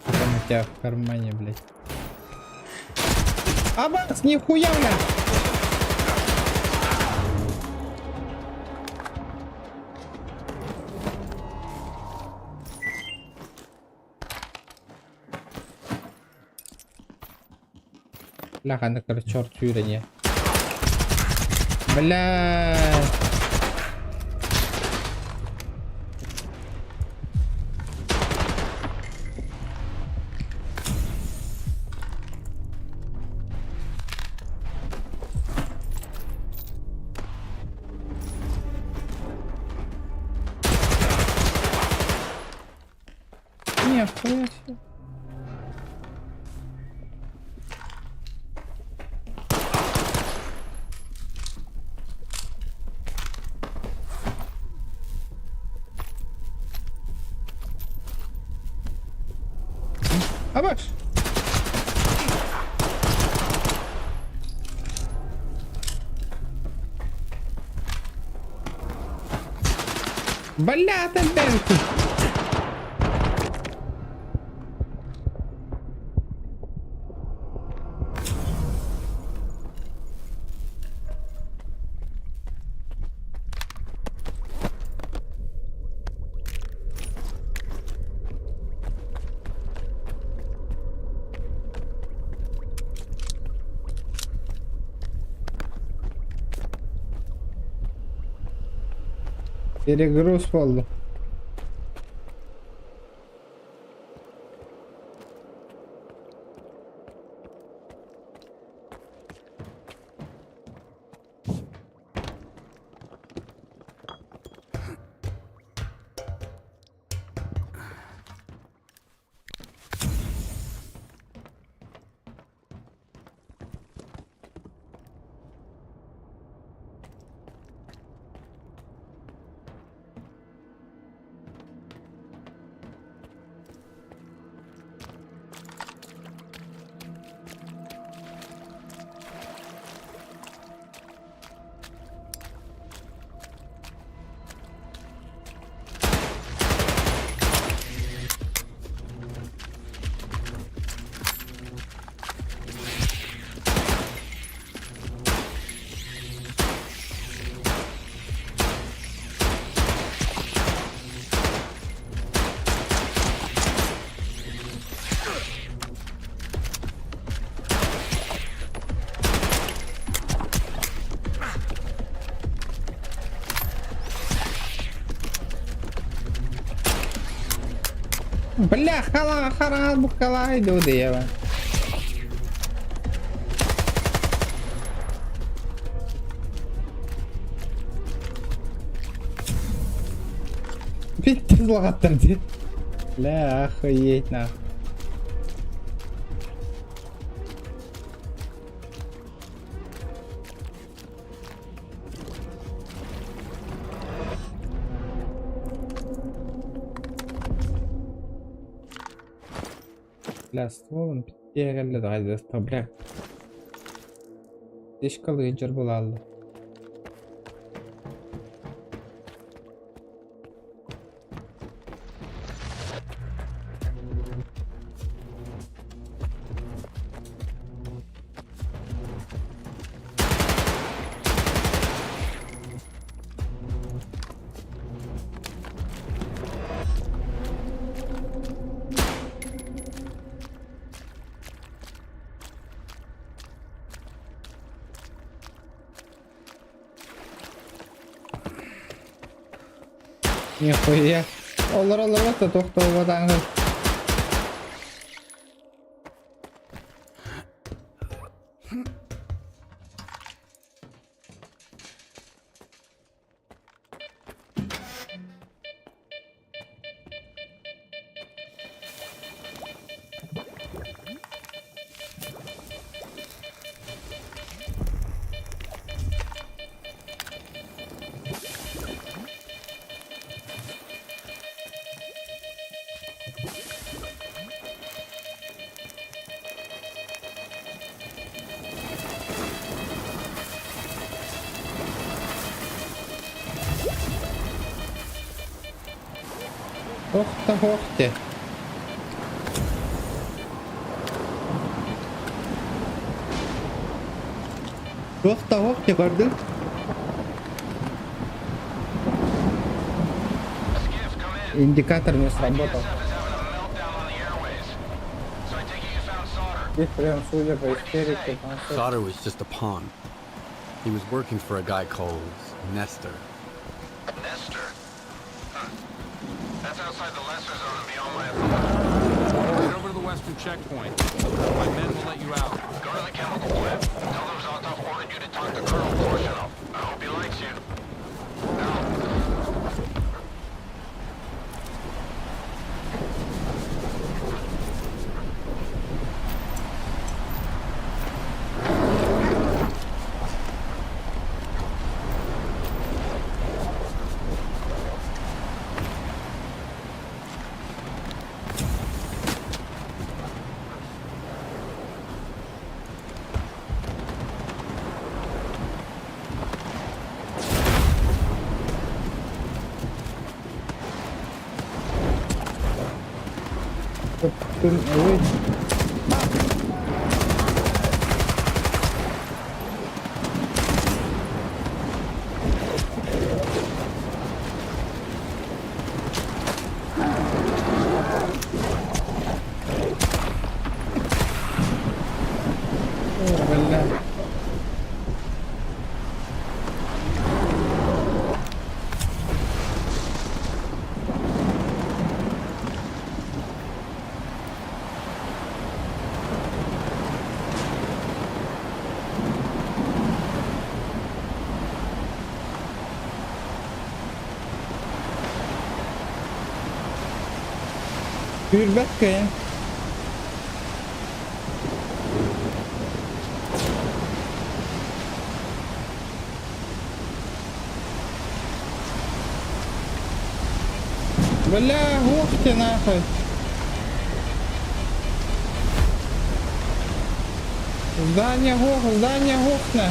Там у тебя в кармане, блядь. Абас, нихуя, бля! Бля, anda ke черт сюрение. Бля. Не, хуя себе. Абаш! Бля, ты бэнки! Перегруз полный. Бля, хара бухала иду дева. Bitti zlagattırdı. Бля, охуеть нахуй. Бля, стволын бітте әгәлі дағайды дәсті, бля. Дешкалы жыр бұл алды. Нихуя. Олар да тоқтауға таңғы. To'xta. To'xta, gördün? Индикатор не сработал. Здесь прям, судя по истерике, Sauter was just a pawn. He was working for a guy called Nestor. Nestor? Huh. That's outside the lesser zone and beyond my authority. Head over to the western checkpoint. My men will let you out. Go to the chemical plant. Tell them Zoltov ordered you to talk to Colonel Korshunov. I hope he likes you. Now. Ой. Hürbekke. Бля, ух ты нахуй. Здание гохне.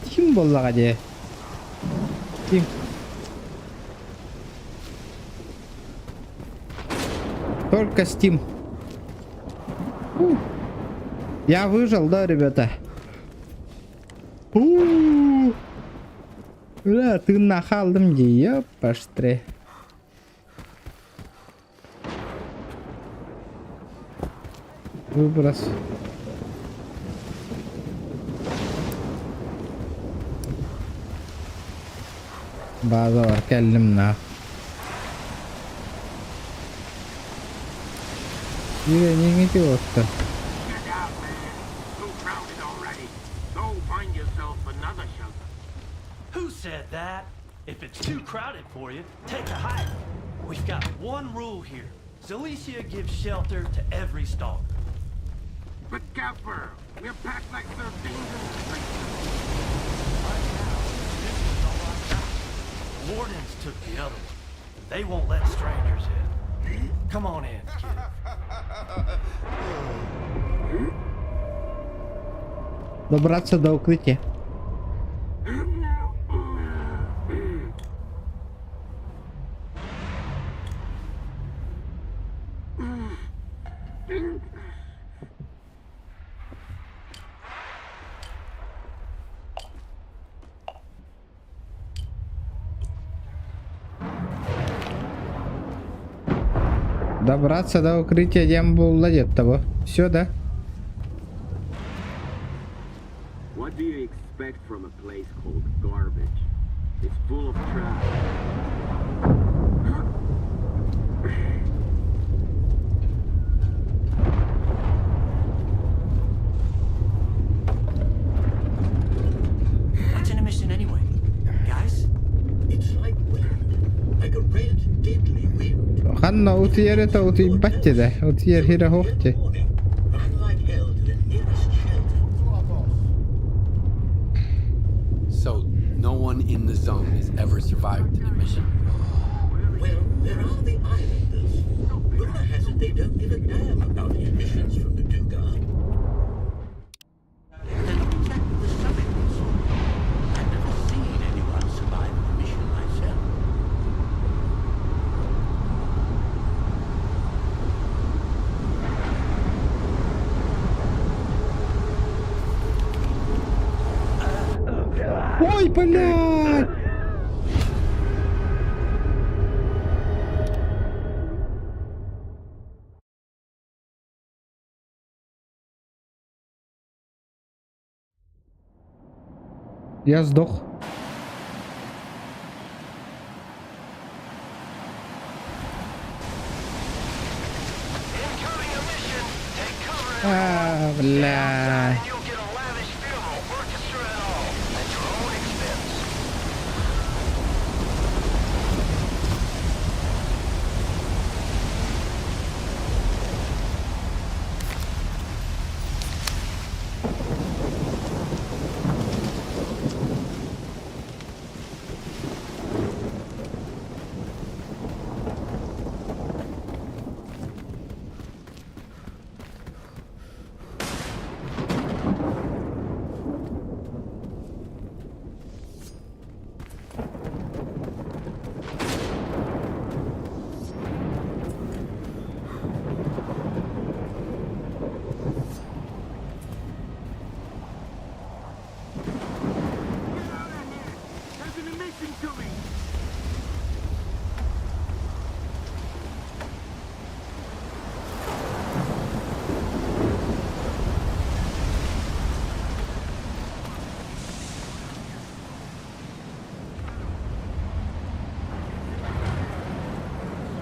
Kim боллак аде? Kim? Только Steam. Я выжил, да, ребята? Бля, ты нахалдым де, ёпаштре. Выброс. Базар келдимна. Yine ne gidiyor? Get out, man. Too crowded already. Go find yourself another shelter. Who said that? If it's too crowded for you, take a hike. We've got one rule here. Zalicia gives shelter to every stalker. But Gaffer, we're packed like sardines in the street. Wardens took the other one. They won't let strangers in. Come on in, kid. Добраться до укрытия. Добраться до укрытия Дембула нет того. Все, да? What do you expect from a place called Garbage? It's full of trash. What's in a mission anyway? Guys? It's like wind. Like a red, deadly wind. Hanna utierita utibattida. Utier hira hohti. So, no one in the zone has ever survived a mission? Well, there are the islanders. Rumor has it they don't give a damn about the emissions from the Dugan. Then check the summits. I've never seen anyone survive a mission myself. Ой, блядь! Я сдох. А, бля.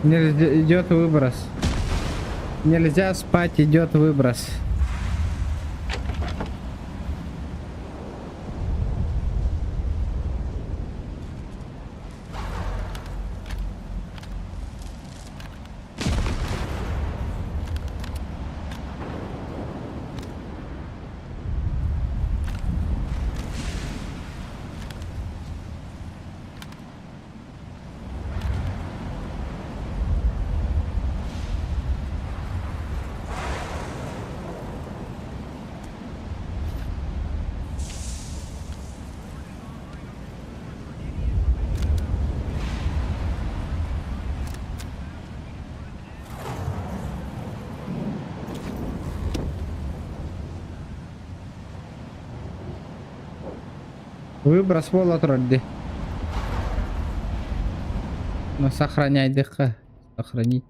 Нельзя, идет выброс. Нельзя спать, идет выброс. Выброс вола тролли. Но сохраняй ДХ. Сохранить.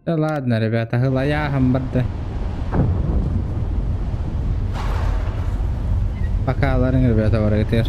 Да ладно, ребята, гылаяхам барды. Пока, ларин, ребята, варгатер.